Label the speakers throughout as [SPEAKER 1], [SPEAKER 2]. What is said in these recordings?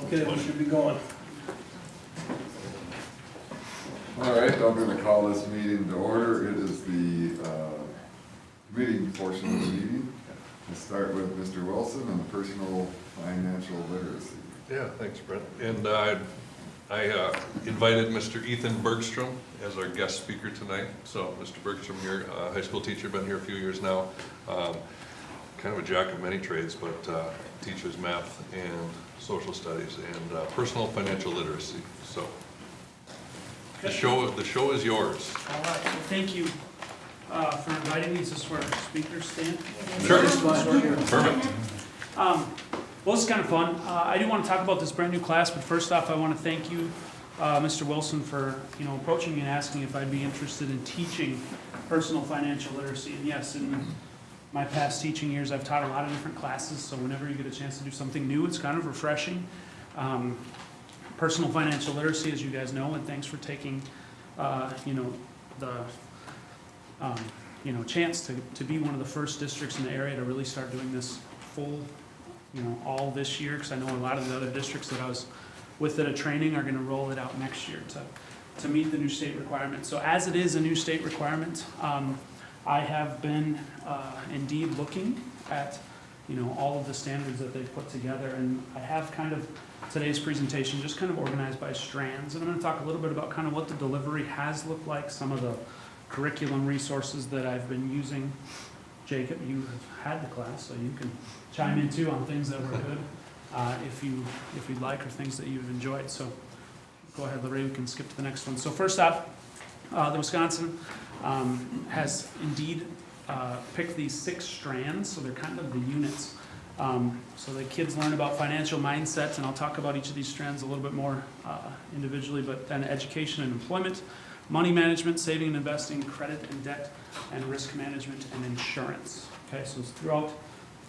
[SPEAKER 1] Okay, we should be going.
[SPEAKER 2] All right, I'm going to call this meeting to order. It is the committee portion of the meeting. We'll start with Mr. Wilson on the personal financial literacy.
[SPEAKER 3] Yeah, thanks, Brent. And I invited Mr. Ethan Bergstrom as our guest speaker tonight. So, Mr. Bergstrom, you're a high school teacher, been here a few years now. Kind of a jack of many trades, but teaches math and social studies and personal financial literacy. So, the show is yours.
[SPEAKER 4] All right, well, thank you for inviting me. Is this where speakers stand?
[SPEAKER 3] Sure.
[SPEAKER 4] Perfect. Well, this is kind of fun. I do want to talk about this brand new class, but first off, I want to thank you, Mr. Wilson, for approaching me and asking if I'd be interested in teaching personal financial literacy. And yes, in my past teaching years, I've taught a lot of different classes, so whenever you get a chance to do something new, it's kind of refreshing. Personal financial literacy, as you guys know, and thanks for taking, chance to be one of the first districts in the area to really start doing this full, all this year, because I know a lot of the other districts that I was with at a training are going to roll it out next year to meet the new state requirement. So as it is a new state requirement, I have been indeed looking at all of the standards that they've put together, and I have kind of today's presentation just kind of organized by strands, and I'm going to talk a little bit about kind of what the delivery has looked like, some of the curriculum resources that I've been using. Jacob, you have had the class, so you can chime in too on things that were good, if you'd like, or things that you've enjoyed. So go ahead, Lorraine, we can skip to the next one. So first up, the Wisconsin has indeed picked these 6 strands, so they're kind of the units. So the kids learn about financial mindsets, and I'll talk about each of these strands a little bit more individually, but then education and employment, money management, saving and investing, credit and debt, and risk management and insurance. Okay, so throughout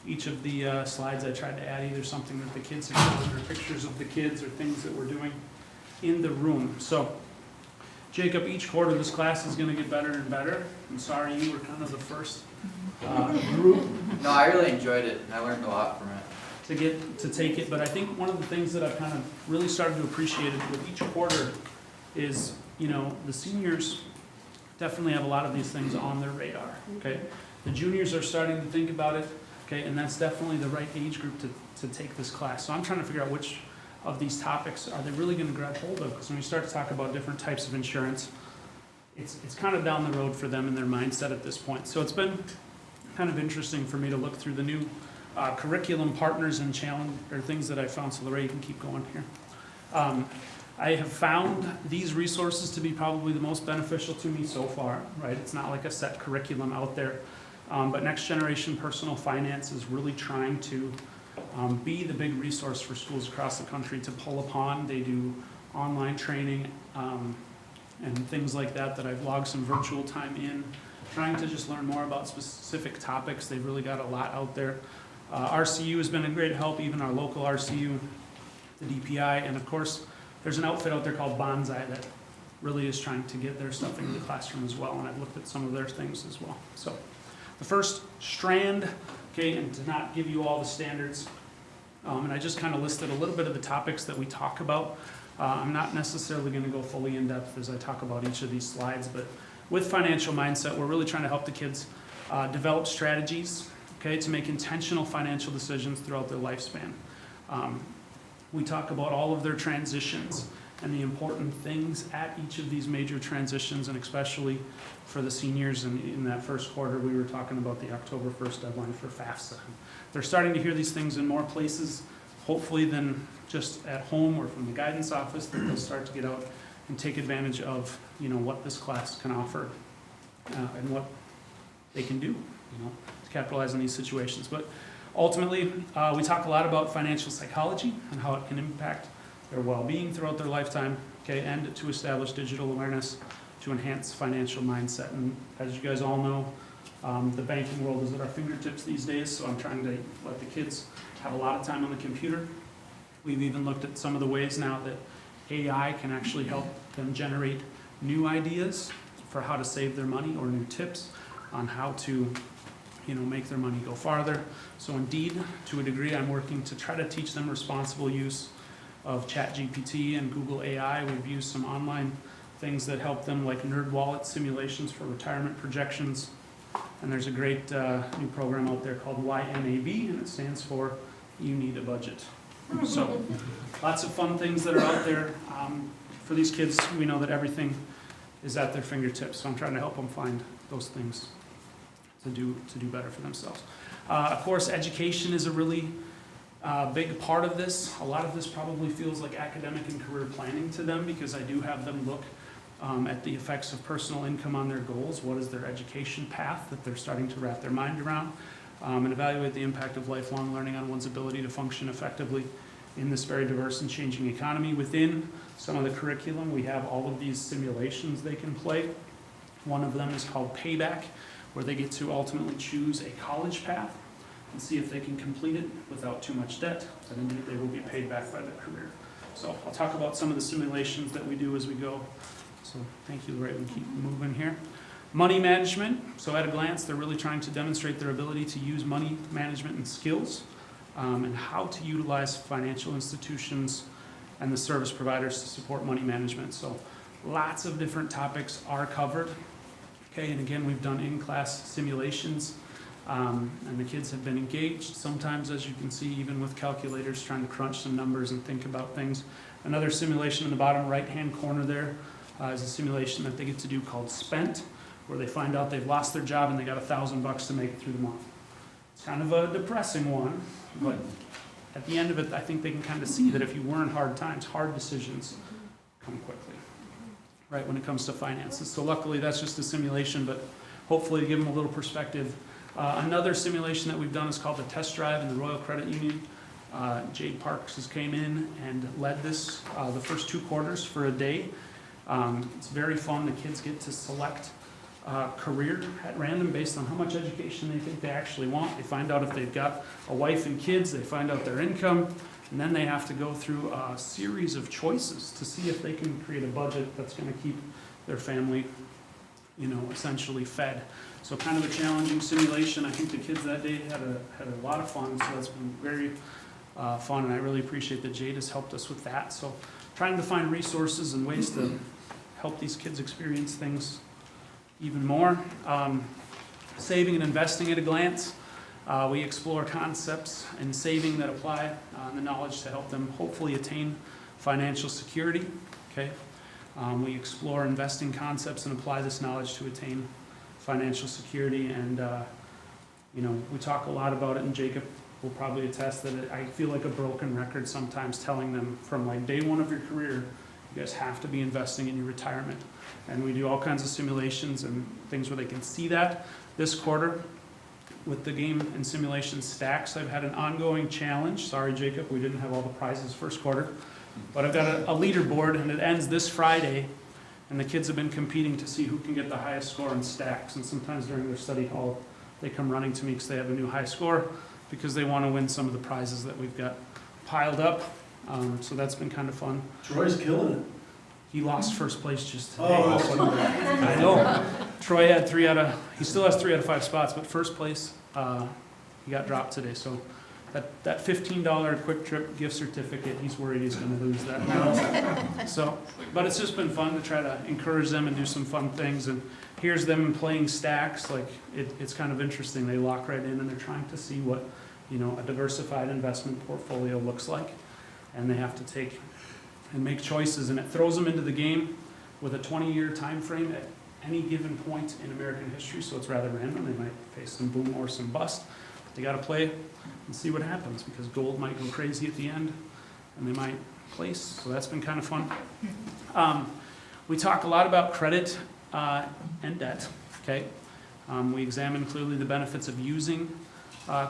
[SPEAKER 4] each of the slides, I tried to add either something that the kids have done, or pictures of the kids, or things that we're doing in the room. So, Jacob, each quarter this class is going to get better and better. I'm sorry you were kind of the first group.
[SPEAKER 5] No, I really enjoyed it. I learned a lot from it.
[SPEAKER 4] To take it, but I think one of the things that I've kind of really started to appreciate with each quarter is, the seniors definitely have a lot of these things on their radar, okay? The juniors are starting to think about it, okay, and that's definitely the right age group to take this class. So I'm trying to figure out which of these topics are they really going to grab hold of, because when we start to talk about different types of insurance, it's kind of down the road for them in their mindset at this point. So it's been kind of interesting for me to look through the new curriculum partners and challenge, or things that I found. So Lorraine, you can keep going here. I have found these resources to be probably the most beneficial to me so far, right? It's not like a set curriculum out there, but Next Generation Personal Finance is really trying to be the big resource for schools across the country to pull upon. They do online training and things like that I've logged some virtual time in, trying to just learn more about specific topics. They've really got a lot out there. RCU has been a great help, even our local RCU, the DPI, and of course, there's an outfit out there called Bonsai that really is trying to get their stuff into the classroom as well, and I've looked at some of their things as well. So the first strand, okay, and to not give you all the standards, and I just kind of listed a little bit of the topics that we talk about. I'm not necessarily going to go fully in depth as I talk about each of these slides, but with financial mindset, we're really trying to help the kids develop strategies, okay, to make intentional financial decisions throughout their lifespan. We talk about all of their transitions and the important things at each of these major transitions, and especially for the seniors. And in that first quarter, we were talking about the October 1st deadline for FAFSA. They're starting to hear these things in more places, hopefully, than just at home or from the guidance office, that they'll start to get out and take advantage of, what this class can offer and what they can do, to capitalize on these situations. But ultimately, we talk a lot about financial psychology and how it can impact their well-being throughout their lifetime, okay, and to establish digital awareness to enhance financial mindset. And as you guys all know, the banking world is at our fingertips these days, so I'm trying to let the kids have a lot of time on the computer. We've even looked at some of the ways now that AI can actually help them generate new ideas for how to save their money, or new tips on how to make their money go farther. So indeed, to a degree, I'm working to try to teach them responsible use of ChatGPT and Google AI. We've used some online things that help them, like NerdWallet simulations for retirement projections. And there's a great new program out there called YNAB, and it stands for You Need a Budget. So lots of fun things that are out there. For these kids, we know that everything is at their fingertips, so I'm trying to help them find those things to do better for themselves. Of course, education is a really big part of this. A lot of this probably feels like academic and career planning to them, because I do have them look at the effects of personal income on their goals. What is their education path that they're starting to wrap their mind around, and evaluate the impact of lifelong learning on one's ability to function effectively in this very diverse and changing economy. Within some of the curriculum, we have all of these simulations they can play. One of them is called Payback, where they get to ultimately choose a college path and see if they can complete it without too much debt, and indeed they will be paid back by their career. So I'll talk about some of the simulations that we do as we go. So thank you, Lorraine, keep moving here. Money management. So at a glance, they're really trying to demonstrate their ability to use money management and skills, and how to utilize financial institutions and the service providers to support money management. So lots of different topics are covered. Okay, and again, we've done in-class simulations, and the kids have been engaged. Sometimes, as you can see, even with calculators, trying to crunch some numbers and think about things. Another simulation in the bottom right-hand corner there is a simulation that they get to do called Spent, where they find out they've lost their job and they got $1,000 to make it through the month. It's kind of a depressing one, but at the end of it, I think they can kind of see that if you were in hard times, hard decisions come quickly, right, when it comes to finances. So luckily, that's just a simulation, but hopefully to give them a little perspective. Another simulation that we've done is called the Test Drive in the Royal Credit Union. Jade Parks has came in and led this the first 2 quarters for a day. It's very fun. The kids get to select career at random based on how much education they think they actually want. They find out if they've got a wife and kids, they find out their income, and then they have to go through a series of choices to see if they can create a budget that's going to keep their family, essentially fed. So kind of a challenging simulation. I think the kids that day had a lot of fun, so that's been very fun, and I really appreciate that Jade has helped us with that. So trying to find resources and ways to help these kids experience things even more. Saving and investing at a glance. We explore concepts in saving that apply the knowledge to help them hopefully attain financial security. Okay. We explore investing concepts and apply this knowledge to attain financial security. And we talk a lot about it, and Jacob will probably attest that I feel like a broken record sometimes telling them from like day one of your career, you guys have to be investing in your retirement. And we do all kinds of simulations and things where they can see that. This quarter, with the game and simulation stacks, I've had an ongoing challenge. Sorry, Jacob, we didn't have all the prizes first quarter. But I've got a leaderboard, and it ends this Friday. And the kids have been competing to see who can get the highest score in stacks. And sometimes during their study hall, they come running to me because they have a new high score, because they want to win some of the prizes that we've got piled up. So that's been kind of fun.
[SPEAKER 1] Troy's killing it.
[SPEAKER 4] He lost first place just today.
[SPEAKER 1] Oh,
[SPEAKER 4] I know. Troy had he still has 3 out of 5 spots, but first place, he got dropped today. So that $15 Quick Trip gift certificate, he's worried he's going to lose that now. So, but it's just been fun to try to encourage them and do some fun things. And here's them playing stacks. Like it's kind of interesting. They lock right in and they're trying to see what a diversified investment portfolio looks like, and they have to take and make choices, and it throws them into the game with a 20-year time frame at any given point in American history. So it's rather random. They might face some boom or some bust. They got to play and see what happens, because gold might go crazy at the end and they might place. So that's been kind of fun. We talk a lot about credit and debt. Okay, we examine clearly the benefits of using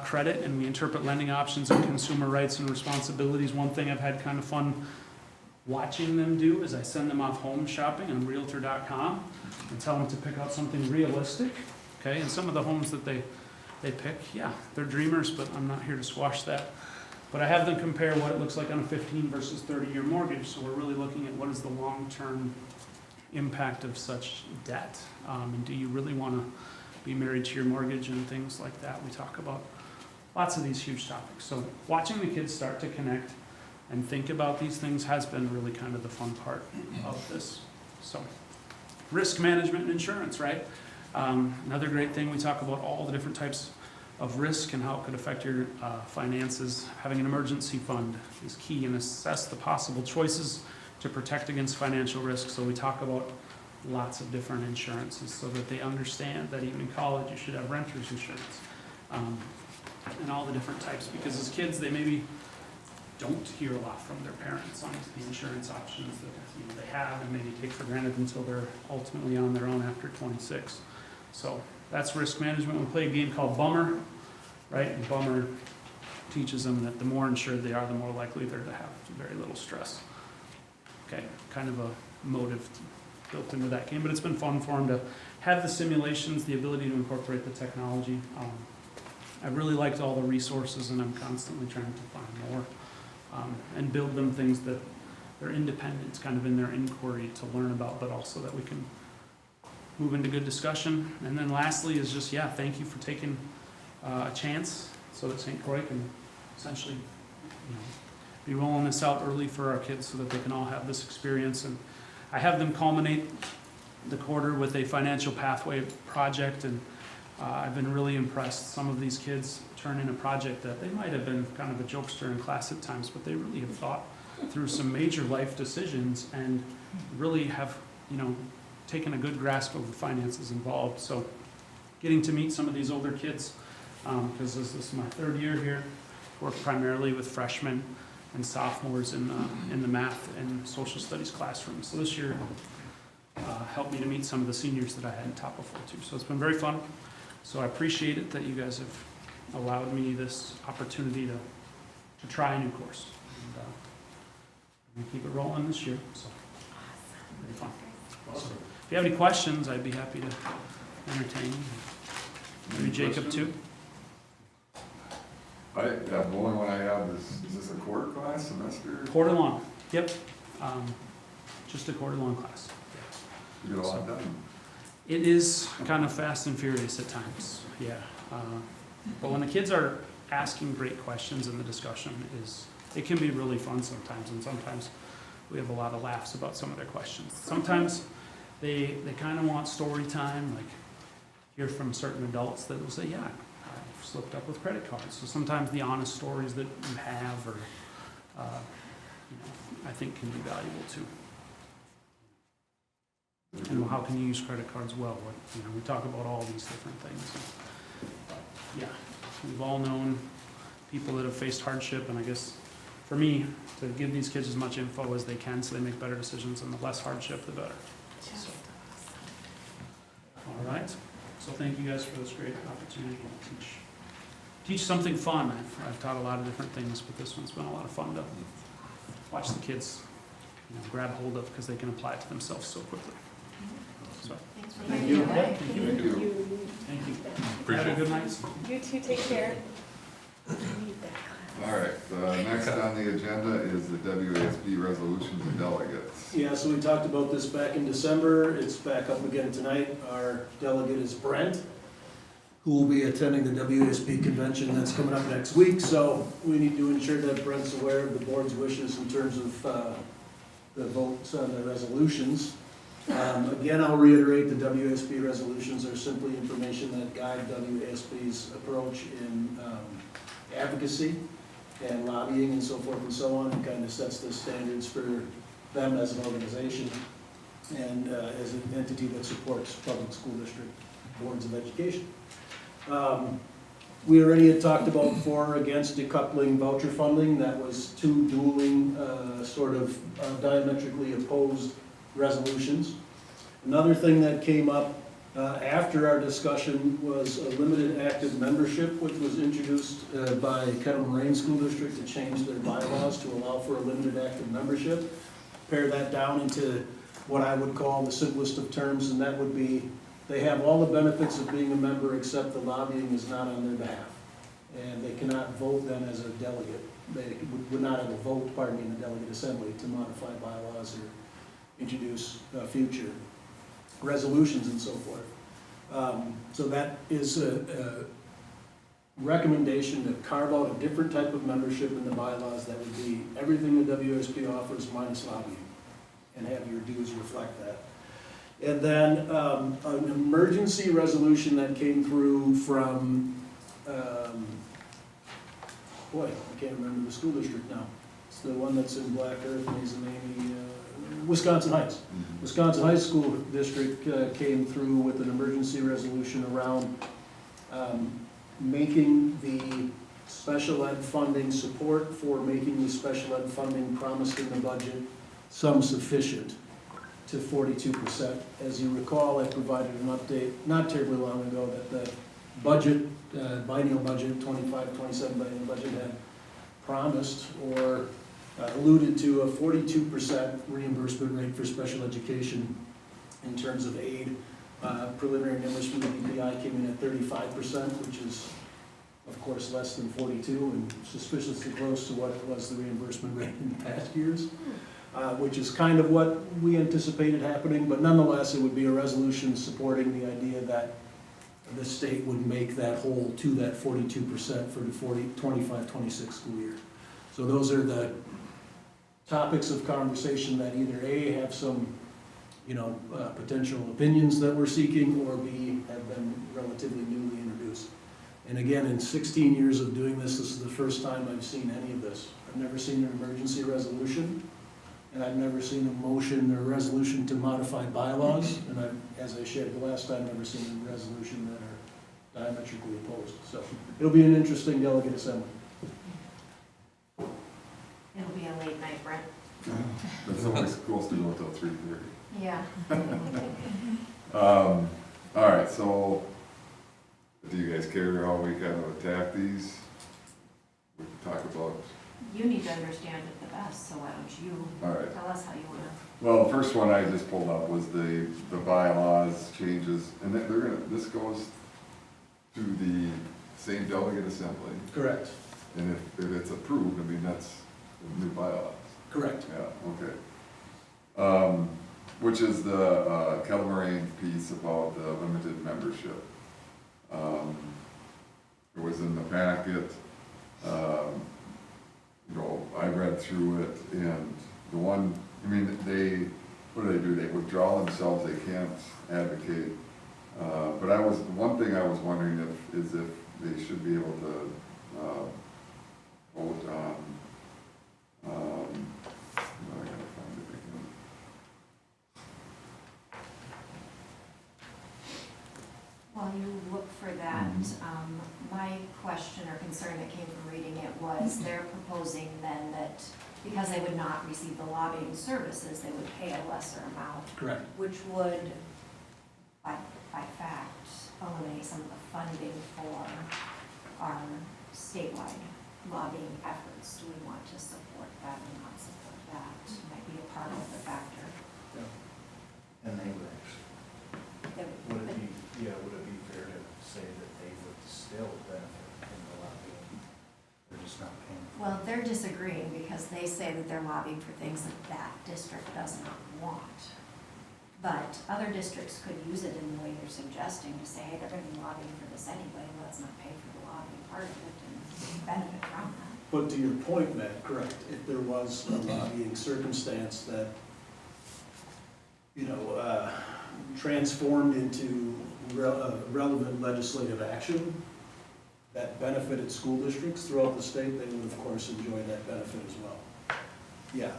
[SPEAKER 4] credit, and we interpret lending options and consumer rights and responsibilities. One thing I've had kind of fun watching them do is I send them off home shopping on Realtor.com and tell them to pick out something realistic. Okay, and some of the homes that they pick, yeah, they're dreamers, but I'm not here to squash that. But I have them compare what it looks like on a 15 versus 30-year mortgage. So we're really looking at what is the long-term impact of such debt. And do you really want to be married to your mortgage and things like that? We talk about lots of these huge topics. So watching the kids start to connect and think about these things has been really kind of the fun part of this. So, risk management and insurance, right? Another great thing, we talk about all the different types of risk and how it could affect your finances. Having an emergency fund is key, and assess the possible choices to protect against financial risk. So we talk about lots of different insurances so that they understand that even in college you should have renter's insurance, and all the different types, because as kids they maybe don't hear a lot from their parents on the insurance options that they have and maybe take for granted until they're ultimately on their own after 26. So that's risk management. We play a game called Bummer, right? And Bummer teaches them that the more insured they are, the more likely they're to have very little stress. Okay, kind of a motive built into that game, but it's been fun for them to have the simulations, the ability to incorporate the technology. I've really liked all the resources, and I'm constantly trying to find more, and build them things that they're independent, kind of in their inquiry to learn about, but also that we can move into good discussion. And then lastly is just, yeah, thank you for taking a chance so that St. Croix can essentially, be rolling this out early for our kids so that they can all have this experience. And I have them culminate the quarter with a financial pathway project, and I've been really impressed. Some of these kids turn in a project that they might have been kind of a jokester in class at times, but they really have thought through some major life decisions and really have, taken a good grasp of the finances involved. So getting to meet some of these older kids, because this is my third year here, work primarily with freshmen and sophomores in the math and social studies classrooms. So this year helped me to meet some of the seniors that I hadn't taught before too. So it's been very fun. So I appreciate it that you guys have allowed me this opportunity to try a new course. And I'm gonna keep it rolling this year, so pretty fun.
[SPEAKER 1] Awesome.
[SPEAKER 4] If you have any questions, I'd be happy to entertain. Maybe Jacob too.
[SPEAKER 2] The only one I have is this a quarter class, semester?
[SPEAKER 4] Quarter long, yep. Just a quarter long class.
[SPEAKER 2] You get a lot done.
[SPEAKER 4] It is kind of fast and furious at times, yeah. But when the kids are asking great questions and the discussion it can be really fun sometimes, and sometimes we have a lot of laughs about some of their questions. Sometimes they kind of want story time, like hear from certain adults that will say, yeah, I've slipped up with credit cards. So sometimes the honest stories that you have or, I think can be valuable too. And how can you use credit cards well? We talk about all these different things. Yeah, we've all known people that have faced hardship, and I guess for me, to give these kids as much info as they can so they make better decisions, and the less hardship, the better. So, all right, so thank you guys for this great opportunity to teach something fun. I've taught a lot of different things, but this one's been a lot of fun to watch the kids grab hold of, because they can apply it to themselves so quickly. So,
[SPEAKER 1] Thank you.
[SPEAKER 4] thank you.
[SPEAKER 2] Thank you.
[SPEAKER 4] Thank you.
[SPEAKER 3] Appreciate
[SPEAKER 4] Have a
[SPEAKER 3] it.
[SPEAKER 4] good night.
[SPEAKER 6] You two take care.
[SPEAKER 2] All right, next on the agenda is the WASB resolutions and delegates.
[SPEAKER 1] Yeah, so we talked about this back in December. It's back up again tonight. Our delegate is Brent, who will be attending the WASB convention that's coming up next week. So we need to ensure that Brent's aware of the board's wishes in terms of the votes on the resolutions. Again, I'll reiterate, the WASB resolutions are simply information that guide WASB's approach in advocacy and lobbying and so forth and so on, and kind of sets the standards for them as an organization and as an entity that supports public school district boards of education. We already had talked about for or against decoupling voucher funding. That was two dueling, diametrically opposed resolutions. Another thing that came up after our discussion was a limited active membership, which was introduced by Kettle Moraine School District to change their bylaws to allow for a limited active membership. Pare that down into what I would call the simplest of terms, and that would be they have all the benefits of being a member except the lobbying is not on their behalf. And they cannot vote then as a delegate. They would not have a vote, in the delegate assembly to modify bylaws or introduce future resolutions and so forth. So that is recommendation to carve out a different type of membership in the bylaws that would be everything the WSB offers minus lobbying, and have your dues reflect that. And then an emergency resolution that came through from, boy, I can't remember the school district now. It's the one that's in Black Earth, and he's in Amy, Wisconsin Heights. Wisconsin High School District came through with an emergency resolution around making the special ed funding, support for making the special ed funding promised in the budget some sufficient to 42%. As you recall, I provided an update not terribly long ago that the budget, biennial budget, 25-27 biennial budget had promised or alluded to a 42% reimbursement rate for special education in terms of aid. Preliminary numbers from the DPI came in at 35%, which is, of course, less than 42 and suspiciously close to what it was the reimbursement rate in past years, which is kind of what we anticipated happening, but nonetheless, it would be a resolution supporting the idea that the state would make that whole to that 42% for the 25-26 school year. So those are the topics of conversation that either A, have some, potential opinions that we're seeking, or B, have been relatively newly introduced. And again, in 16 years of doing this, this is the first time I've seen any of this. I've never seen an emergency resolution, and I've never seen a motion or resolution to modify bylaws, and I've, as I shared the last time, never seen a resolution that are diametrically opposed. So it'll be an interesting delegate assembly.
[SPEAKER 6] It'll be a late night, Brent.
[SPEAKER 2] It's only supposed to go until 3:30.
[SPEAKER 6] Yeah.
[SPEAKER 2] All right, so do you guys care how we kind of attack these? We can talk about,
[SPEAKER 6] You need to understand it the best, so why don't you
[SPEAKER 2] all right.
[SPEAKER 6] tell us how you wanna.
[SPEAKER 2] Well, the first one I just pulled up was the bylaws changes, and this goes to the same delegate assembly.
[SPEAKER 1] Correct.
[SPEAKER 2] And if it's approved, I mean, that's the new bylaws.
[SPEAKER 1] Correct.
[SPEAKER 2] Yeah, okay. Which is the Kettle Moraine piece about the limited membership. It was in the packet. I read through it, and the one, what do? They withdraw themselves, they can't advocate. But one thing I was wondering is if they should be able to vote on, I gotta find it again.
[SPEAKER 6] While you look for that, my question or concern that came from reading it was they're proposing then that because they would not receive the lobbying services, they would pay a lesser amount,
[SPEAKER 1] Correct.
[SPEAKER 6] which would, by fact, eliminate some of the funding for our statewide lobbying efforts. Do we want to support that or not support that? Might be a part of the factor.
[SPEAKER 7] And they would actually, would it be fair to say that they would still benefit from the lobbying? They're just not paying for it?
[SPEAKER 6] Well, they're disagreeing because they say that they're lobbying for things that that district does not want. But other districts could use it in the way you're suggesting to say, hey, they're going to be lobbying for this anyway, let's not pay for the lobbying part of it and benefit from that.
[SPEAKER 1] But to your point, Matt, correct, if there was a lobbying circumstance that, transformed into relevant legislative action that benefited school districts throughout the state, they would of course enjoy that benefit as well. Yeah,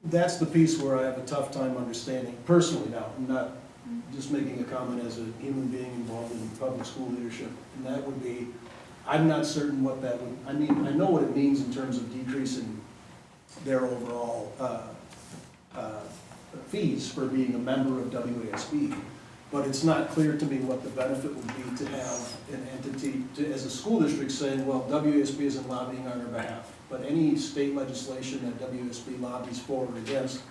[SPEAKER 1] that's the piece where I have a tough time understanding, personally now, I'm not just making a comment as a human being involved in public school leadership, and that would be, I'm not certain what that would, I know what it means in terms of decreasing their overall fees for being a member of WASB, but it's not clear to me what the benefit would be to have an entity, as a school district saying, well, WASB isn't lobbying on our behalf, but any state legislation that WASB lobbies for or against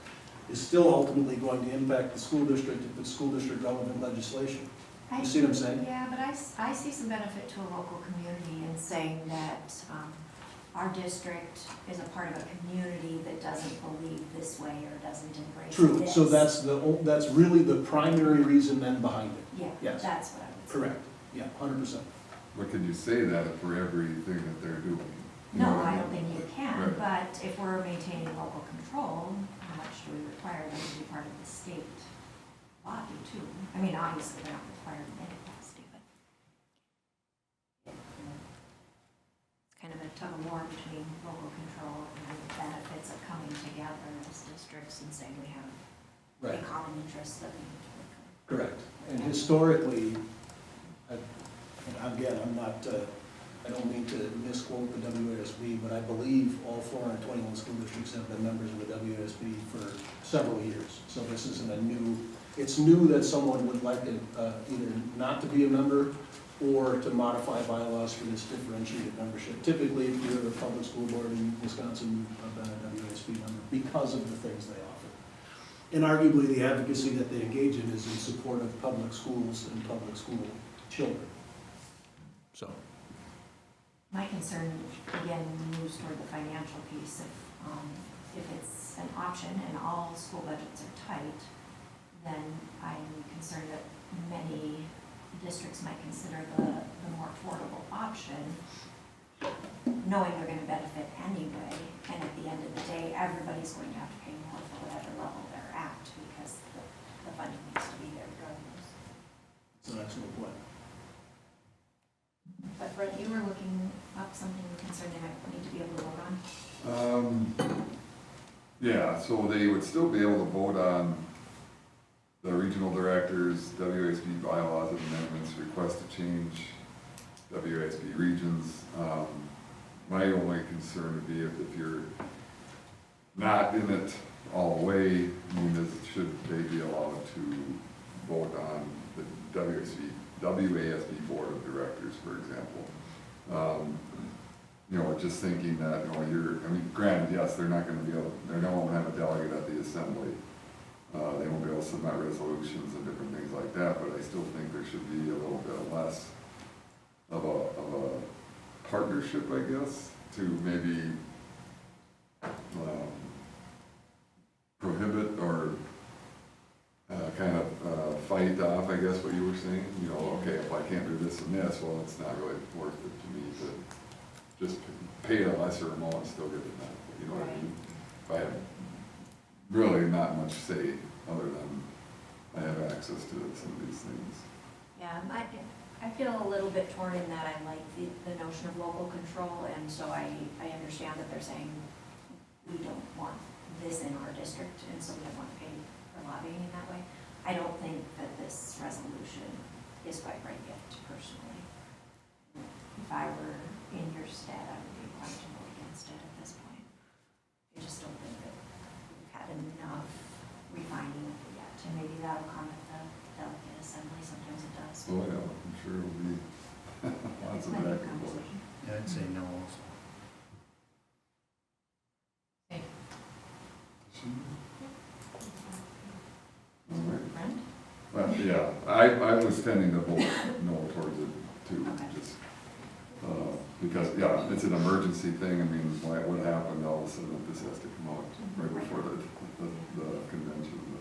[SPEAKER 1] is still ultimately going to impact the school district if it's school district relevant legislation. You see what I'm saying?
[SPEAKER 6] Yeah, but I see some benefit to a local community in saying that our district is a part of a community that doesn't believe this way or doesn't embrace
[SPEAKER 1] True,
[SPEAKER 6] this.
[SPEAKER 1] so that's really the primary reason then behind it.
[SPEAKER 6] Yeah,
[SPEAKER 1] Yes.
[SPEAKER 6] that's what I would say.
[SPEAKER 1] Correct. Yeah, 100%.
[SPEAKER 2] But could you say that for everything that they're doing? You know
[SPEAKER 6] No,
[SPEAKER 2] what
[SPEAKER 6] I
[SPEAKER 2] mean?
[SPEAKER 6] don't think you can,
[SPEAKER 2] Right.
[SPEAKER 6] but if we're maintaining local control, how much do we require them to be part of the state lobby too? I mean, obviously, they're not required in any capacity, but it's kind of a tug of war between local control and the benefits of coming together as districts and saying we have a common interest that we need to work on.
[SPEAKER 1] Correct. And historically, and again, I'm not, I don't mean to misquote the WASB, but I believe all 421 school districts have been members of the WASB for several years. So this isn't a new, it's new that someone would like to either not to be a member or to modify bylaws for this differentiated membership. Typically, if you're a public school board in Wisconsin, you've been a WASB member because of the things they offer. And arguably, the advocacy that they engage in is in support of public schools and public school children. So.
[SPEAKER 6] My concern, again, moves toward the financial piece. If it's an option and all school budgets are tight, then I'm concerned that many districts might consider the more affordable option, knowing they're gonna benefit anyway, and at the end of the day, everybody's going to have to pay more for whatever level they're at, because the funding needs to be there regardless.
[SPEAKER 1] So that's no point.
[SPEAKER 6] But Brent, you were looking up something concerned they might need to be able to vote on?
[SPEAKER 2] Yeah, so they would still be able to vote on the regional directors, WASB bylaws and amendments, request to change WASB regions. My only concern would be if you're not in it all the way, I mean, should they be allowed to vote on the WASB board of directors, for example? You know, just thinking that, you know, I mean, granted, yes, they're not gonna be able, they won't have a delegate at the assembly. They won't be able to submit resolutions and different things like that, but I still think there should be a little bit less of a partnership, I guess, to maybe prohibit or kind of fight off, I guess, what you were saying. You know, okay, if I can't do this and this, well, it's not really worth it to me to just pay a lesser amount and still get the benefit, you know what I mean? If I have really not much say, other than I have access to some of these things.
[SPEAKER 6] Yeah, I feel a little bit torn in that I like the notion of local control, and so I understand that they're saying we don't want this in our district, and so we don't want to pay for lobbying in that way. I don't think that this resolution is quite right yet, personally. If I were in your stead, I would be inclined to vote against it at this point. I just don't think that we've had enough refining of it yet, and maybe that'll come at the delegate assembly, sometimes it does.
[SPEAKER 2] Oh, yeah, I'm sure it'll be lots of
[SPEAKER 6] Might be a
[SPEAKER 2] back and forth.
[SPEAKER 6] conversation.
[SPEAKER 7] Yeah, I'd say no also.
[SPEAKER 6] Okay.
[SPEAKER 2] All right.
[SPEAKER 6] Brent?
[SPEAKER 2] But, yeah, I was tending to vote no towards it too,
[SPEAKER 6] Okay.
[SPEAKER 2] just, because, yeah, it's an emergency thing. I mean, what happened, all of a sudden, this has to come out right before the convention. But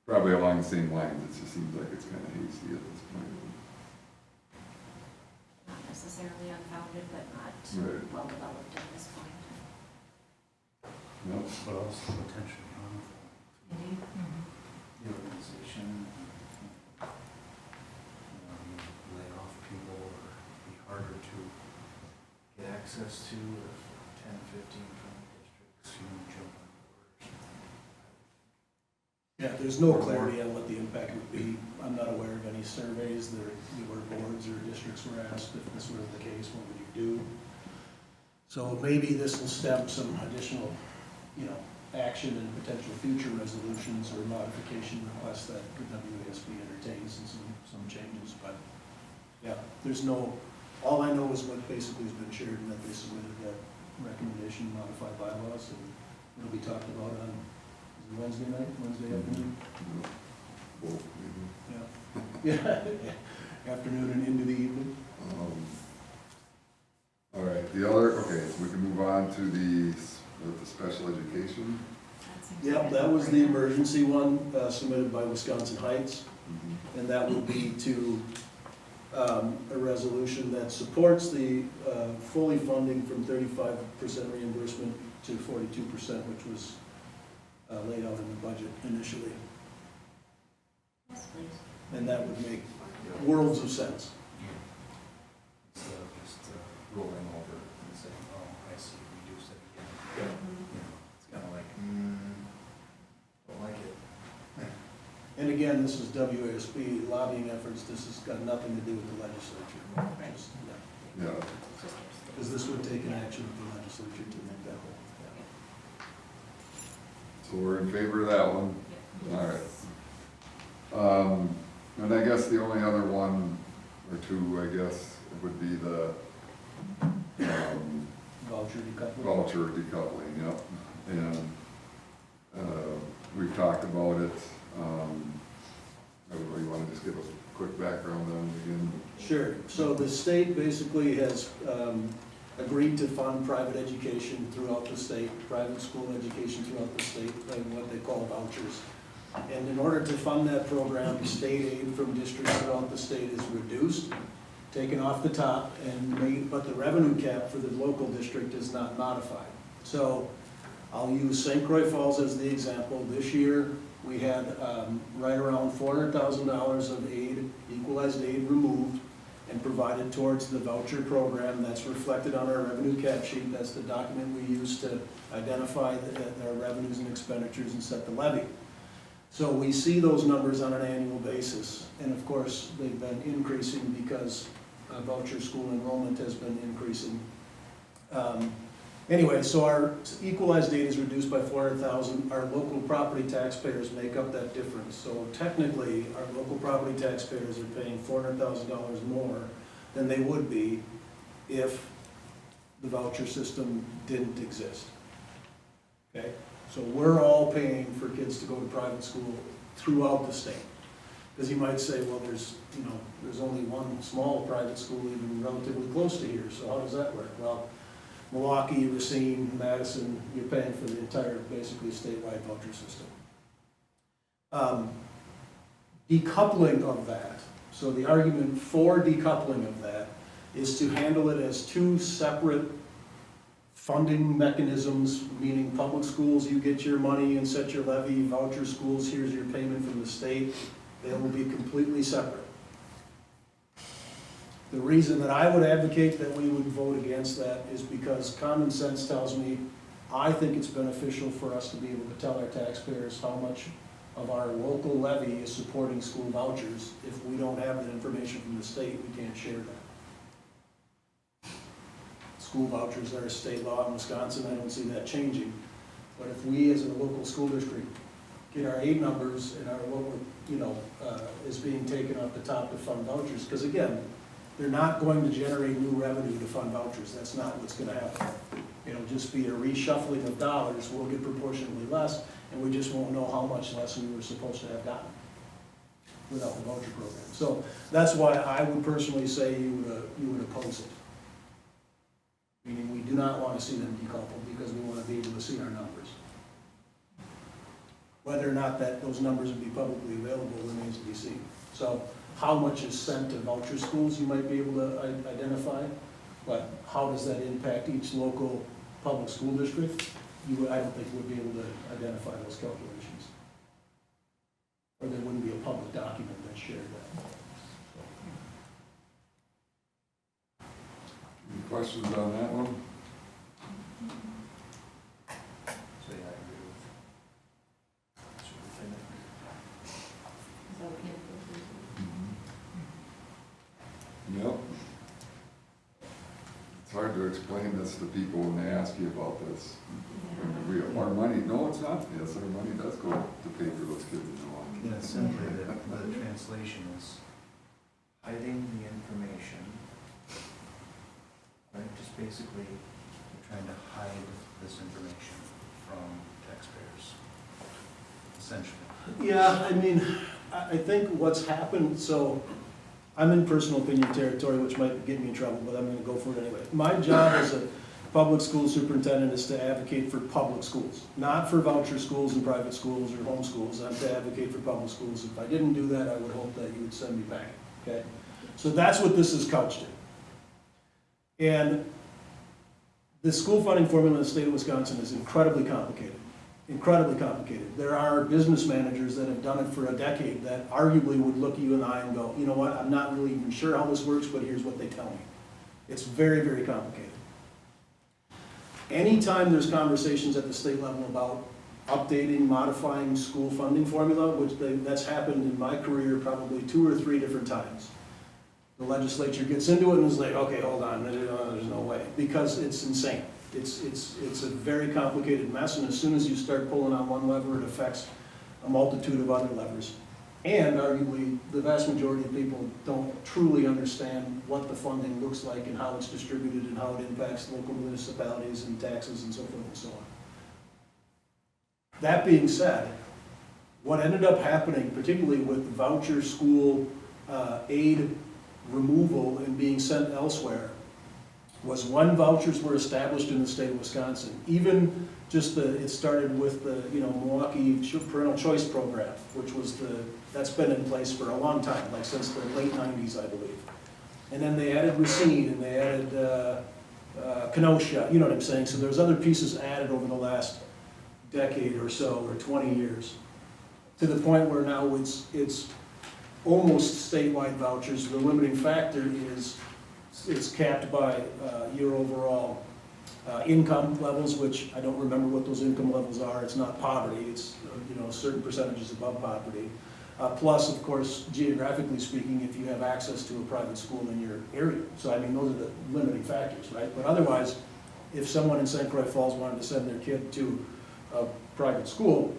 [SPEAKER 2] probably along the same lines, it just seems like it's kind of hasty at this point.
[SPEAKER 6] Not necessarily unfounded, but not
[SPEAKER 2] Right.
[SPEAKER 6] well developed at this point.
[SPEAKER 2] Yep.
[SPEAKER 7] But also potentially harmful
[SPEAKER 6] Indeed.
[SPEAKER 7] to the organization. You lay off people or be harder to get access to if 10, 15 districts, jump on board or something.
[SPEAKER 1] Yeah, there's no clarity on what the impact would be. I'm not aware of any surveys where boards or districts were asked if this were the case, what would you do? So maybe this will stem some additional, action and potential future resolutions or modification requests that the WASB entertains and some changes, but yeah, all I know is what basically has been shared and that they submitted that recommendation to modify bylaws, and it'll be talked about on Wednesday afternoon?
[SPEAKER 2] Both, maybe.
[SPEAKER 1] Yeah, afternoon and into the evening.
[SPEAKER 2] All right, okay, so we can move on to the special education.
[SPEAKER 1] Yep, that was the emergency one submitted by Wisconsin Heights,
[SPEAKER 2] Mhm.
[SPEAKER 1] and that would be to a resolution that supports the fully funding from 35% reimbursement to 42%, which was laid out in the budget initially.
[SPEAKER 6] Yes, please.
[SPEAKER 1] And that would make worlds of sense.
[SPEAKER 7] Instead of just rolling over and saying, oh, I see, reduce it again.
[SPEAKER 6] Mhm.
[SPEAKER 7] You know, it's kind of like, don't like it.
[SPEAKER 1] And again, this is WASB lobbying efforts, this has got nothing to do with the legislature.
[SPEAKER 6] Right.
[SPEAKER 1] Just, yeah.
[SPEAKER 2] Yeah,
[SPEAKER 1] Because this would take an action of the legislature to make that whole.
[SPEAKER 2] so we're in favor of that one. All right. And I guess the only other one or two, I guess, would be the
[SPEAKER 1] Voucher decoupling.
[SPEAKER 2] voucher decoupling, yep. And we've talked about it. Everybody want to just give a quick background on it again?
[SPEAKER 1] Sure, so the state basically has agreed to fund private education throughout the state, private school education throughout the state, like what they call vouchers. And in order to fund that program, state aid from districts throughout the state is reduced, taken off the top, but the revenue cap for the local district is not modified. So I'll use St. Croix Falls as the example. This year, we had right around $400,000 of aid, equalized aid removed and provided towards the voucher program. That's reflected on our revenue cap sheet. That's the document we use to identify our revenues and expenditures and set the levy. So we see those numbers on an annual basis. And of course, they've been increasing because voucher school enrollment has been increasing. Anyway, so our equalized aid is reduced by $400,000. Our local property taxpayers make up that difference. So technically, our local property taxpayers are paying $400,000 more than they would be if the voucher system didn't exist. Okay? So we're all paying for kids to go to private school throughout the state. Because you might say, well, there's only one small private school even relatively close to here, so how does that work? Well, Milwaukee, Racine, Madison, you're paying for the entire, basically, statewide voucher system. Decoupling of that, so the argument for decoupling of that is to handle it as two separate funding mechanisms, meaning public schools, you get your money and set your levy, voucher schools, here's your payment from the state, they will be completely separate. The reason that I would advocate that we would vote against that is because common sense tells me, I think it's beneficial for us to be able to tell our taxpayers how much of our local levy is supporting school vouchers. If we don't have that information from the state, we can't share that. School vouchers are a state law in Wisconsin, I don't see that changing. But if we as a local school district get our aid numbers and our local, is being taken off the top to fund vouchers, because again, they're not going to generate new revenue to fund vouchers. That's not what's going to happen. It'll just be a reshuffling of dollars. We'll get proportionately less, and we just won't know how much less we were supposed to have gotten without the voucher program. So that's why I would personally say you would oppose it. Meaning we do not want to see them decoupled because we want to be able to see our numbers. Whether or not those numbers would be publicly available remains to be seen. So how much is sent to voucher schools you might be able to identify, but how does that impact each local public school district? I don't think we'd be able to identify those calculations. Or there wouldn't be a public document that shared that.
[SPEAKER 2] Any questions on that one?
[SPEAKER 7] So yeah, I agree with superintendent.
[SPEAKER 6] Is that what you
[SPEAKER 2] Yep. It's hard to explain this to people when they ask you about this. Our money, no, it's not. Yes, our money does go to pay for those kids in Milwaukee.
[SPEAKER 7] Yeah, simply the translation is hiding the information. Right, just basically trying to hide this information from taxpayers, essentially.
[SPEAKER 1] Yeah, I mean, I think what's happened, so I'm in personal opinion territory, which might get me in trouble, but I'm gonna go for it anyway. My job as a public school superintendent is to advocate for public schools, not for voucher schools and private schools or home schools. I'm to advocate for public schools. If I didn't do that, I would hope that you would send me back, okay? So that's what this is couched in. And the school funding formula in the state of Wisconsin is incredibly complicated. Incredibly complicated. There are business managers that have done it for a decade that arguably would look you in the eye and go, you know what, I'm not really even sure how this works, but here's what they tell me. It's very, very complicated. Anytime there's conversations at the state level about updating, modifying school funding formula, that's happened in my career probably 2 or 3 different times. The legislature gets into it and is like, okay, hold on, there's no way, because it's insane. It's a very complicated mess, and as soon as you start pulling on one lever, it affects a multitude of other levers. And arguably, the vast majority of people don't truly understand what the funding looks like and how it's distributed and how it impacts local municipalities and taxes and so forth and so on. That being said, what ended up happening, particularly with voucher school aid removal and being sent elsewhere, was when vouchers were established in the state of Wisconsin, even just it started with the, Milwaukee Parental Choice Program, which was that's been in place for a long time, like since the late 90s, I believe. And then they added Racine and they added Kenosha, you know what I'm saying? So there's other pieces added over the last decade or so, or 20 years, to the point where now it's almost statewide vouchers. The limiting factor is it's capped by your overall income levels, which I don't remember what those income levels are. It's not poverty. It's certain percentages above poverty. Plus, of course, geographically speaking, if you have access to a private school in your area. So, I mean, those are the limiting factors, right? But otherwise, if someone in St. Croix Falls wanted to send their kid to a private school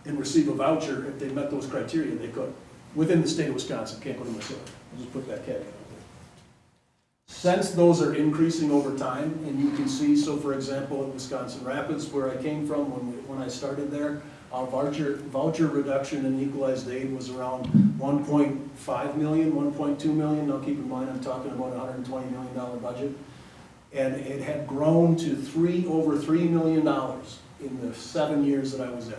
[SPEAKER 1] and receive a voucher, if they met those criteria, they could. Within the state of Wisconsin, can't go to Missouri. I'll just put that caveat out there. Since those are increasing over time, and you can see, so for example, in Wisconsin Rapids, where I came from when I started there, our voucher reduction in equalized aid was around 1.5 million, 1.2 million. Now keep in mind, I'm talking about a $120 million budget. And it had grown to over $3 million in the 7 years that I was there.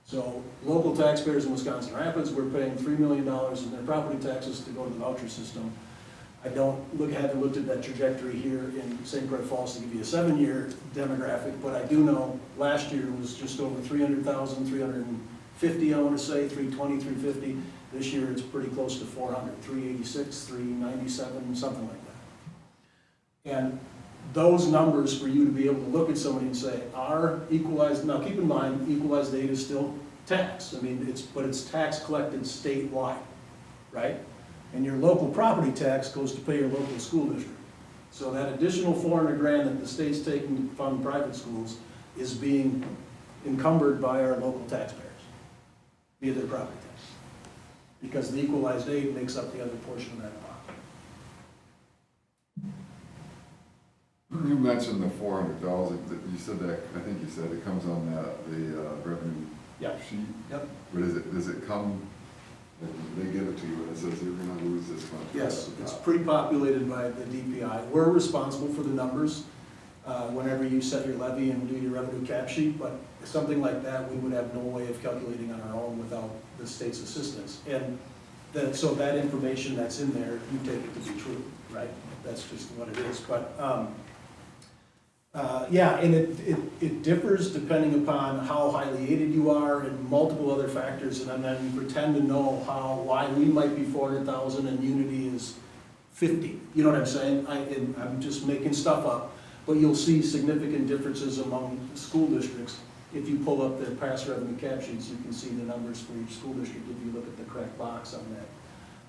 [SPEAKER 1] So local taxpayers in Wisconsin Rapids were paying $3 million in their property taxes to go to the voucher system. I haven't looked at that trajectory here in St. Croix Falls to give you a 7-year demographic, but I do know last year was just over 300,000, 350, I want to say, 320, 350. This year it's pretty close to 400, 386, 397, something like that. And those numbers for you to be able to look at somebody and say, our equalized, now keep in mind, equalized aid is still tax. I mean, but it's tax collected statewide, right? And your local property tax goes to pay your local school district. So that additional 400 grand that the state's taking to fund private schools is being encumbered by our local taxpayers via their property tax. Because the equalized aid makes up the other portion of that pot.
[SPEAKER 2] You mentioned the 400,000, you said that, I think you said it comes on the revenue sheet?
[SPEAKER 1] Yep.
[SPEAKER 2] But does it come, they give it to you and it says you're gonna lose this much?
[SPEAKER 1] Yes, it's pre-populated by the DPI. We're responsible for the numbers whenever you set your levy and do your revenue cap sheet, but something like that, we would have no way of calculating on our own without the state's assistance. And so that information that's in there, you take it to be true, right? That's just what it is. But yeah, and it differs depending upon how highly aided you are and multiple other factors, and then you pretend to know why we might be 400,000 and Unity is 50. You know what I'm saying? I'm just making stuff up, but you'll see significant differences among school districts. If you pull up the past revenue cap sheets, you can see the numbers for each school district if you look at the correct box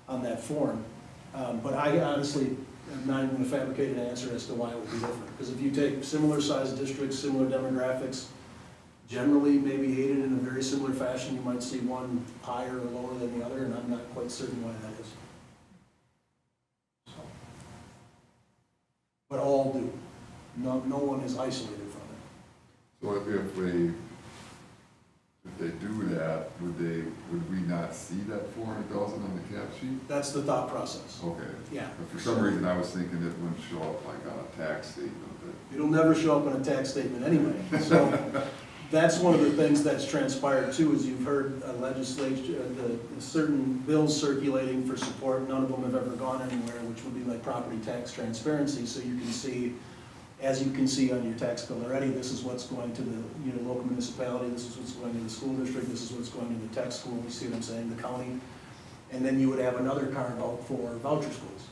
[SPEAKER 1] on that form. But I honestly, I'm not even going to fabricate an answer as to why it would be different. Because if you take similar sized districts, similar demographics, generally maybe aided in a very similar fashion, you might see one higher or lower than the other, and I'm not quite certain why that is. So. But all do. No one is isolated from it.
[SPEAKER 2] So if they do that, would we not see that 400,000 on the cap sheet?
[SPEAKER 1] That's the thought process.
[SPEAKER 2] Okay.
[SPEAKER 1] Yeah.
[SPEAKER 2] But for some reason, I was thinking it wouldn't show up like on a tax statement.
[SPEAKER 1] It'll never show up on a tax statement anyway. So that's one of the things that's transpired too, is you've heard legislature, the certain bills circulating for support, none of them have ever gone anywhere, which would be like property tax transparency, so you can see, as you can see on your tax bill already, this is what's going to the, local municipality, this is what's going to the school district, this is what's going to the tech school, you see what I'm saying, the county. And then you would have another carve out for voucher schools.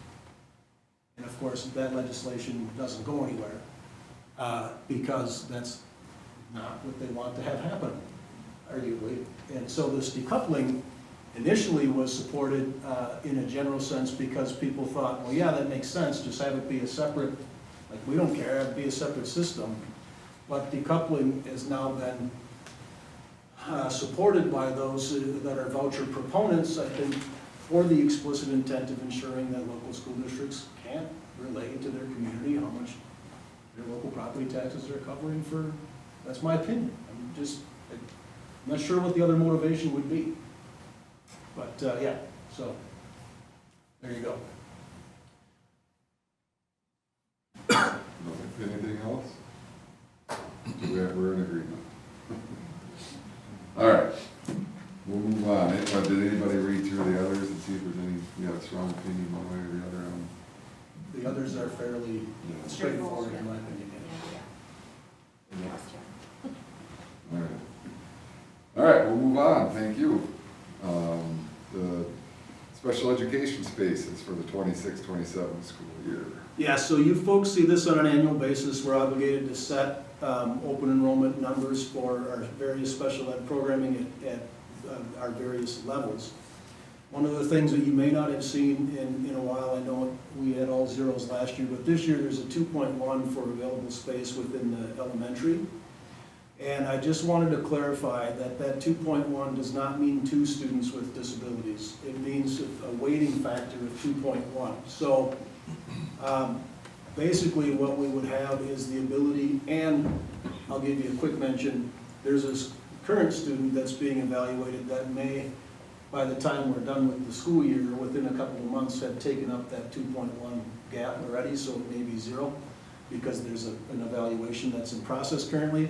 [SPEAKER 1] And of course, that legislation doesn't go anywhere, because that's not what they want to have happen, arguably. And so this decoupling initially was supported in a general sense because people thought, well, yeah, that makes sense, just have it be a separate, like, we don't care, have it be a separate system. But decoupling has now been supported by those that are voucher proponents, I think, for the explicit intent of ensuring that local school districts can't relate to their community how much their local property taxes are covering for, that's my opinion. I'm not sure what the other motivation would be. But, yeah, so, there you go.
[SPEAKER 2] Anything else? We're in agreement. All right, we'll move on. Did anybody read through the others and see if there's any, a strong opinion one way or the other on?
[SPEAKER 1] The others are fairly straightforward in my opinion.
[SPEAKER 2] All right. All right, we'll move on, thank you. The special education spaces for the 26-27 school year.
[SPEAKER 1] Yeah, so you folks see this on an annual basis. We're obligated to set open enrollment numbers for our various special ed programming at our various levels. One of the things that you may not have seen in a while, I know we had all zeros last year, but this year there's a 2.1 for available space within the elementary. And I just wanted to clarify that that 2.1 does not mean 2 students with disabilities. It means a weighting factor of 2.1. So basically what we would have is the ability, and I'll give you a quick mention, there's this current student that's being evaluated that may, by the time we're done with the school year, within a couple of months, have taken up that 2.1 gap already, so it may be 0, because there's an evaluation that's in process currently.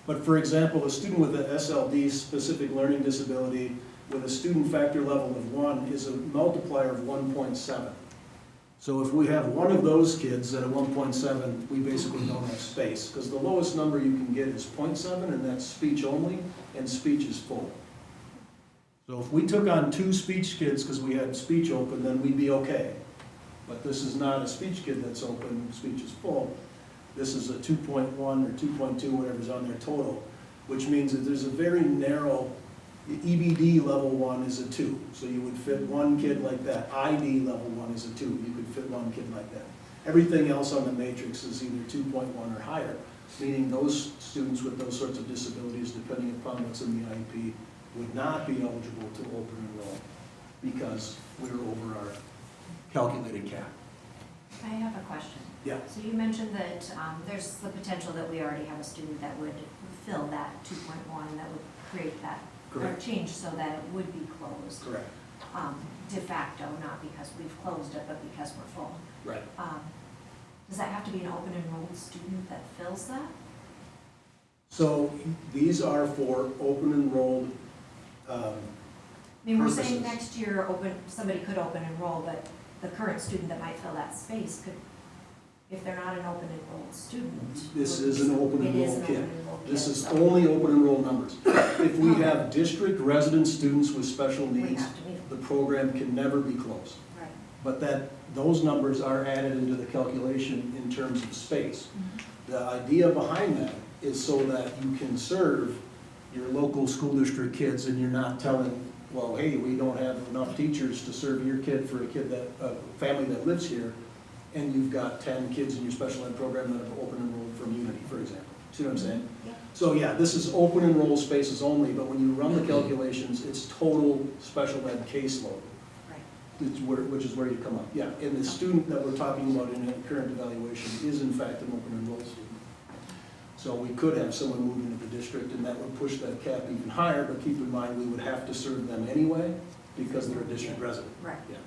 [SPEAKER 1] But for example, a student with an SLD, specific learning disability, with a student factor level of 1 is a multiplier of 1.7. So if we have one of those kids at a 1.7, we basically don't have space, because the lowest number you can get is 0.7, and that's speech only, and speech is full. So if we took on 2 speech kids because we had speech open, then we'd be okay. But this is not a speech kid that's open, speech is full. This is a 2.1 or 2.2, whatever's on their total, which means that there's a very narrow, EBD level 1 is a 2. So you would fit one kid like that. ID level 1 is a 2. You could fit one kid like that. Everything else on the matrix is either 2.1 or higher, meaning those students with those sorts of disabilities, depending upon what's in the IEP, would not be eligible to open enroll because we're over our calculated cap.
[SPEAKER 6] I have a question.
[SPEAKER 1] Yeah.
[SPEAKER 6] So you mentioned that there's the potential that we already have a student that would fill that 2.1, that would create that, or
[SPEAKER 1] Correct.
[SPEAKER 6] change so that it would be closed.
[SPEAKER 1] Correct.
[SPEAKER 6] De facto, not because we've closed it, but because we're full.
[SPEAKER 1] Right.
[SPEAKER 6] Does that have to be an open enrolled student that fills that?
[SPEAKER 1] So these are for open enrolled
[SPEAKER 6] I mean, we're saying
[SPEAKER 1] purposes.
[SPEAKER 6] next year, somebody could open enroll, but the current student that might fill that space could, if they're not an open enrolled student.
[SPEAKER 1] This is an open
[SPEAKER 6] It is
[SPEAKER 1] enrolled
[SPEAKER 6] an
[SPEAKER 1] kid.
[SPEAKER 6] open enrolled
[SPEAKER 1] This
[SPEAKER 6] kid,
[SPEAKER 1] is
[SPEAKER 6] so
[SPEAKER 1] only open enrolled numbers. If we have district resident students with special
[SPEAKER 6] we
[SPEAKER 1] needs,
[SPEAKER 6] have to meet.
[SPEAKER 1] the program can never be closed.
[SPEAKER 6] Right.
[SPEAKER 1] But those numbers are added into the calculation in terms of space.
[SPEAKER 6] Mm-hmm.
[SPEAKER 1] The idea behind that is so that you can serve your local school district kids and you're not telling, well, hey, we don't have enough teachers to serve your kid for a family that lives here, and you've got 10 kids in your special ed program that have open enrolled from Unity, for example. See what I'm saying?
[SPEAKER 6] Yeah.
[SPEAKER 1] So yeah, this is open enroll spaces only, but when you run the calculations, it's total special ed caseload.
[SPEAKER 6] Right.
[SPEAKER 1] Which is where you come up. Yeah, and the student that we're talking about in the current evaluation is in fact an open enrolled student. So we could have someone move into the district and that would push that cap even higher, but keep in mind, we would have to serve them anyway because they're a district resident.
[SPEAKER 6] Right.
[SPEAKER 1] Yeah.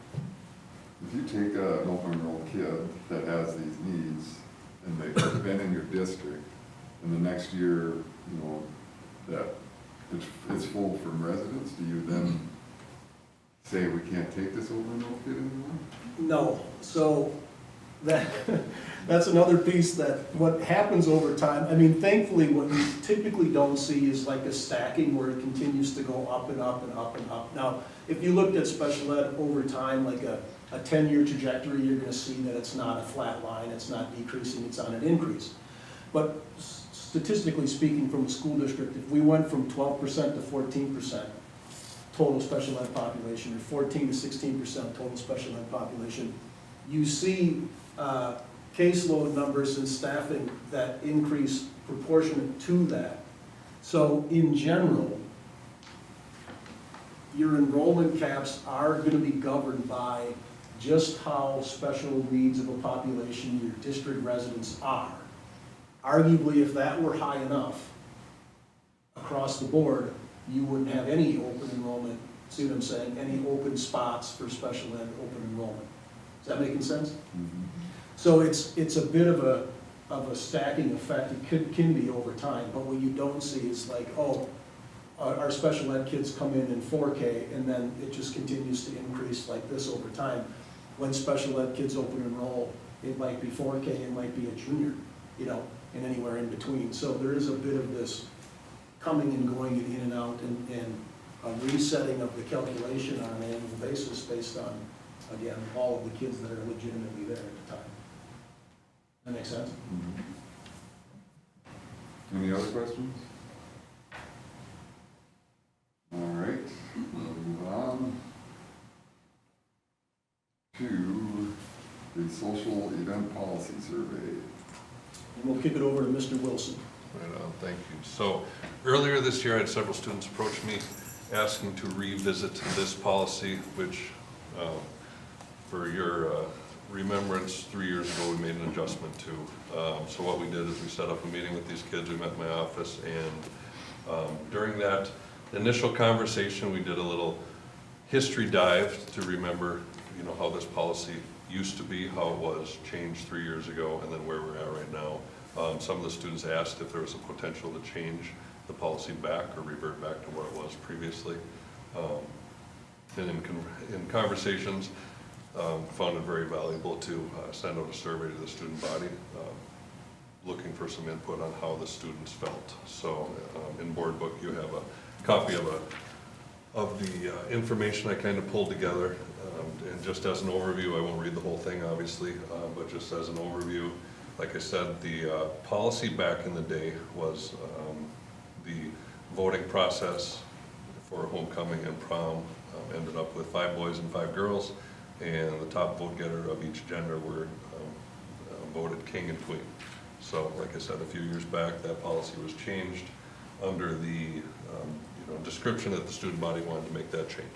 [SPEAKER 2] If you take an open enrolled kid that has these needs and they've been in your district, and the next year, that it's full from residents, do you then say we can't take this open enrolled kid anymore?
[SPEAKER 1] No, so that, that's another piece that, what happens over time, I mean, thankfully, what you typically don't see is like a stacking where it continues to go up and up and up and up. Now, if you looked at special ed over time, like a 10-year trajectory, you're gonna see that it's not a flat line, it's not decreasing, it's on an increase. But statistically speaking, from a school district, if we went from 12% to 14% total special ed population, or 14 to 16% total special ed population, you see caseload numbers and staffing that increase proportionate to that. So in general, your enrollment caps are gonna be governed by just how special needs of a population your district residents are. Arguably, if that were high enough across the board, you wouldn't have any open enrollment, see what I'm saying, any open spots for special ed open enrollment. Is that making sense?
[SPEAKER 2] Mm-hmm.
[SPEAKER 1] So it's a bit of a stacking effect, it can be over time, but what you don't see is like, oh, our special ed kids come in 4K, and then it just continues to increase like this over time. When special ed kids open enroll, it might be 4K, it might be a junior, you know, and anywhere in between. So there is a bit of this coming and going and in and out, and a resetting of the calculation on an annual basis based on, again, all of the kids that are legitimately there at the time. That make sense?
[SPEAKER 2] Mm-hmm. Any other questions? All right, we'll move on to the social event policy survey.
[SPEAKER 1] And we'll kick it over to Mr. Wilson.
[SPEAKER 3] Right on, thank you. So earlier this year, I had several students approach me asking to revisit this policy, which, for your remembrance, 3 years ago, we made an adjustment to. So what we did is we set up a meeting with these kids, we met in my office, and during that initial conversation, we did a little history dive to remember, you know, how this policy used to be, how it was changed 3 years ago, and then where we're at right now. Some of the students asked if there was a potential to change the policy back or revert back to what it was previously. And in conversations, found it very valuable to send out a survey to the student body, looking for some input on how the students felt. So in board book, you have a copy of the information I kind of pulled together. And just as an overview, I won't read the whole thing, obviously, but just as an overview, like I said, the policy back in the day was the voting process for homecoming and prom ended up with 5 boys and 5 girls, and the top vote getter of each gender were voted king and queen. So, like I said, a few years back, that policy was changed under the description that the student body wanted to make that change.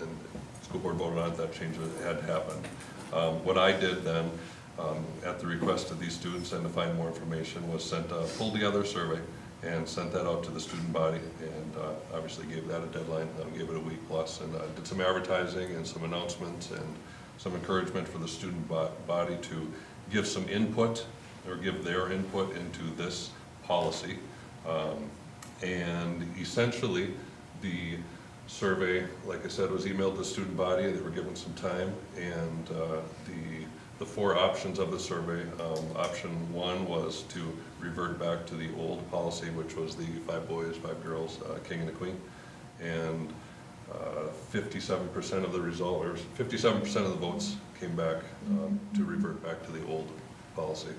[SPEAKER 3] And the school board voted on it, that change had happened. What I did then, at the request of these students and to find more information, was pulled together a survey and sent that out to the student body, and obviously gave that a deadline, gave it a week plus, and did some advertising and some announcements and some encouragement for the student body to give some input, or give their input into this policy. And essentially, the survey, like I said, was emailed to the student body. They were given some time, and the 4 options of the survey, option 1 was to revert back to the old policy, which was the 5 boys, 5 girls, king and the queen. And 57% of the result, or 57% of the votes came back to revert back to the old policy.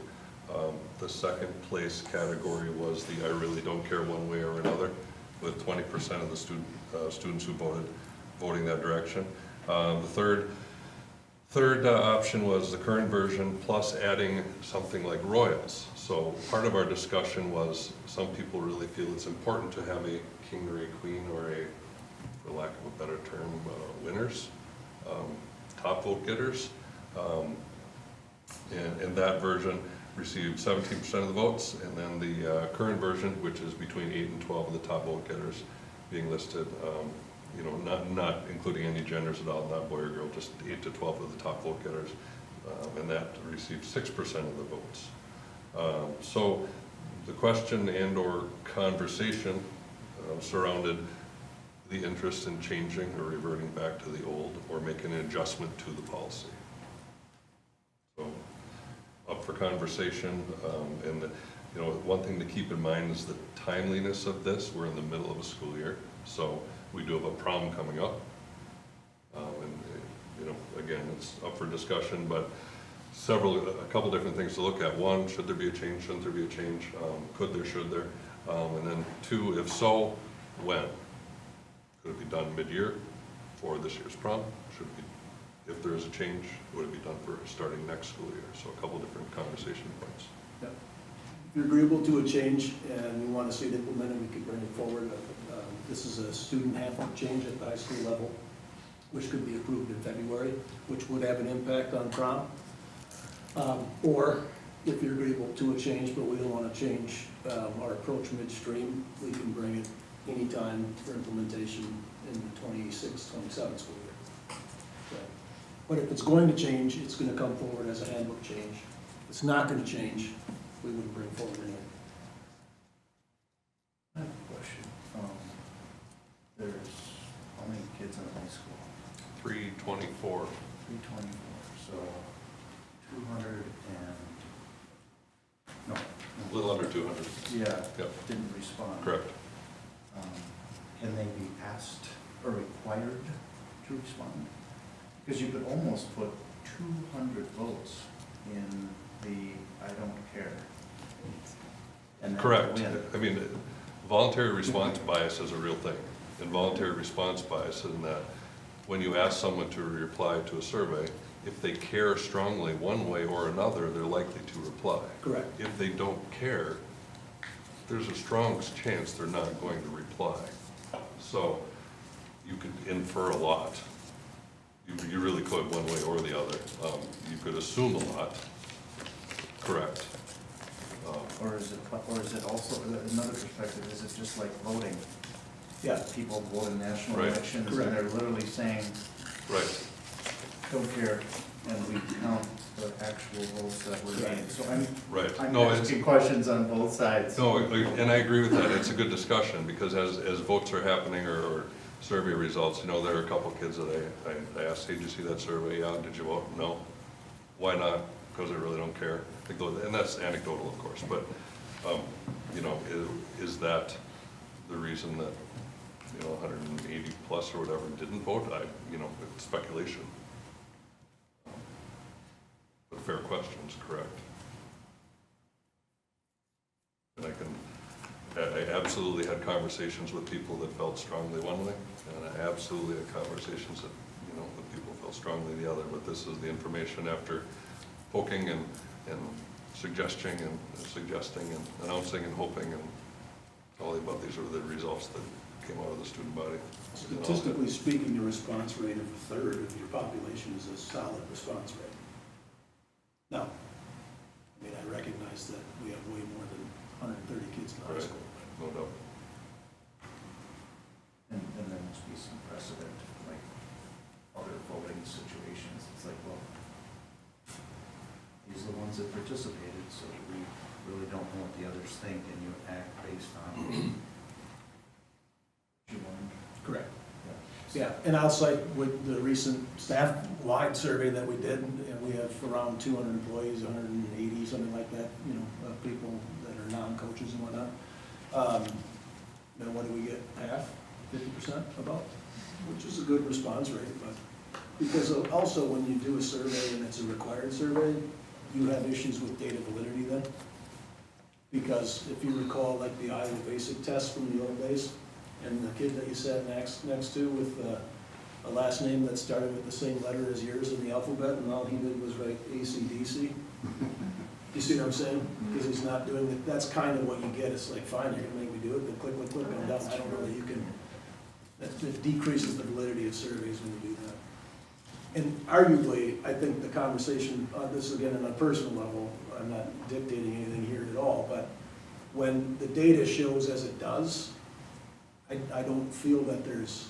[SPEAKER 3] The second place category was the I really don't care one way or another, with 20% of the students who voting that direction. The third option was the current version plus adding something like royals. So part of our discussion was some people really feel it's important to have a king or a queen, or a, for lack of a better term, winners, top vote getters. And that version received 17% of the votes, and then the current version, which is between 8 and 12 of the top vote getters being listed, not including any genders at all, not boy or girl, just 8 to 12 of the top vote getters, and that received 6% of the votes. So the question and or conversation surrounded the interest in changing or reverting back to the old or making an adjustment to the policy. So, up for conversation, and, you know, one thing to keep in mind is the timeliness of this. We're in the middle of a school year, so we do have a prom coming up. And, you know, again, it's up for discussion, but a couple different things to look at. One, should there be a change, shouldn't there be a change? Could there, should there? And then two, if so, when? Could it be done mid-year for this year's prom? Should it be, if there is a change, would it be done for starting next school year? So a couple different conversation points.
[SPEAKER 1] If you're agreeable to a change and you want to see it implemented, we could bring it forward. This is a student handbook change at the high school level, which could be approved in February, which would have an impact on prom. Or if you're agreeable to a change, but we don't want to change our approach midstream, we can bring it anytime for implementation in the 26, 27 school year. So, but if it's going to change, it's going to come forward as a handbook change. If it's not going to change, we wouldn't bring forward anything.
[SPEAKER 7] I have a question. There's how many kids in high school?
[SPEAKER 3] 324.
[SPEAKER 7] 324, so 200 and, no.
[SPEAKER 3] A little under 200.
[SPEAKER 7] Yeah,
[SPEAKER 3] Yep.
[SPEAKER 7] didn't respond.
[SPEAKER 3] Correct.
[SPEAKER 7] Can they be asked or required to respond? Because you could almost put 200 votes in the I don't care. And then
[SPEAKER 3] Correct.
[SPEAKER 7] win.
[SPEAKER 3] I mean, voluntary response bias is a real thing. Involuntary response bias in that when you ask someone to reply to a survey, if they care strongly one way or another, they're likely to reply.
[SPEAKER 1] Correct.
[SPEAKER 3] If they don't care, there's a strong chance they're not going to reply. So you could infer a lot. You really could one way or the other. You could assume a lot. Correct.
[SPEAKER 7] Or is it also, another perspective, is it just like voting?
[SPEAKER 1] Yeah.
[SPEAKER 7] People vote in national
[SPEAKER 3] Right.
[SPEAKER 7] elections
[SPEAKER 1] Correct.
[SPEAKER 7] and they're literally saying,
[SPEAKER 3] Right.
[SPEAKER 7] don't care, and we count the actual votes that were made. So
[SPEAKER 3] Right.
[SPEAKER 7] I'm
[SPEAKER 3] No, it's,
[SPEAKER 7] asking questions on both sides.
[SPEAKER 3] no, and I agree with that. It's a good discussion because as votes are happening or survey results, you know, there are a couple kids that I asked, hey, did you see that survey? Yeah. Did you vote? No. Why not? Because I really don't care. And that's anecdotal, of course, but, you know, is that the reason that, you know, 180 plus or whatever didn't vote? You know, it's speculation. But fair questions, correct. And I absolutely had conversations with people that felt strongly one way, and I absolutely had conversations that, you know, with people felt strongly the other, but this is the information after poking and suggesting and announcing and hoping and all the above. These are the results that came out of the student body.
[SPEAKER 1] Statistically speaking, the response rate of a third of your population is a solid response rate. Now, I mean, I recognize that we have way more than 130 kids in high
[SPEAKER 3] Right.
[SPEAKER 1] school.
[SPEAKER 3] No doubt.
[SPEAKER 7] And there must be some precedent, like other voting situations. It's like, well, these are the ones that participated, so we really don't know what the others think, and you act based on what you learned.
[SPEAKER 1] Correct.
[SPEAKER 7] Yeah.
[SPEAKER 1] Yeah, and I'll cite with the recent staff-wide survey that we did, and we have around 200 employees, 180, something like that, you know, people that are non-coaches and whatnot. Then what do we get, half, 50% about? Which is a good response rate, but, because also when you do a survey and it's a required survey, you have issues with data validity then. Because if you recall, like the Iowa basic test from the old days, and the kid that you sat next to with a last name that started with the same letter as yours in the alphabet, and all he did was write AC/DC. You see what I'm saying? Because he's not doing it. That's kind of what you get. It's like, fine, you're gonna make me do it, then click, I'm done. I don't know that you can, it decreases the validity of surveys when you do that. And arguably, I think the conversation, this again on a personal level, I'm not dictating anything here at all, but when the data shows as it does, I don't feel that there's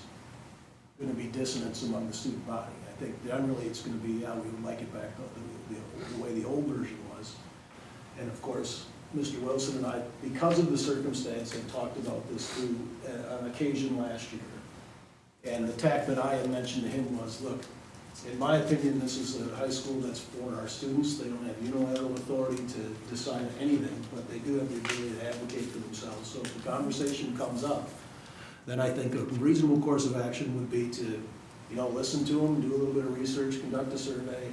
[SPEAKER 1] gonna be dissonance among the student body. I think generally it's gonna be, yeah, we would like it back the way the old version was. And of course, Mr. Wilson and I, because of the circumstance, had talked about this too on occasion last year. And the tack that I had mentioned to him was, look, in my opinion, this is a high school that's for our students. They don't have unilateral authority to decide anything, but they do have the ability to advocate for themselves. So if the conversation comes up, then I think a reasonable course of action would be to, listen to them, do a little bit of research, conduct a survey,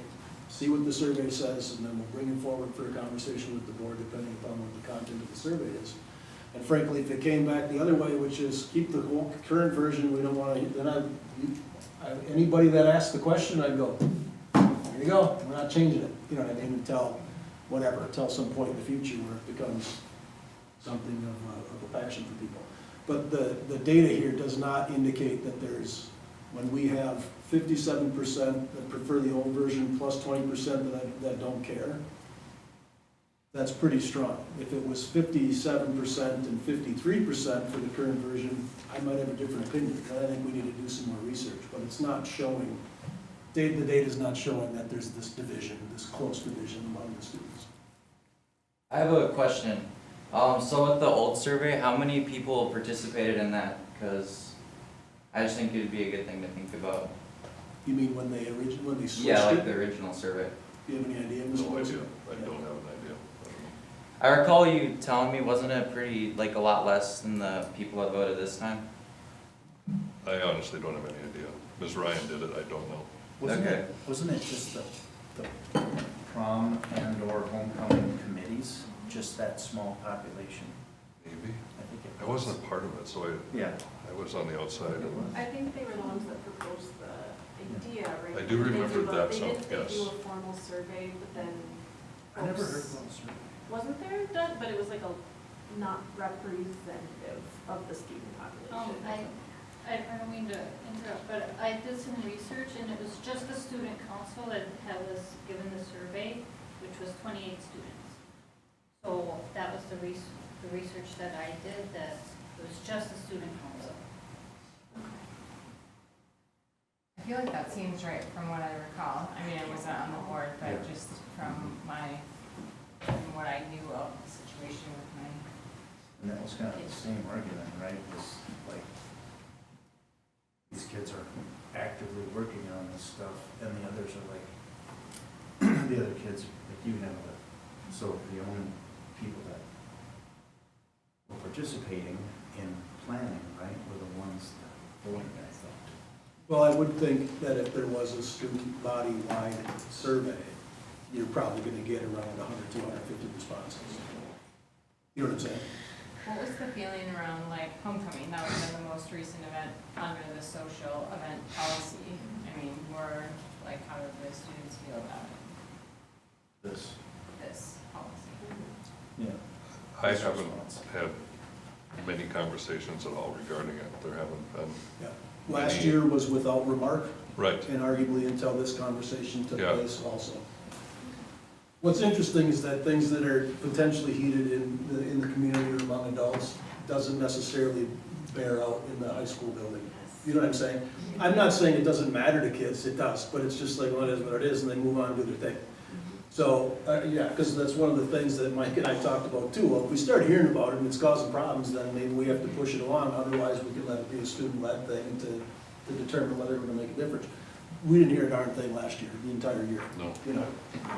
[SPEAKER 1] see what the survey says, and then we'll bring it forward for a conversation with the board, depending upon what the content of the survey is. And frankly, if it came back the other way, which is keep the whole current version, we don't want to, then anybody that asks the question, I'd go, here you go, we're not changing it. You know what I mean? Until some point in the future where it becomes something of a passion for people. But the data here does not indicate that when we have 57% that prefer the old version plus 20% that don't care, that's pretty strong. If it was 57% and 53% for the current version, I might have a different opinion. I think we need to do some more research, but it's not showing, the data is not showing that there's this division, this close division among the students.
[SPEAKER 5] I have a question. So with the old survey, how many people participated in that? Because I just think it'd be a good thing to think about.
[SPEAKER 1] You mean when they switched it?
[SPEAKER 5] Yeah, like the original survey.
[SPEAKER 1] Do you have any idea, Mr.
[SPEAKER 3] No
[SPEAKER 1] Wilson?
[SPEAKER 3] idea, I don't have an idea.
[SPEAKER 5] I recall you telling me, wasn't it a lot less than the people that voted this time?
[SPEAKER 3] I honestly don't have any idea. Ms. Ryan did it, I don't know.
[SPEAKER 7] Wasn't it just the prom and or homecoming committees, just that small population?
[SPEAKER 3] Maybe.
[SPEAKER 7] I think it
[SPEAKER 3] I wasn't a part of it, so
[SPEAKER 7] Yeah.
[SPEAKER 3] I was on the outside.
[SPEAKER 8] I think they were the ones that proposed the idea, right?
[SPEAKER 3] I do remember that
[SPEAKER 8] They
[SPEAKER 3] some,
[SPEAKER 8] did
[SPEAKER 3] yes.
[SPEAKER 8] do a formal survey, but then.
[SPEAKER 7] I never heard
[SPEAKER 8] folks-
[SPEAKER 7] about a survey.
[SPEAKER 8] Wasn't there done, but it was like not representative of the student population.
[SPEAKER 9] I don't mean to interrupt, but I did some research and it was just the student council that had us given the survey, which was 28 students. So that was the research that I did, that it was just the student council.
[SPEAKER 10] I feel like that seems right from what I recall. I mean, I wasn't on the board, but
[SPEAKER 7] Yeah.
[SPEAKER 10] just from what I knew of the situation with my,
[SPEAKER 7] And that was kind of the same argument, right? Was like, these kids are actively working on this stuff, and the others are like, the other kids, like you have it. So the only people that were participating in planning, right, were the ones that voted, I thought.
[SPEAKER 1] Well, I would think that if there was a student body-wide survey, you're probably gonna get around 100, 250 responses. You know what I'm saying?
[SPEAKER 10] what was the feeling around like homecoming? That was the most recent event under the social event policy. I mean, how did the students feel about this policy?
[SPEAKER 7] Yeah.
[SPEAKER 3] I haven't had many conversations at all regarding it. There haven't been.
[SPEAKER 1] Yeah. Last year was without remark,
[SPEAKER 3] Right.
[SPEAKER 1] and arguably until this conversation took
[SPEAKER 3] Yeah.
[SPEAKER 1] place also. What's interesting is that things that are potentially heated in the community or among adults doesn't necessarily bear out in the high school building. You know what I'm saying? I'm not saying it doesn't matter to kids, it does, but it's just like, well, it is what it is, and they move on and do their thing. So, yeah, because that's one of the things that Mike and I talked about too. Well, if we start hearing about it and it's causing problems, then maybe we have to push it along. Otherwise, we can let it be a student-led thing to determine whether we're gonna make a difference. We didn't hear a darn thing last year, the entire year.
[SPEAKER 3] No.
[SPEAKER 1] You know,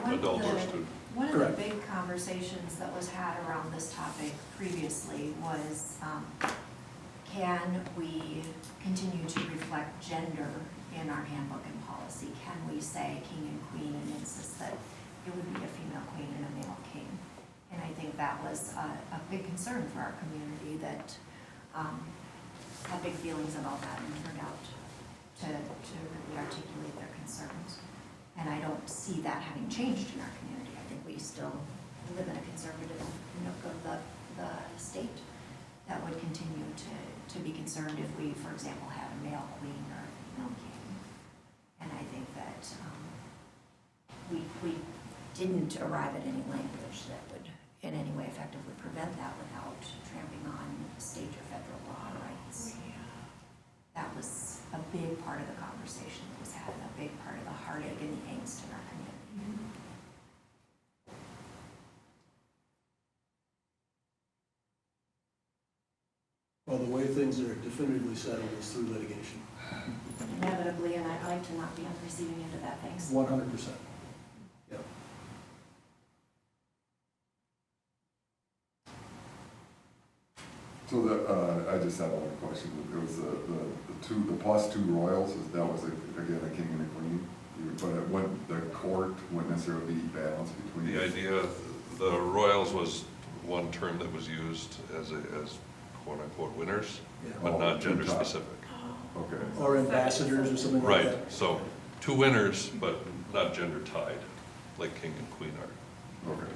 [SPEAKER 3] Adult or student.
[SPEAKER 6] One of
[SPEAKER 1] Correct.
[SPEAKER 6] the big conversations that was had around this topic previously was, can we continue to reflect gender in our handbook and policy? Can we say king and queen and insist that it would be a female queen and a male king? And I think that was a big concern for our community that had big feelings about that and turned out to really articulate their concerns. And I don't see that having changed in our community. I think we still live in a conservative nook of the state that would continue to be concerned if we, for example, had a male queen or a female king. And I think that we didn't arrive at any language that would in any way effectively prevent that without tramping on state or federal law rights. That was a big part of the conversation that was had, a big part of the heartache and the angst in our community.
[SPEAKER 1] Well, the way things are definitively settled is through litigation,
[SPEAKER 6] Inevitably, and I'd like to not be on the receiving end of that, thanks.
[SPEAKER 1] 100%. Yep.
[SPEAKER 2] So I just had one question. It was the plus two royals, that was again a king and a queen? But it wouldn't, the court wouldn't necessarily be balanced between.
[SPEAKER 3] The idea, the Royals was one term that was used as quote unquote winners,
[SPEAKER 1] Yeah.
[SPEAKER 3] but not
[SPEAKER 2] Oh,
[SPEAKER 3] gender
[SPEAKER 2] two top.
[SPEAKER 3] specific.
[SPEAKER 2] Okay.
[SPEAKER 1] Or ambassadors or something like that.
[SPEAKER 3] Right, so two winners, but not gender tied, like king and queen are.
[SPEAKER 2] Okay.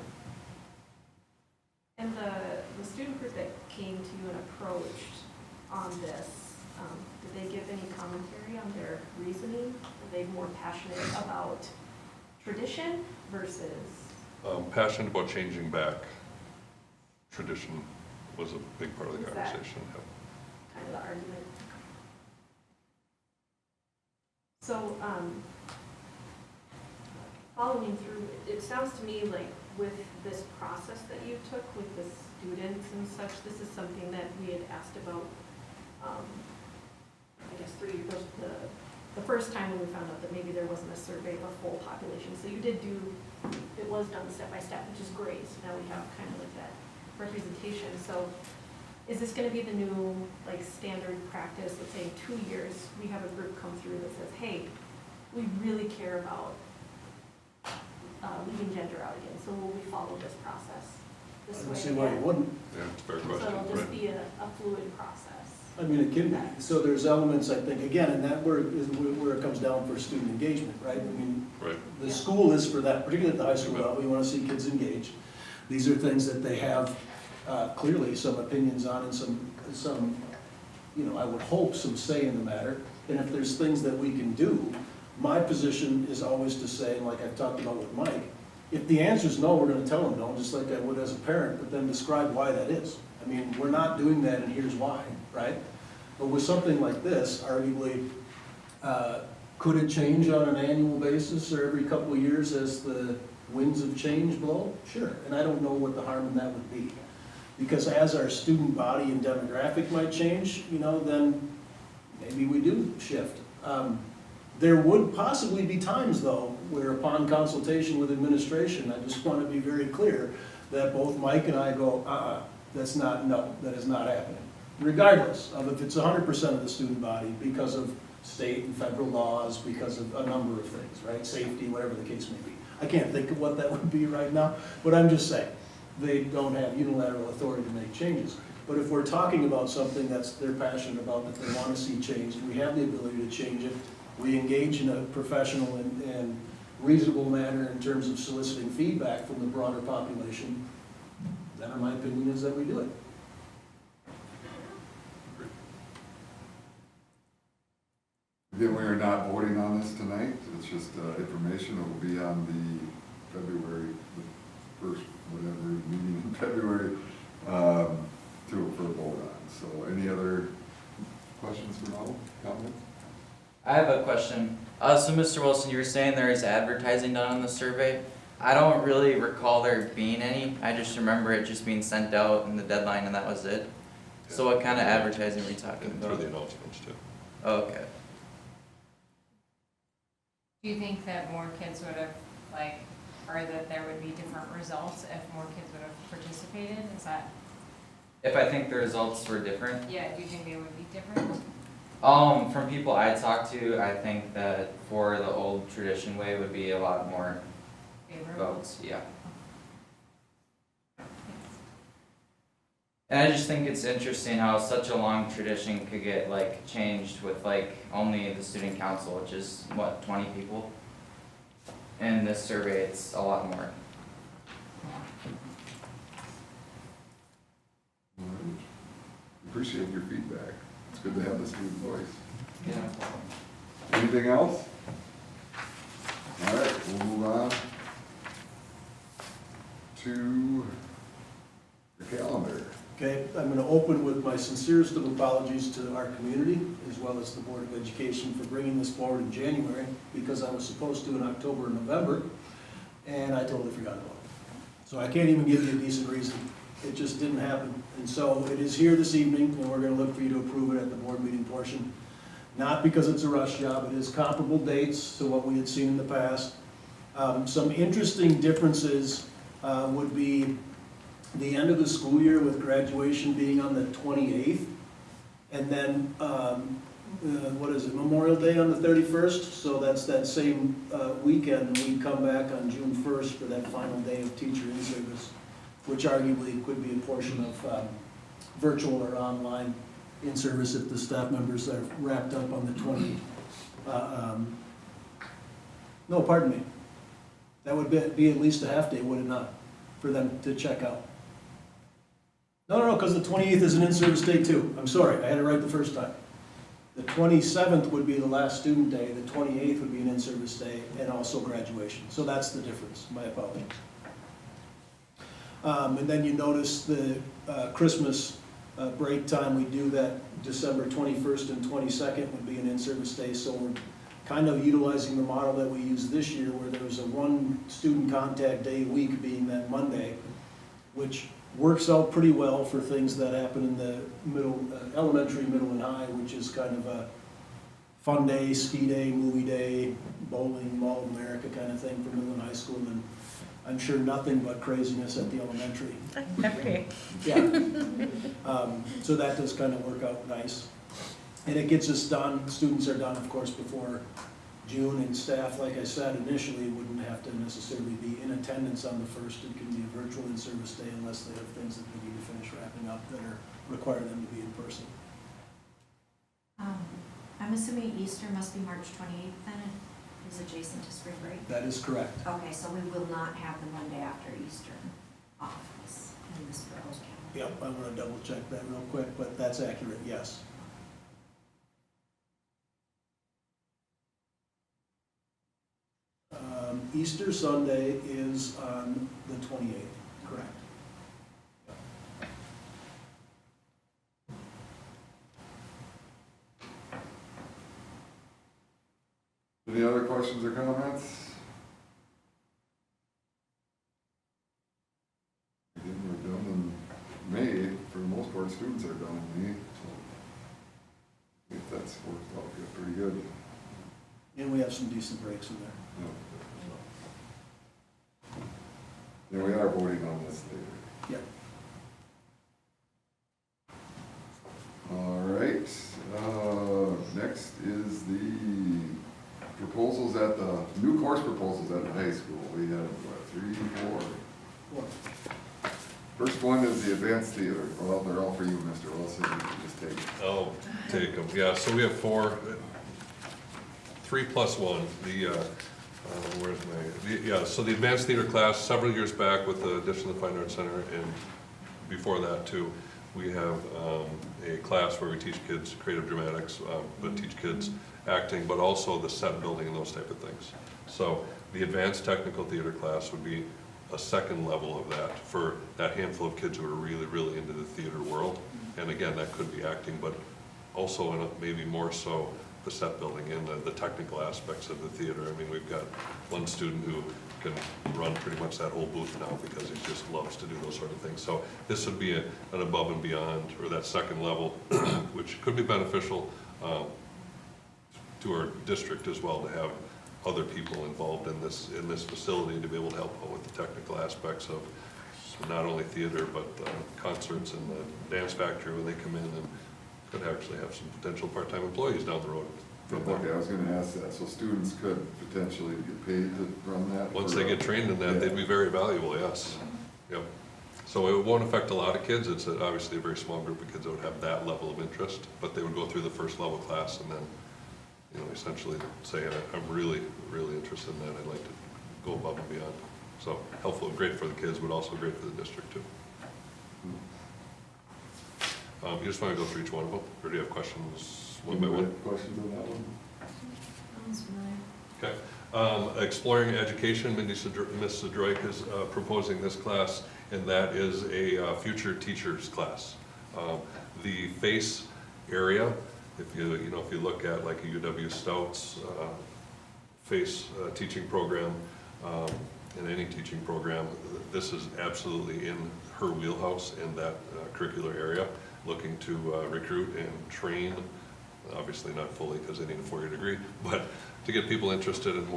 [SPEAKER 8] And the student group that came to you and approached on this, did they give any commentary on their reasoning? Are they more passionate about tradition versus?
[SPEAKER 3] Passionate about changing back. Tradition was a big part of the
[SPEAKER 8] Is that-
[SPEAKER 3] conversation. Yep.
[SPEAKER 8] Kind of the argument. So, following through, it sounds to me like with this process that you took with the students and such, this is something that we had asked about, I guess 3 years ago, the first time when we found out that maybe there wasn't a survey of a full population. So you did do, it was done step by step, which is great. So now we have kind of like that representation. So is this gonna be the new, like, standard practice? Let's say in 2 years, we have a group come through that says, hey, we really care about leaving gender out again, so will we follow this process
[SPEAKER 1] I
[SPEAKER 8] this
[SPEAKER 1] don't
[SPEAKER 8] way
[SPEAKER 1] see why you
[SPEAKER 8] again?
[SPEAKER 1] wouldn't.
[SPEAKER 3] Yeah, it's a fair
[SPEAKER 8] So
[SPEAKER 3] question.
[SPEAKER 8] it'll just
[SPEAKER 3] Right.
[SPEAKER 8] be a fluid process.
[SPEAKER 1] I mean, it can be. So there's elements, I think, again, and that where it comes down for student engagement, right? I mean,
[SPEAKER 3] Right.
[SPEAKER 1] the school is for that, particularly at the high school level, you want to see kids engaged. These are things that they have clearly some opinions on and some, you know, I would hope some say in the matter. And if there's things that we can do, my position is always to say, and like I've talked about with Mike, if the answer is no, we're gonna tell them no, just like I would as a parent, but then describe why that is. I mean, we're not doing that and here's why, right? But with something like this, arguably, could it change on an annual basis or every couple of years as the winds of change blow? Sure, and I don't know what the harm in that would be. Because as our student body and demographic might change, you know, then maybe we do shift. There would possibly be times, though, where upon consultation with administration, I just want to be very clear that both Mike and I go, that's not, no, that is not happening. Regardless of if it's 100% of the student body because of state and federal laws, because of a number of things, right? Safety, whatever the case may be. I can't think of what that would be right now, but I'm just saying, they don't have unilateral authority to make changes. But if we're talking about something that's they're passionate about, that they want to see changed, and we have the ability to change it, we engage in a professional and reasonable manner in terms of soliciting feedback from the broader population, then in my opinion is that we do it.
[SPEAKER 2] Again, we are not voting on this tonight, it's just information. It will be on the February, the first, whatever, meeting in February, for a vote on. So any other questions for now, comments?
[SPEAKER 5] I have a question. So Mr. Wilson, you were saying there is advertising done on the survey. I don't really recall there being any. I just remember it just being sent out and the deadline and that was it. So what kind of advertising are we talking
[SPEAKER 3] And through
[SPEAKER 5] about?
[SPEAKER 3] the announcements too.
[SPEAKER 5] Oh, okay.
[SPEAKER 10] Do you think that more kids would have, like, or that there would be different results if more kids would have participated? Is that,
[SPEAKER 5] If I think the results were different?
[SPEAKER 10] yeah, do you think they would be different?
[SPEAKER 5] From people I talked to, I think that for the old tradition way would be a lot more
[SPEAKER 10] Favorable?
[SPEAKER 5] votes, yeah. And I just think it's interesting how such a long tradition could get like changed with like only the student council, which is what, 20 people? In this survey, it's a lot more.
[SPEAKER 2] All right. Appreciate your feedback. It's good to have the student voice.
[SPEAKER 5] Yeah.
[SPEAKER 2] Anything else? All right, we'll move on to the calendar.
[SPEAKER 1] Okay, I'm going to open with my sincerest of apologies to our community, as well as the Board of Education for bringing this forward in January, because I was supposed to in October and November, and I totally forgot about it. So I can't even give you a decent reason. It just didn't happen. And so it is here this evening, and we're gonna look for you to approve it at the board meeting portion. Not because it's a rush job, it is comparable dates to what we had seen in the past. Some interesting differences would be the end of the school year with graduation being on the 28th. And then, what is it, Memorial Day on the 31st? So that's that same weekend, and we come back on June 1st for that final day of teacher in-service, which arguably could be a portion of virtual or online in-service if the staff members are wrapped up on the 20. No, pardon me. That would be at least a half day, would it not, for them to check out? No, because the 28th is an in-service day too. I'm sorry, I had it right the first time. The 27th would be the last student day, the 28th would be an in-service day, and also graduation. So that's the difference, my apologies. And then you notice the Christmas break time, we do that December 21st and 22nd would be an in-service day. So we're kind of utilizing the model that we used this year, where there was a one student contact day a week being that Monday, which works out pretty well for things that happen in the middle, elementary, middle, and high, which is kind of a fun day, ski day, movie day, bowling, Mall of America kind of thing for middle and high school, and I'm sure nothing but craziness at the elementary.
[SPEAKER 11] Every day.
[SPEAKER 1] Yeah. So that does kind of work out nice. And it gets us done, students are done, of course, before June, and staff, like I said, initially wouldn't have to necessarily be in attendance on the first. It can be a virtual in-service day unless they have things that they need to finish wrapping up that require them to be in person.
[SPEAKER 6] I'm assuming Easter must be March 28th then, it is adjacent to spring break?
[SPEAKER 1] That is correct.
[SPEAKER 6] Okay, so we will not have the Monday after Easter off in this proposed calendar.
[SPEAKER 1] Yep, I want to double check that real quick, but that's accurate, yes. Easter Sunday is on the 28th, correct.
[SPEAKER 2] Any other questions or comments? Again, we're done in May, for the most part, students are done in May, so I think that's worked out good, pretty good.
[SPEAKER 1] And we have some decent breaks in there.
[SPEAKER 2] Yeah. And we are voting on this later.
[SPEAKER 1] Yep.
[SPEAKER 2] All right, next is the proposals at the, new course proposals at the high school. We have, what, 3, 4? First one is the advanced theater. Well, they're all for you, Mr. Wilson, you can just take it.
[SPEAKER 3] I'll take them. Yeah, so we have 4, 3 plus 1. Where's my, so the advanced theater class, several years back with the addition of the Fine Arts Center, and before that too, we have a class where we teach kids creative dramatics, but teach kids acting, but also the set building and those type of things. So the advanced technical theater class would be a second level of that for that handful of kids who are really, really into the theater world. And again, that could be acting, but also in maybe more so the set building and the technical aspects of the theater. I mean, we've got one student who can run pretty much that whole booth now because he just loves to do those sort of things. So this would be an above and beyond, or that second level, which could be beneficial to our district as well, to have other people involved in this facility to be able to help out with the technical aspects of not only theater, but concerts and the dance factory when they come in, and could actually have some potential part-time employees down the road.
[SPEAKER 2] Okay, I was gonna ask that, so students could potentially get paid to run that?
[SPEAKER 3] Once they get trained in that, they'd be very valuable, yes. Yep. So it won't affect a lot of kids. It's obviously a very small group of kids that would have that level of interest, but they would go through the first level class and then, you know, essentially say, I'm really, really interested in that. I'd like to go above and beyond. So helpful, great for the kids, but also great for the district too. You just want to go through each one of them, or do you have questions one by one?
[SPEAKER 2] Questions on that one?
[SPEAKER 6] Sounds familiar.
[SPEAKER 3] Okay. Exploring education, Ms. Zadroik is proposing this class, and that is a future teachers class. The FACE area, if you look at like a UW Stouts FACE teaching program, in any teaching program, this is absolutely in her wheelhouse in that curricular area, looking to recruit and train, obviously not fully because they need a 4-year degree, but to get people interested and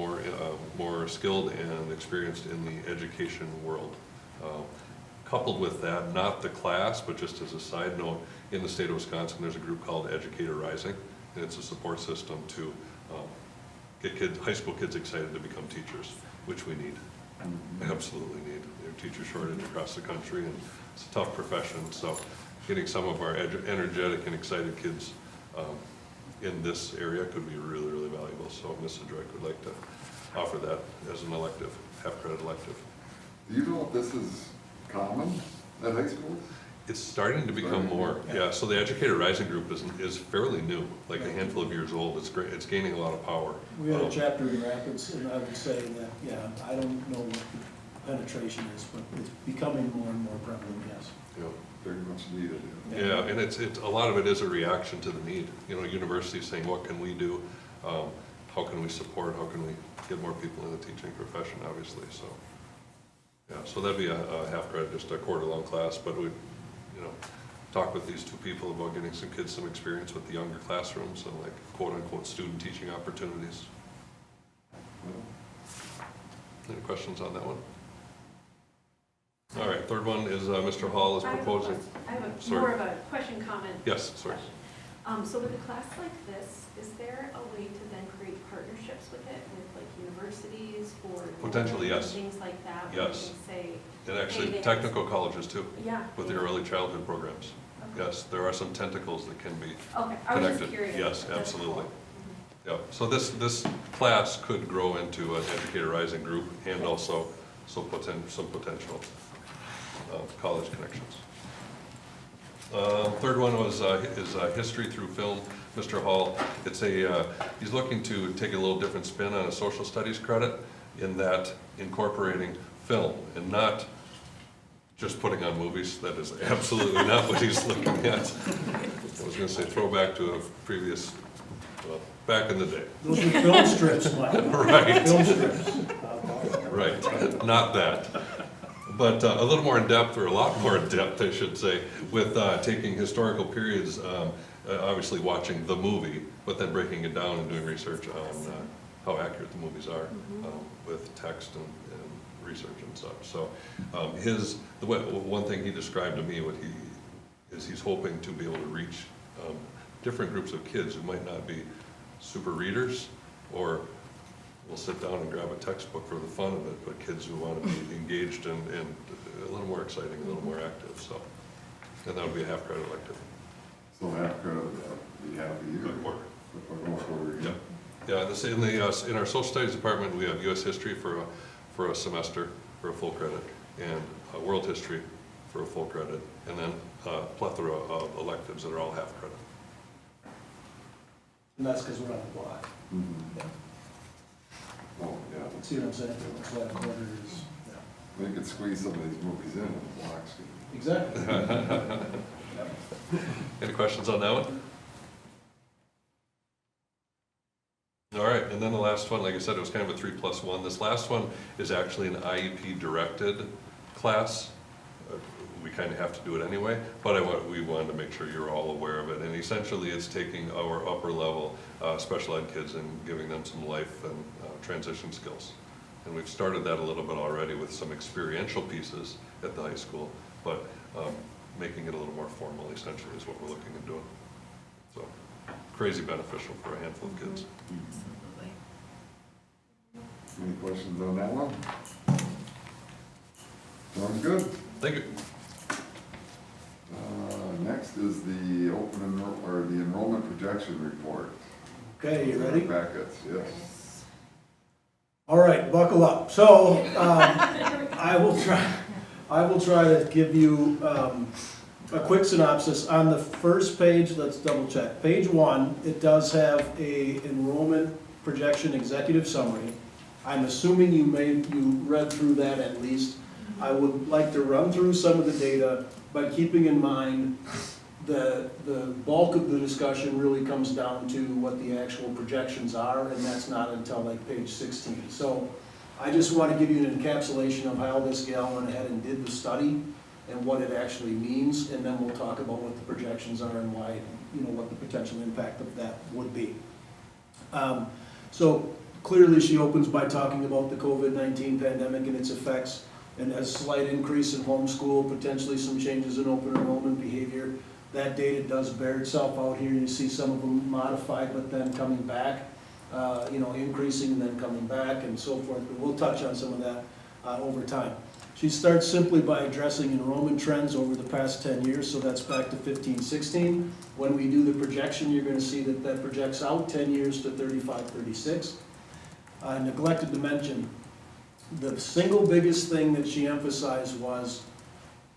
[SPEAKER 3] more skilled and experienced in the education world. Coupled with that, not the class, but just as a side note, in the state of Wisconsin, there's a group called Educator Rising, and it's a support system to get high school kids excited to become teachers, which we need, absolutely need. There's a teacher shortage across the country, and it's a tough profession, so getting some of our energetic and excited kids in this area could be really, really valuable. So Ms. Drake would like to offer that as an elective, half-credit elective.
[SPEAKER 2] Do you know if this is common at high schools?
[SPEAKER 3] It's starting to become more, yeah, so the Educator Rising Group is fairly new, like a handful of years old. It's great, it's gaining a lot of power.
[SPEAKER 1] We had a chapter in Rapids, and I would say that, yeah, I don't know what the penetration is, but it's becoming more and more prevalent, yes.
[SPEAKER 3] Yeah.
[SPEAKER 2] Very much needed.
[SPEAKER 3] Yeah, and it's a lot of it is a reaction to the need. You know, universities saying, what can we do? How can we support? How can we get more people in the teaching profession, obviously, so. Yeah, so that'd be a half credit, just a quarter-long class, but we, you know, talk with these two people about getting some kids some experience with the younger classrooms and like quote-unquote student teaching opportunities. Any questions on that one? All right, third one is Mr. Hall is proposing.
[SPEAKER 8] I have
[SPEAKER 3] Sorry.
[SPEAKER 8] more of a question, comment.
[SPEAKER 3] Yes, sorry.
[SPEAKER 8] So with a class like this, is there a way to then create partnerships with it, with like universities or?
[SPEAKER 3] Potentially, yes.
[SPEAKER 8] Things like that? where
[SPEAKER 3] Yes.
[SPEAKER 8] you can say,
[SPEAKER 3] And actually,
[SPEAKER 8] Hey,
[SPEAKER 3] technical colleges too,
[SPEAKER 8] yeah.
[SPEAKER 3] with their early childhood programs.
[SPEAKER 8] Okay.
[SPEAKER 3] Yes, there are some tentacles that can be
[SPEAKER 8] Okay, I was just
[SPEAKER 3] connected.
[SPEAKER 8] curious.
[SPEAKER 3] Yes,
[SPEAKER 8] That's
[SPEAKER 3] absolutely.
[SPEAKER 8] cool.
[SPEAKER 3] Yeah, so this class could grow into an Educator Rising group and also some potential college connections. Third one is history through film. Mr. Hall, it's he's looking to take a little different spin on a social studies credit in that incorporating film and not just putting on movies. That is absolutely not what he's looking at. I was gonna say throwback to a previous, well, back in the day.
[SPEAKER 1] Those are film strips, Mike.
[SPEAKER 3] Right.
[SPEAKER 1] Film strips.
[SPEAKER 3] Right, not that. But a little more in depth, or a lot more in depth, I should say, with taking historical periods, obviously watching the movie, but then breaking it down and doing research on how accurate the movies are with text and research and such. So one thing he described to me, he's hoping to be able to reach different groups of kids who might not be super readers, or will sit down and grab a textbook for the fun of it, but kids who want to be engaged and a little more exciting, a little more active, so. And that would be a half credit elective.
[SPEAKER 2] So half credit would be half a year.
[SPEAKER 3] A quarter.
[SPEAKER 2] A quarter, yeah.
[SPEAKER 3] Yeah, in our social studies department, we have U.S. history for a semester, for a full credit, and world history for a full credit, and then a plethora of electives that are all half credit.
[SPEAKER 1] And that's because we're on the block.
[SPEAKER 2] Mhm.
[SPEAKER 1] Yeah.
[SPEAKER 2] Oh, yeah.
[SPEAKER 1] See what I'm saying? So that quarter is, yeah.
[SPEAKER 2] We could squeeze some of these movies in the blocks.
[SPEAKER 1] Exactly.
[SPEAKER 3] Any questions on that one? All right, and then the last one, like I said, it was kind of a 3+1. This last one is actually an IEP directed class. We kind of have to do it anyway, but we wanted to make sure you're all aware of it. And essentially it's taking our upper level special ed kids and giving them some life and transition skills. And we've started that a little bit already with some experiential pieces at the high school, but making it a little more formal essentially is what we're looking at doing. So crazy beneficial for a handful of kids.
[SPEAKER 2] Any questions on that one? Sounds good.
[SPEAKER 3] Thank you.
[SPEAKER 2] Next is the the enrollment projection report.
[SPEAKER 1] Okay, you ready?
[SPEAKER 2] Packets, yes.
[SPEAKER 1] All right, buckle up. So, I will try to give you a quick synopsis. On the first page, let's double check. Page 1, it does have a enrollment projection executive summary. I'm assuming you read through that at least. I would like to run through some of the data, but keeping in mind the bulk of the discussion really comes down to what the actual projections are, and that's not until like page 16. So I just want to give you an encapsulation of how this gal went ahead and did the study. and what it actually means, and then we'll talk about what the projections are and why, what the potential impact of that would be. So clearly she opens by talking about the COVID-19 pandemic and its effects, and a slight increase in homeschool, potentially some changes in open enrollment behavior. That data does bear itself out here. You see some of them modified, but then coming back, increasing and then coming back and so forth. But we'll touch on some of that over time. She starts simply by addressing enrollment trends over the past 10 years, so that's back to 15-16. When we do the projection, you're going to see that that projects out 10 years to 35-36. I neglected to mention, the single biggest thing that she emphasized was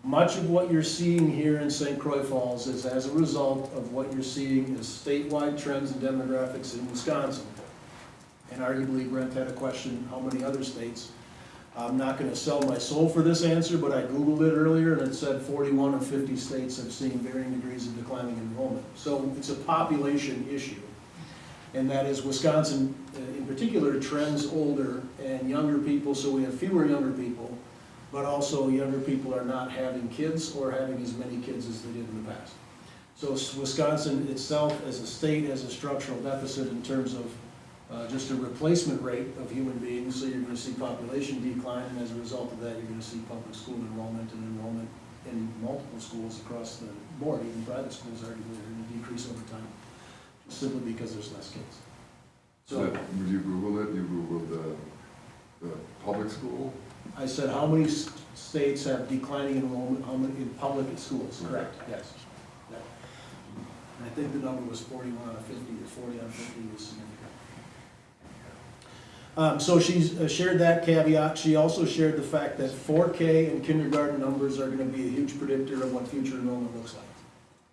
[SPEAKER 1] much of what you're seeing here in St. Croix Falls is as a result of what you're seeing as statewide trends and demographics in Wisconsin. And arguably Brent had a question, how many other states? I'm not going to sell my soul for this answer, but I Googled it earlier and it said 41 of 50 states have seen varying degrees of declining enrollment. So it's a population issue. And that is Wisconsin, in particular, trends older and younger people, so we have fewer younger people, but also younger people are not having kids or having as many kids as they did in the past. So Wisconsin itself as a state has a structural deficit in terms of just a replacement rate of human beings, so you're going to see population decline, and as a result of that, you're going to see public school enrollment and enrollment in multiple schools across the board, even private schools arguably are going to decrease over time, simply because there's less kids. So
[SPEAKER 2] Would you Google it? You Googled the public school?
[SPEAKER 1] I said, how many states have declining enrollment, how many in public schools? Correct, yes. Yeah. And I think the number was 41 out of 50, or 40 out of 50 was significant. So she's shared that caveat. She also shared the fact that 4K and kindergarten numbers are going to be a huge predictor of what future enrollment looks like,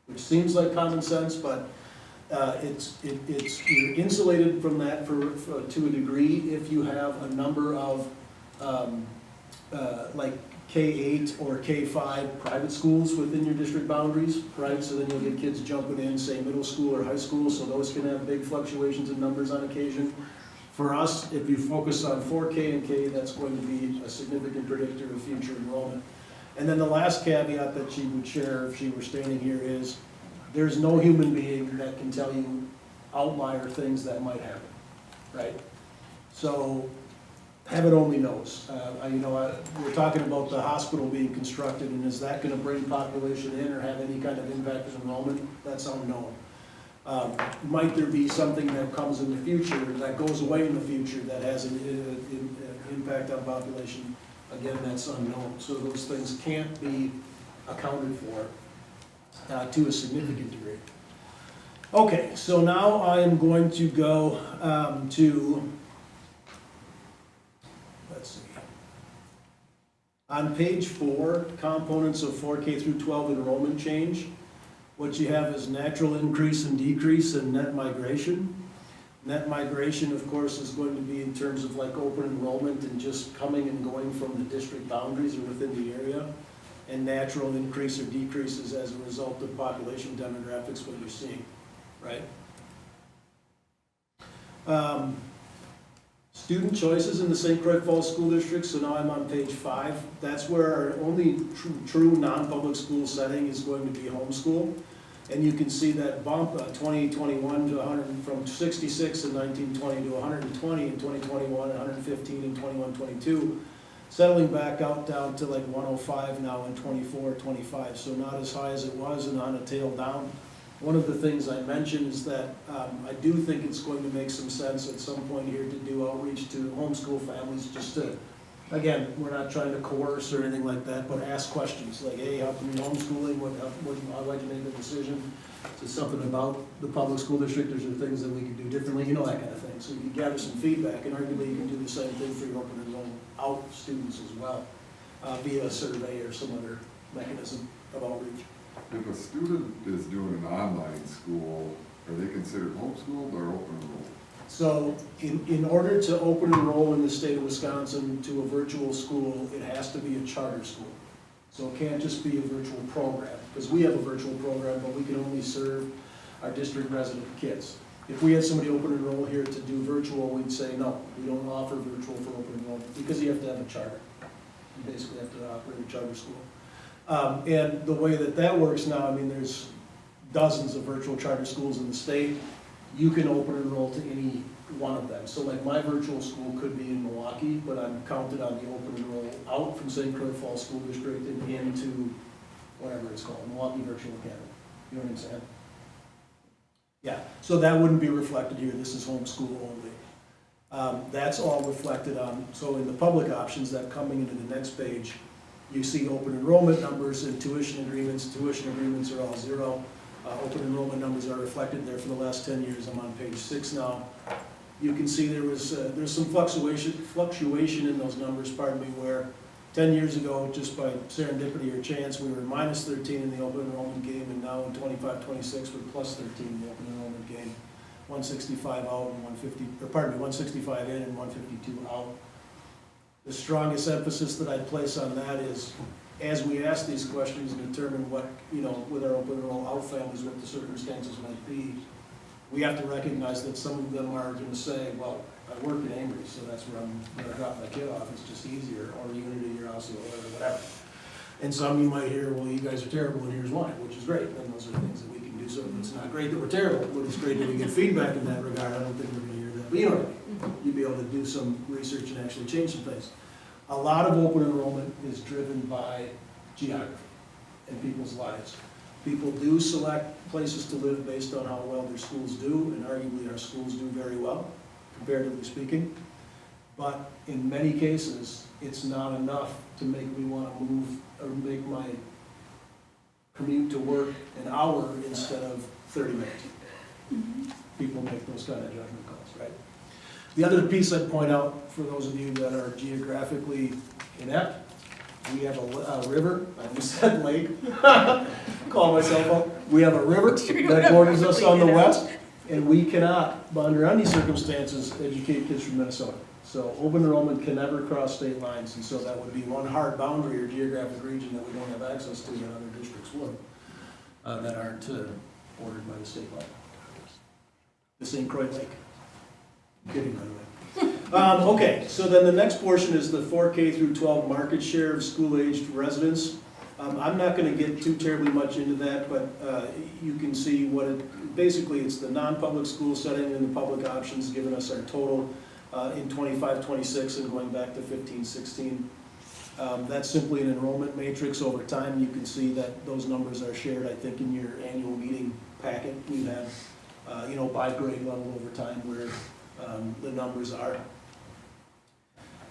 [SPEAKER 1] which seems like common sense, but you're insulated from that to a degree if you have a number of like K-8 or K-5 private schools within your district boundaries, right? So then you'll get kids jumping in, say, middle school or high school, so those can have big fluctuations in numbers on occasion. For us, if you focus on 4K and K, that's going to be a significant predictor of future enrollment. And then the last caveat that she would share if she were standing here is, there's no human being that can tell you outlier things that might happen, right? So heaven only knows. We're talking about the hospital being constructed, and is that going to bring population in or have any kind of impact on enrollment? That's unknown. Might there be something that comes in the future, that goes away in the future, that has an impact on population? Again, that's unknown. So those things can't be accounted for to a significant degree. Okay, so now I am going to go to, let's see. On page 4, components of 4K through 12 enrollment change. What you have is natural increase and decrease and net migration. Net migration, of course, is going to be in terms of like open enrollment and just coming and going from the district boundaries or within the area. And natural increase or decreases as a result of population demographics, what you're seeing, right? Student choices in the St. Croix Falls School District, so now I'm on page 5. That's where our only true non-public school setting is going to be homeschool. And you can see that bump 2021 to 100, from 66 in 1920 to 120 in 2021, 115 in 21-22, settling back out down to like 105 now in 24-25, so not as high as it was and on a tail down. One of the things I mentioned is that I do think it's going to make some sense at some point here to do outreach to homeschool families, just to, again, we're not trying to coerce or anything like that, but ask questions like, hey, how come you're homeschooling? I'd like to make a decision. Is it something about the public school district? Is there things that we could do differently? You know, that kind of thing. So you can gather some feedback, and arguably you can do the same thing for your open enrollment out students as well, via a survey or some other mechanism of outreach.
[SPEAKER 2] If a student is doing an online school, are they considered homeschooled or open enrolled?
[SPEAKER 1] So in order to open enroll in the state of Wisconsin to a virtual school, it has to be a charter school. So it can't just be a virtual program, because we have a virtual program, but we can only serve our district resident kids. If we had somebody open enroll here to do virtual, we'd say, no, we don't offer virtual for open enrollment, because you have to have a charter. You basically have to operate a charter school. And the way that that works now, I mean, there's dozens of virtual charter schools in the state. You can open enroll to any one of them. So like my virtual school could be in Milwaukee, but I'm counted on the open enroll out from St. Croix Falls School District and into whatever it's called, Milwaukee Virtual Academy. You know what I'm saying? Yeah, so that wouldn't be reflected here. This is homeschool only. That's all reflected on, so in the public options that coming into the next page, you see open enrollment numbers and tuition agreements. Tuition agreements are all zero. Open enrollment numbers are reflected there for the last 10 years. I'm on page 6 now. You can see there's some fluctuation in those numbers, pardon me, where 10 years ago, just by serendipity or chance, we were minus 13 in the open enrollment game, and now in 25-26, we're plus 13 in the open enrollment game. 165 out and 165 in and 152 out. The strongest emphasis that I'd place on that is, as we ask these questions and determine what, with our open enroll out families, what the circumstances might be, we have to recognize that some of them are going to say, well, I work in Ambry, so that's where I'm going to drop my kid off, it's just easier, or Unity or Osceola or whatever. And some you might hear, well, you guys are terrible and here's why, which is great, and those are things that we can do. So it's not great that we're terrible, but it's great that we get feedback in that regard. I don't think we're going to hear that, but you know what I mean. You'd be able to do some research and actually change some things. A lot of open enrollment is driven by geography and people's lives. People do select places to live based on how well their schools do, and arguably our schools do very well, comparatively speaking. But in many cases, it's not enough to make me want to move or make my commute to work an hour instead of 30 minutes. People make those kind of judgment calls, right? The other piece I'd point out for those of you that are geographically inept, we have a river, I just said lake, call myself out. We have a river that borders us on the west, and we cannot, under any circumstances, educate kids from Minnesota. So open enrollment can never cross state lines, and so that would be one hard boundary or geographic region that we don't have access to that other districts would, that aren't bordered by the state line. The St. Croix Lake. I'm kidding, by the way. Okay, so then the next portion is the 4K through 12 market share of school-aged residents. I'm not going to get too terribly much into that, but you can see what it, basically it's the non-public school setting and the public options giving us our total in 25-26 and going back to 15-16. That's simply an enrollment matrix over time. You can see that those numbers are shared, I think, in your annual meeting packet. We have, by grade level over time where the numbers are.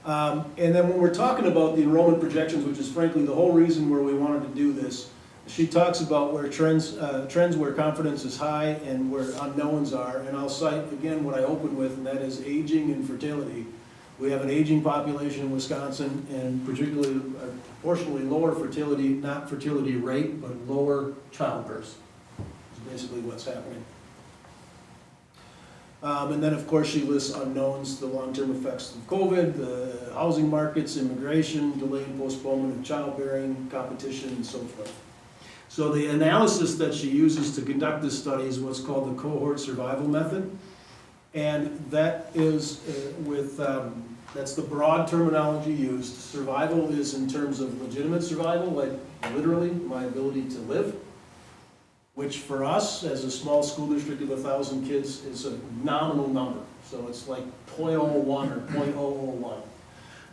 [SPEAKER 1] And then when we're talking about the enrollment projections, which is frankly the whole reason where we wanted to do this, she talks about where trends where confidence is high and where unknowns are. And I'll cite again what I opened with, and that is aging and fertility. We have an aging population in Wisconsin, and particularly proportionally lower fertility, not fertility rate, but lower childbirth. Is basically what's happening. And then, of course, she lists unknowns, the long-term effects of COVID, the housing markets, immigration, delay and postponement of childbearing, competition, and so forth. So the analysis that she uses to conduct this study is what's called the cohort survival method. And that is that's the broad terminology used. Survival is in terms of legitimate survival, like literally my ability to live, which for us, as a small school district of 1,000 kids, is a nominal number. So it's like 0.01 or 0.001.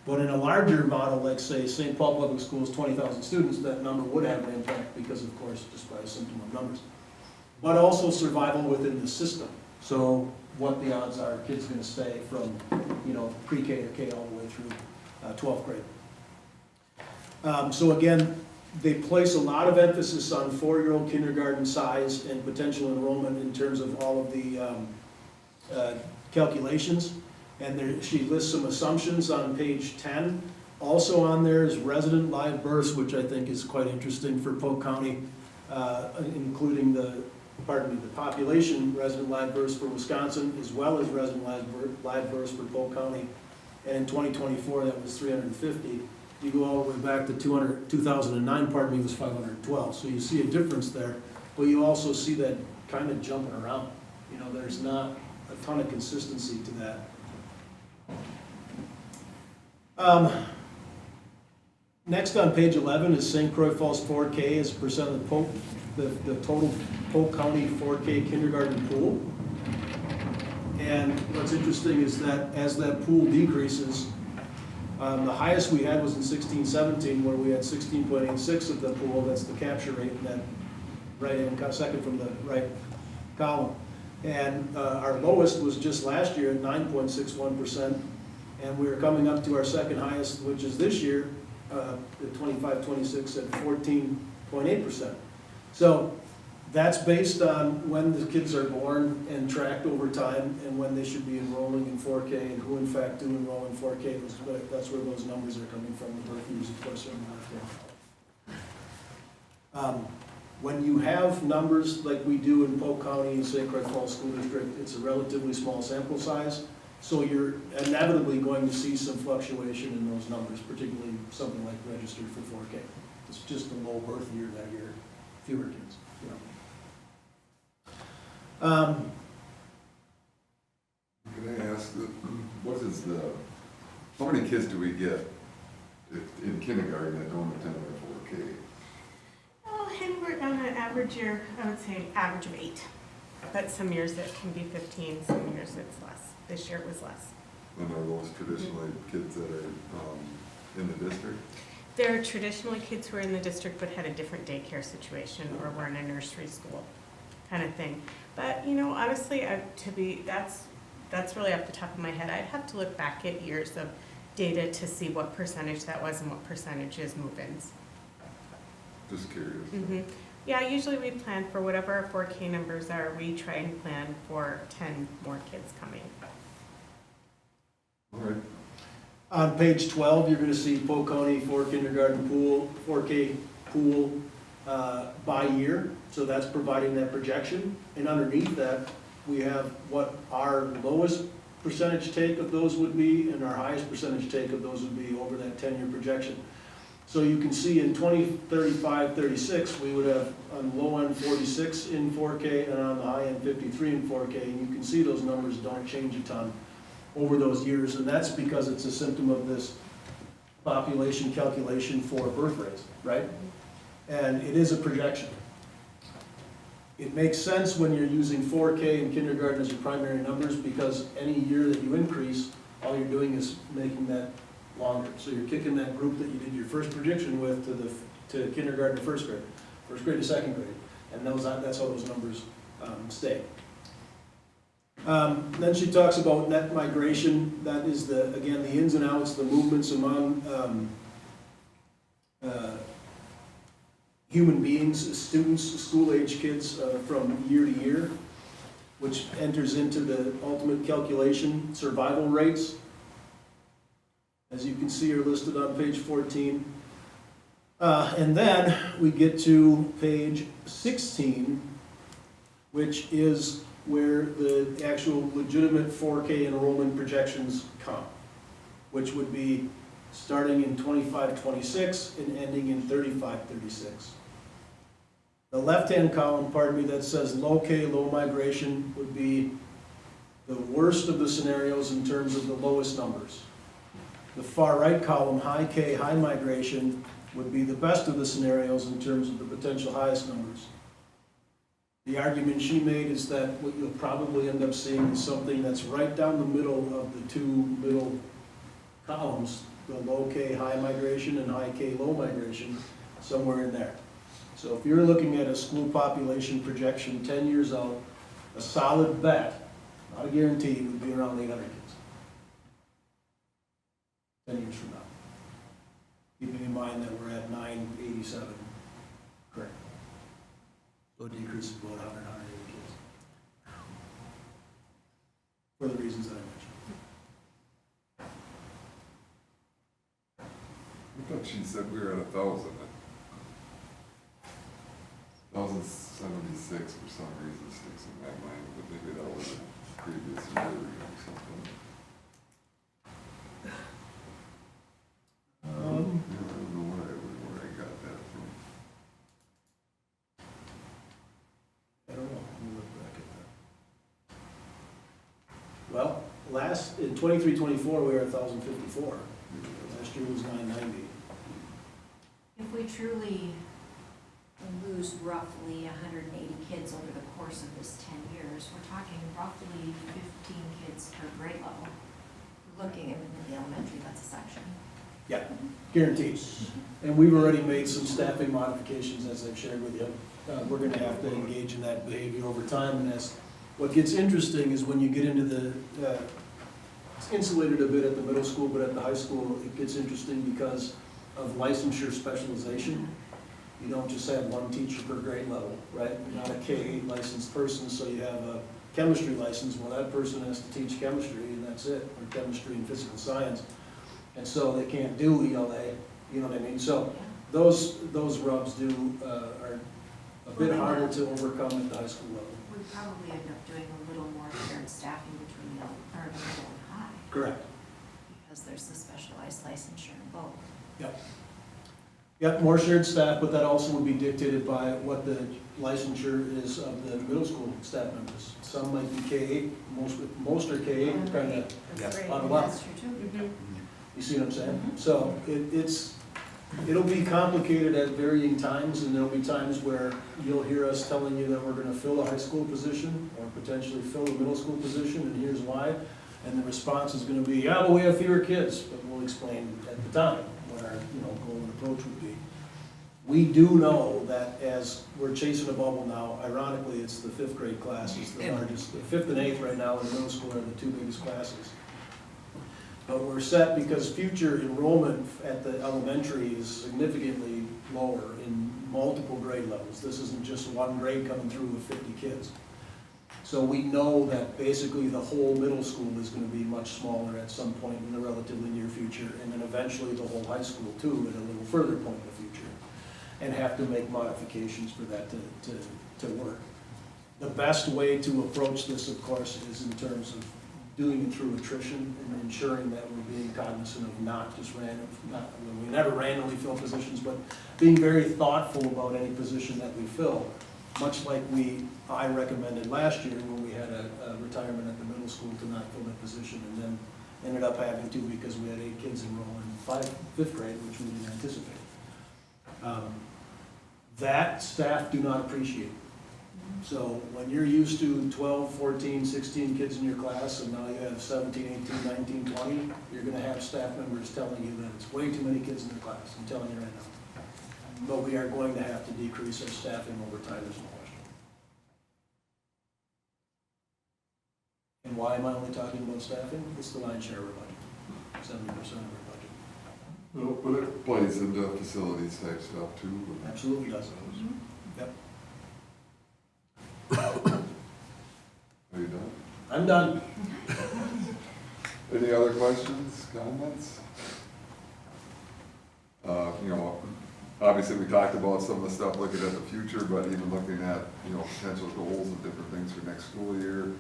[SPEAKER 1] But in a larger model, like say St. Paul Public Schools, 20,000 students, that number would have an impact because, of course, just by a symptom of numbers. But also survival within the system. So what the odds are a kid's going to stay from, pre-K to K all the way through 12th grade. So again, they place a lot of emphasis on 4-year-old kindergarten size and potential enrollment in terms of all of the calculations. And she lists some assumptions on page 10. Also on there is resident live births, which I think is quite interesting for Polk County, including the population resident live births for Wisconsin, as well as resident live births for Polk County. And in 2024, that was 350. You go all the way back to 2009, was 512. So you see a difference there, but you also see that kind of jumping around. There's not a ton of consistency to that. Next on page 11 is St. Croix Falls 4K as a percent of the total Polk County 4K kindergarten pool. And what's interesting is that as that pool decreases, the highest we had was in 16-17, where we had 16.86 of the pool. That's the capture rate in that second from the right column. And our lowest was just last year at 9.61%, and we're coming up to our second highest, which is this year, at 25-26 at 14.8%. So that's based on when the kids are born and tracked over time and when they should be enrolling in 4K and who in fact do enroll in 4K. That's where those numbers are coming from. The birth years, of course, are on the left hand. When you have numbers like we do in Polk County and St. Croix Falls School District, it's a relatively small sample size. So you're inevitably going to see some fluctuation in those numbers, particularly something like registered for 4K. It's just a low birth year that year, fewer kids, you know.
[SPEAKER 2] Can I ask, how many kids do we get in kindergarten that don't attend our 4K?
[SPEAKER 11] Oh, and we're on an average year, I would say average of 8. But some years it can be 15, some years it's less. This year it was less.
[SPEAKER 2] And are those traditionally kids that are in the district?
[SPEAKER 11] There are traditionally kids who are in the district but had a different daycare situation or were in a nursery school kind of thing. But, you know, honestly, that's really off the top of my head. I'd have to look back at years of data to see what percentage that was and what percentage is move-ins.
[SPEAKER 2] Just curious.
[SPEAKER 11] Mm-hmm. Yeah, usually we plan for whatever our 4K numbers are. We try and plan for 10 more kids coming.
[SPEAKER 2] All right.
[SPEAKER 1] On page 12, you're going to see Polk County 4K pool by year. So that's providing that projection. And underneath that, we have what our lowest percentage take of those would be and our highest percentage take of those would be over that 10-year projection. So you can see in 2035-36, we would have on the low end 46 in 4K and on the high end 53 in 4K. And you can see those numbers don't change a ton over those years. And that's because it's a symptom of this population calculation for birth rates, right? And it is a projection. It makes sense when you're using 4K in kindergarten as your primary numbers because any year that you increase, all you're doing is making that longer. So you're kicking that group that you did your first prediction with to kindergarten to first grade to second grade, and that's how those numbers stay. Then she talks about net migration. That is again the ins and outs, the movements among human beings, students, school-age kids from year to year, which enters into the ultimate calculation, survival rates. As you can see, are listed on page 14. And then we get to page 16, which is where the actual legitimate 4K enrollment projections come, which would be starting in 25-26 and ending in 35-36. The left-hand column, that says low K, low migration, would be the worst of the scenarios in terms of the lowest numbers. The far right column, high K, high migration, would be the best of the scenarios in terms of the potential highest numbers. The argument she made is that what you'll probably end up seeing is something that's right down the middle of the two middle columns, the low K, high migration, and high K, low migration, somewhere in there. So if you're looking at a school population projection 10 years out, a solid bet, not a guarantee, would be around 800 kids. 10 years from now. Keeping in mind that we're at 987, correct. So a decrease of about 180 kids. For the reasons that I mentioned.
[SPEAKER 2] I thought she said we were at 1,000. 1,076 for some reason sticks in my mind, but maybe that was a previous year or something. I don't know where I got that from.
[SPEAKER 1] I don't know, let me look back at that. Well, in 23-24, we were at 1,054. Last year was 990.
[SPEAKER 6] truly lose roughly 180 kids over the course of this 10 years, we're talking roughly 15 kids per grade level. Looking at the elementary, that's a section.
[SPEAKER 1] Yeah, guaranteed. And we've already made some staffing modifications, as I've shared with you. We're gonna have to engage in that behavior over time, and as, what gets interesting is when you get into the, it's insulated a bit at the middle school, but at the high school, it gets interesting because of licensure specialization. You don't just have one teacher per grade level, right? You're not a K-8 licensed person, so you have a chemistry license, well, that person has to teach chemistry, and that's it, or chemistry and physical science. And so they can't do ELA, you know what I mean? So those rubs are a bit harder to overcome at the high school level.
[SPEAKER 6] We probably end up doing a little more shared staffing between the middle and high.
[SPEAKER 1] Correct.
[SPEAKER 6] Because there's the specialized licensure in both.
[SPEAKER 1] Yep. Yep, more shared staff, but that also would be dictated by what the licensure is of the middle school staff members. Some might be K-8, most are K-8, kind of
[SPEAKER 11] That's great.
[SPEAKER 1] on the level.
[SPEAKER 6] That's true too.
[SPEAKER 1] You see what I'm saying? So it'll be complicated at varying times, and there'll be times where you'll hear us telling you that we're gonna fill a high school position, or potentially fill a middle school position, and here's why. And the response is gonna be, yeah, but we have fewer kids, but we'll explain at the time what our, goal and approach would be. We do know that as we're chasing a bubble now, ironically, it's the 5th grade class is the largest. The 5th and 8th right now in the middle school are the 2 biggest classes. But we're set because future enrollment at the elementary is significantly lower in multiple grade levels. This isn't just one grade coming through with 50 kids. So we know that basically the whole middle school is going to be much smaller at some point in the relatively near future, and then eventually the whole high school too at a little further point in the future, and have to make modifications for that to work. The best way to approach this, of course, is in terms of doing it through attrition and ensuring that we're being cognizant of not just we never randomly fill positions, but being very thoughtful about any position that we fill, much like I recommended last year when we had a retirement at the middle school to not fill that position, and then ended up having to because we had 8 kids enroll in 5th grade, which we didn't anticipate. That staff do not appreciate. So when you're used to 12, 14, 16 kids in your class, and now you have 17, 18, 19, 20, you're gonna have staff members telling you that it's way too many kids in the class. I'm telling you right now. But we are going to have to decrease our staffing over time, there's no question. And why am I only talking about staffing? It's the lion's share of our budget, 70% of our budget.
[SPEAKER 2] Well, but it plays into facilities type stuff too.
[SPEAKER 1] Absolutely does. Yep.
[SPEAKER 2] Are you done?
[SPEAKER 1] I'm done.
[SPEAKER 2] Any other questions, comments? Obviously we talked about some of the stuff looking at the future, but even looking at, potential goals and different things for next school year.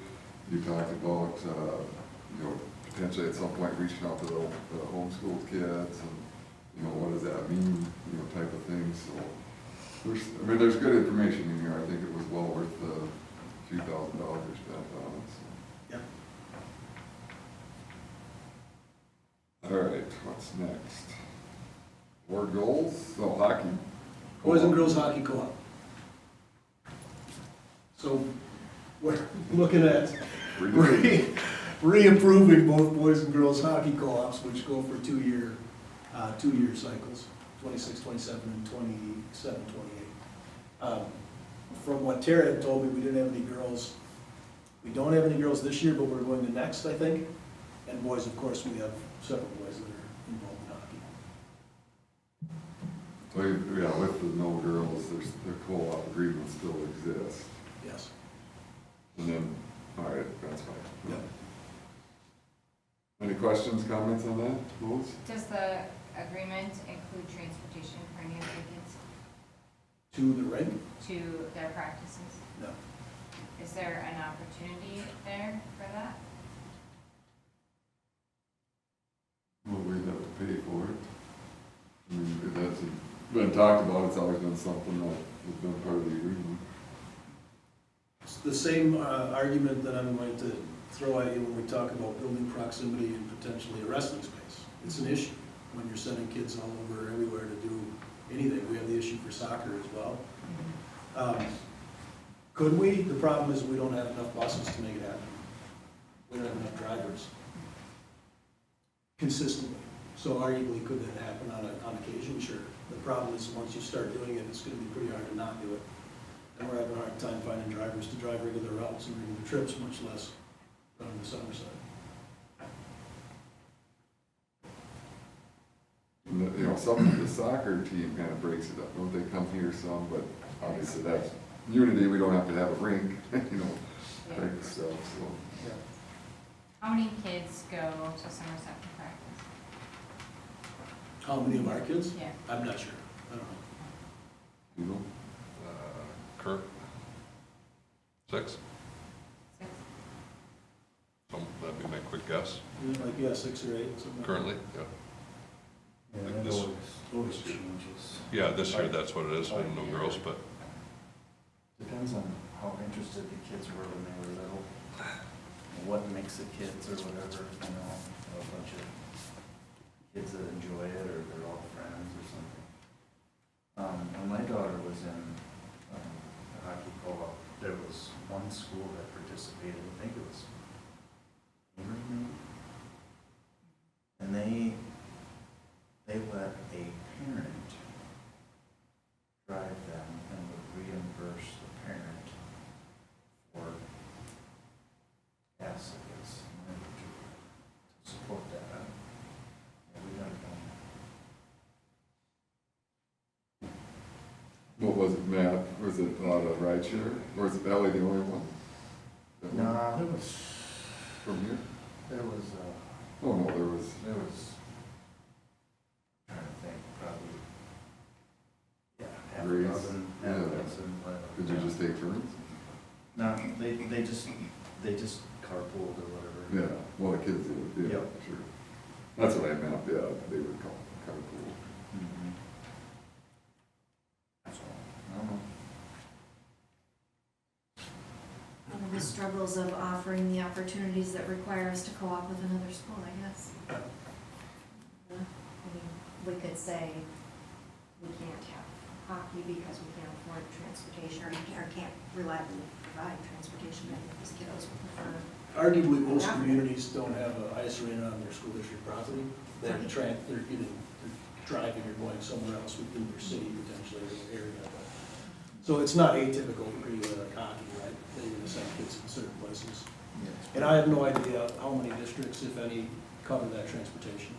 [SPEAKER 2] You talked about, potentially at some point reaching out to the homeschooled kids and, what does that mean, type of thing. So there's good information in here. I think it was well worth the few $1,000 spent on it. So.
[SPEAKER 1] Yep.
[SPEAKER 2] All right, what's next? More goals? No, hockey.
[SPEAKER 1] Boys and girls hockey co-op. So we're looking at re-approving both boys and girls hockey co-ops, which go for two-year cycles, 26, 27, and 27, 28. From what Tara had told me, we didn't have any girls. We don't have any girls this year, but we're going to next, I think. And boys, of course, we have several boys that are involved in hockey.
[SPEAKER 2] So, yeah, with the no girls, the co-op agreement still exists.
[SPEAKER 1] Yes.
[SPEAKER 2] And then, all right, that's fine.
[SPEAKER 1] Yep.
[SPEAKER 2] Any questions, comments on that, Rose?
[SPEAKER 10] Does the agreement include transportation for any of the kids
[SPEAKER 1] To the rink?
[SPEAKER 10] to their practices?
[SPEAKER 1] No.
[SPEAKER 10] Is there an opportunity there for that?
[SPEAKER 2] Well, we have to pay for it. I mean, if that's been talked about, it's always been something that has been part of the agreement.
[SPEAKER 1] It's the same argument that I'm going to throw at you when we talk about building proximity and potentially a wrestling space. It's an issue when you're sending kids all over everywhere to do anything. We have the issue for soccer as well. Could we? The problem is we don't have enough buses to make it happen. We don't have enough drivers consistently. So arguably, could that happen on occasion? Sure. The problem is, once you start doing it, it's gonna be pretty hard to not do it. And we're having a hard time finding drivers to drive regular routes and regular trips, much less running the summer side.
[SPEAKER 2] And you know, some of the soccer team kind of breaks it up, don't they come here some, but obviously that's unity, we don't have to have a rink, you know, type of stuff, so.
[SPEAKER 10] How many kids go to Somerset for practice?
[SPEAKER 1] How many of our kids?
[SPEAKER 10] Yeah.
[SPEAKER 1] I'm not sure. I don't know.
[SPEAKER 2] You know,
[SPEAKER 3] Kurt? 6?
[SPEAKER 10] 6?
[SPEAKER 3] That'd be my quick guess,
[SPEAKER 1] Like, yeah, 6 or 8, something like that.
[SPEAKER 3] currently, yeah.
[SPEAKER 7] Yeah,
[SPEAKER 3] Like
[SPEAKER 7] that
[SPEAKER 3] this-
[SPEAKER 7] always changes.
[SPEAKER 3] Yeah, this year, that's what it is, I no girls, but
[SPEAKER 7] Depends on how interested the kids were when they were little, what makes the kids or whatever, you know, a bunch of kids that enjoy it or they're all friends or something. When my daughter was in the hockey co-op, there was one school that participated, I think it was Cambridge maybe? And they let a parent drive them and would reimburse the parent for gas, I guess, to support that. Yeah, we got it done.
[SPEAKER 2] what was it, Matt, was it a lot of rideshare, or is Valley the only one? That one
[SPEAKER 7] No, there was,
[SPEAKER 2] From here?
[SPEAKER 7] oh
[SPEAKER 2] No, there was,
[SPEAKER 7] I'm trying to think, probably, yeah, half a
[SPEAKER 2] Grace,
[SPEAKER 7] dozen, half a
[SPEAKER 2] yeah.
[SPEAKER 7] dozen.
[SPEAKER 2] did you just take turns?
[SPEAKER 7] No, they just carpooled or whatever.
[SPEAKER 2] Yeah, well, the kids did, yeah,
[SPEAKER 7] Yep.
[SPEAKER 2] sure. That's what I meant, yeah, they would call it kind of cool.
[SPEAKER 7] Mhm. That's all, I don't know.
[SPEAKER 6] One of the struggles of offering the opportunities that require us to co-op with another school, I guess. I mean, we could say we can't have hockey because we can't afford transportation or can't reliably provide transportation. I think these kiddos would prefer.
[SPEAKER 1] Arguably, most communities don't have an ice arena on their school district property. They're either driving or going somewhere else within their city potentially or area. So it's not atypical for you like hockey, right? They're gonna send kids in certain places. And I have no idea how many districts, if any, cover that transportation.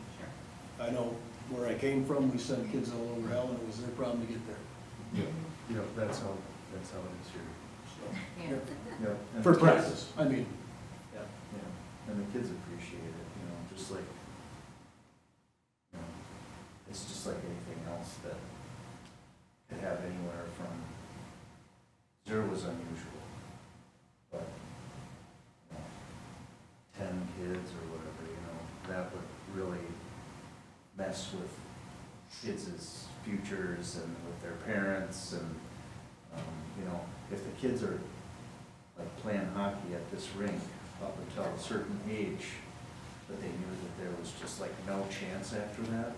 [SPEAKER 1] I know where I came from, we sent kids all over hell and it was their problem to get there.
[SPEAKER 7] Yep, that's how it is here.
[SPEAKER 1] So,
[SPEAKER 10] Yeah.
[SPEAKER 7] Yep. and
[SPEAKER 1] for
[SPEAKER 7] the kids-
[SPEAKER 1] practice, I mean, yeah.
[SPEAKER 7] Yeah, and the kids appreciate it, you know, just like, you know, it's just like anything else that could have anywhere from, 0 was unusual, but, you know, 10 kids or whatever, you know, that would really mess with kids' futures and with their parents and, you know, if the kids are like playing hockey at this rink up until a certain age, but they knew that there was just like no chance after that,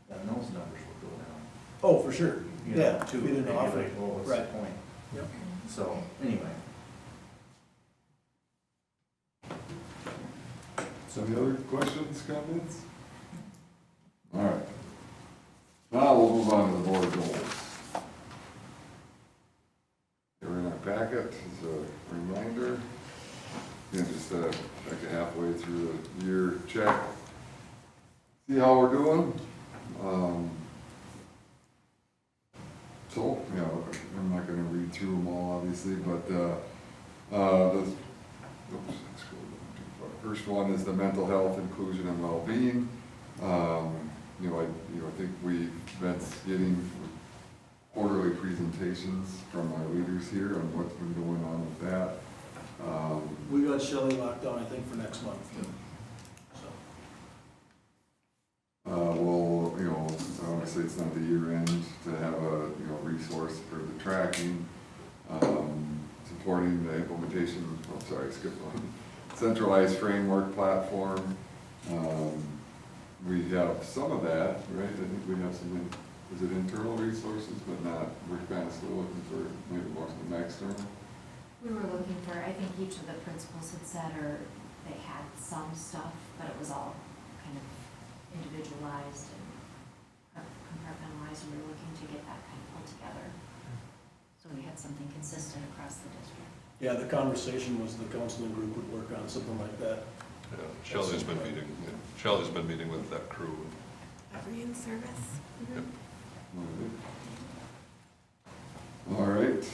[SPEAKER 7] then those numbers would go down.
[SPEAKER 1] Oh, for sure,
[SPEAKER 7] You know,
[SPEAKER 1] yeah.
[SPEAKER 7] too.
[SPEAKER 1] We didn't
[SPEAKER 7] They'd be
[SPEAKER 1] offer
[SPEAKER 7] like,
[SPEAKER 1] it.
[SPEAKER 7] well, what's
[SPEAKER 1] Right.
[SPEAKER 7] the point?
[SPEAKER 1] Yep.
[SPEAKER 7] So, anyway.
[SPEAKER 2] So any other questions, comments? All right. Now we'll move on to the board goals. They're in our packet as a reminder. Again, just like halfway through the year check. See how we're doing. So, you know, I'm not gonna read through them all, obviously, but, oops, let's go too far. First one is the mental health, inclusion, and well-being. I think we've been getting quarterly presentations from our leaders here on what's been going on with that.
[SPEAKER 1] We got Shelley locked down, I think, for next month. So,
[SPEAKER 2] Obviously, it's not the year end to have a, resource for the tracking, supporting the implementation, skip one, centralized framework platform. We have some of that, right? I think we have some is it internal resources, but not, we're kind of still looking for maybe more some external?
[SPEAKER 6] We were looking for, I think each of the principals had said, or they had some stuff, but it was all kind of individualized and compartmentalized, and we were looking to get that kind of pulled together. So we had something consistent across the district.
[SPEAKER 1] Yeah, the conversation was the counseling group would work on something like that.
[SPEAKER 3] Yeah, Shelley's been meeting with that crew.
[SPEAKER 11] Every in service.
[SPEAKER 3] Yep.
[SPEAKER 2] All right,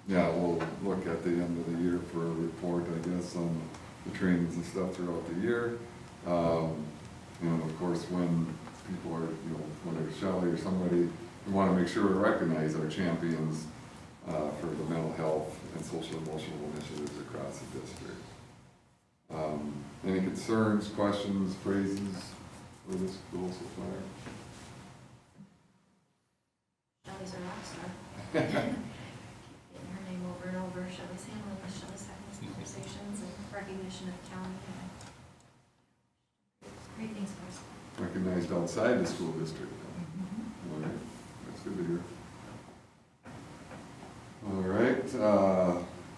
[SPEAKER 2] yeah, we'll look at the end of the year for a report, I guess, on the trainings and stuff throughout the year. And of course, when people are, whether it's Shelley or somebody, we want to make sure we recognize our champions for the mental health and social emotional initiatives across the district. Any concerns, questions, praises for this school so far?
[SPEAKER 6] Shelley's a rock star. Getting her name over and over, Shelley's handling this, Shelley's having these conversations and recognition of the county. Great things for us.
[SPEAKER 2] Recognized outside the school district. All right, that's good to hear.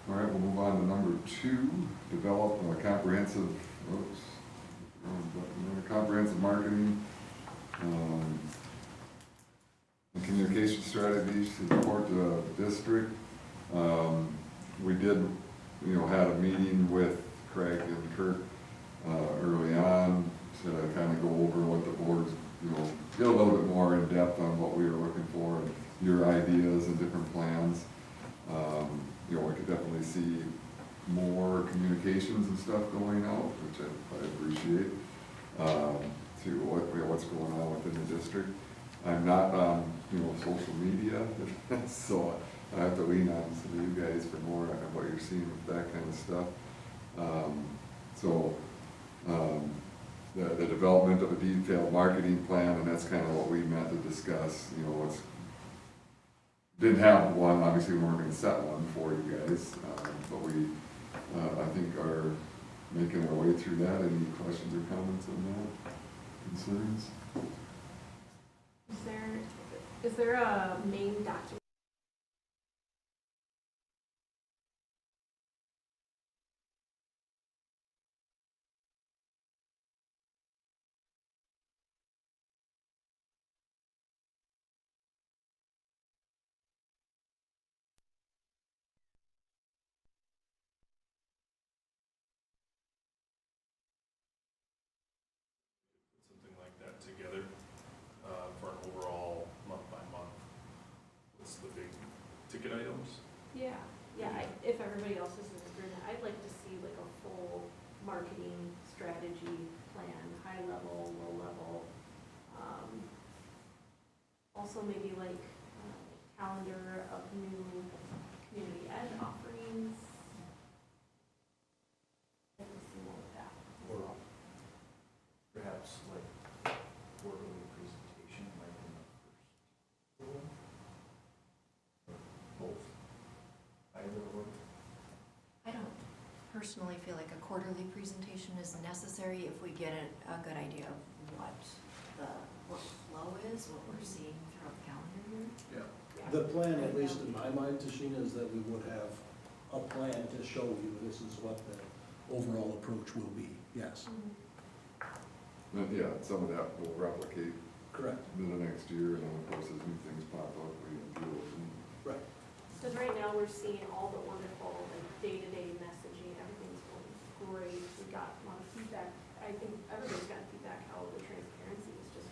[SPEAKER 2] All right, we'll move on to number 2, develop a comprehensive marketing and communication strategies to support the district. We did, had a meeting with Craig and Kirk early on to kind of go over what the board's, get a little bit more in depth on what we were looking for and your ideas and different plans. We could definitely see more communications and stuff going out, which I appreciate, to what's going on within the district. I'm not on, social media, so I have to lean on some of you guys for more on what you're seeing with that kind of stuff. The development of a detailed marketing plan, and that's kind of what we meant to discuss, didn't have one, obviously we weren't going to set one for you guys, but we, I think, are making our way through that. Any questions or comments on that? Concerns?
[SPEAKER 8] Is there a main document?
[SPEAKER 12] Something like that together for an overall month by month. What's the big ticket items?
[SPEAKER 8] Yeah, if everybody else is in agreement, I'd like to see like a full marketing strategy plan, high level, low level. Also maybe like calendar of new community ed offerings. I'd like to see more of that.
[SPEAKER 7] Or perhaps like quarterly presentation, like in the first one? Or both? Either or?
[SPEAKER 6] I don't personally feel like a quarterly presentation is necessary if we get a good idea of what the workflow is, what we're seeing throughout the calendar year.
[SPEAKER 1] Yeah. The plan, at least in my mind, Tashina, is that we would have a plan to show you this is what the overall approach will be, yes.
[SPEAKER 2] Yeah, some of that will replicate
[SPEAKER 1] Correct.
[SPEAKER 2] in the next year, and then of course as new things pop up, we can deal with them.
[SPEAKER 1] Right.
[SPEAKER 8] Because right now, we're seeing all the wonderful, like, day-to-day messaging, everything's going great, we got a lot of feedback. I think everybody's gotten feedback how the transparency is just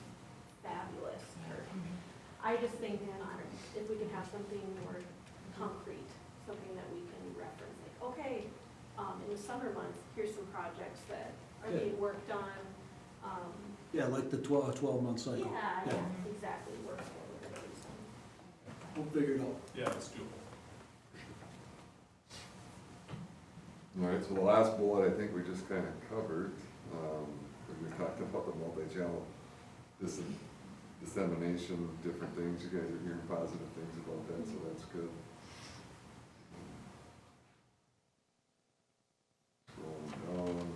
[SPEAKER 8] fabulous. I just think, if we can have something more concrete, something that we can reference, like, okay, in the summer months, here's some projects that are being worked on.
[SPEAKER 1] Yeah, like the 12-month cycle.
[SPEAKER 8] Yeah, exactly, work for everybody, so.
[SPEAKER 1] We'll figure it out.
[SPEAKER 12] Yeah, that's doable.
[SPEAKER 2] All right, so the last bullet, I think we just kind of covered, we talked about the multi-channel dissemination, different things. You guys are hearing positive things about that, so that's good. Scrolling down.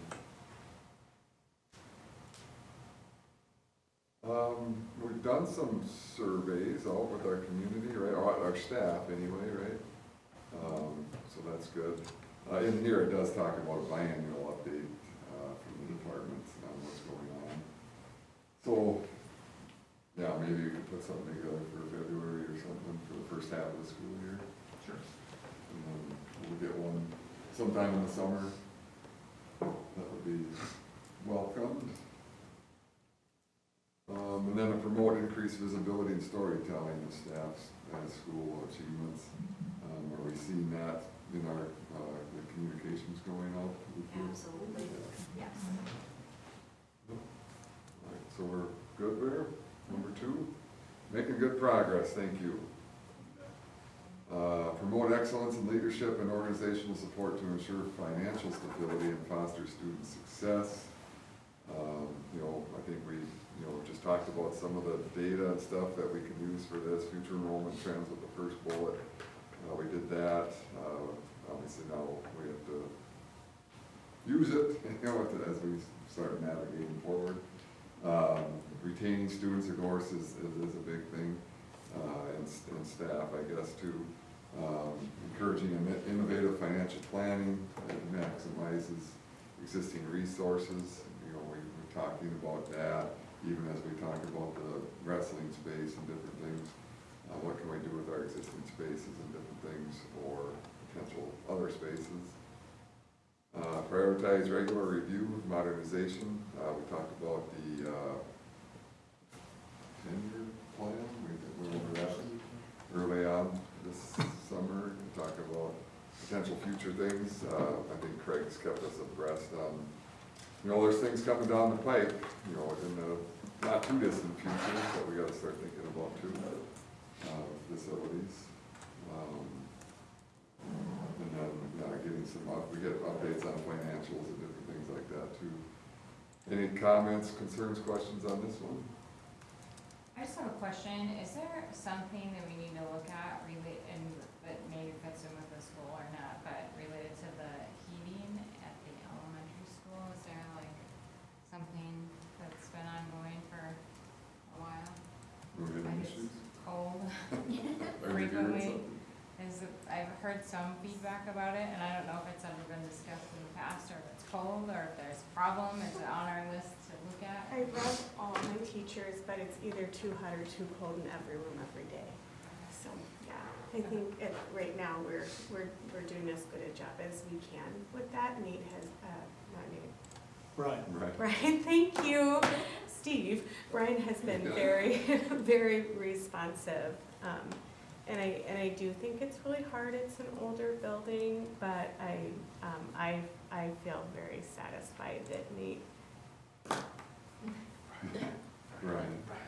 [SPEAKER 2] We've done done some surveys out with our community, right, or our staff anyway, right? So that's good. In here, it does talk about a biannual update, from the departments on what's going on. So, yeah, maybe you could put something together for February or something for the first half of the school year.
[SPEAKER 4] Sure.
[SPEAKER 2] And then we'll get one sometime in the summer. That would be welcomed. And then to promote increased visibility and storytelling of staff's and school achievements. Are we seeing that in our, the communications going out? with you?
[SPEAKER 6] Absolutely, yes.
[SPEAKER 2] All right, so we're good there. Number 2, making good progress, thank you. Promote excellence in leadership and organizational support to ensure financial stability and foster student success. You know, I think we, just talked about some of the data and stuff that we can use for this, future enrollment trends with the first bullet. We did that. Obviously now we have to use it, as we start navigating forward. Retaining students, of course, is a big thing, and staff, I guess, too. Encouraging innovative financial planning that maximizes existing resources. We're talking about that, even as we talk about the wrestling space and different things. What can we do with our existing spaces and different things, or potential other spaces? Prioritize regular review, modernization. We talked about the 10-year plan. We went over that early on this summer. We talked about potential future things. I think Craig's kept us abreast on, there's things coming down the pipe, in the not too distant future that we got to start thinking about too. Facilities. And then getting we get updates on financials and different things like that too. Any comments, concerns, questions on this one?
[SPEAKER 10] I just have a question. Is there something that we need to look at and that maybe fits in with the school or not, but related to the heating at the elementary school? Is there like something that's been ongoing for a while?
[SPEAKER 2] Any
[SPEAKER 10] Like
[SPEAKER 2] issues?
[SPEAKER 10] it's cold
[SPEAKER 2] Are you hearing
[SPEAKER 10] frequently.
[SPEAKER 2] something?
[SPEAKER 10] I've heard some feedback about it, and I don't know if it's ever been discussed in the past, or if it's cold, or if there's a problem. Is it on our list to look at?
[SPEAKER 11] I read all my teachers, but it's either too hot or too cold in every room every day. So, yeah, I think right now we're doing as good a job as we can with that. Nate has, not Nate.
[SPEAKER 1] Brian.
[SPEAKER 2] Right.
[SPEAKER 11] Brian, thank you. Steve, Brian has been very, very responsive. And I do think it's really hard. It's an older building, but I feel very satisfied that Nate,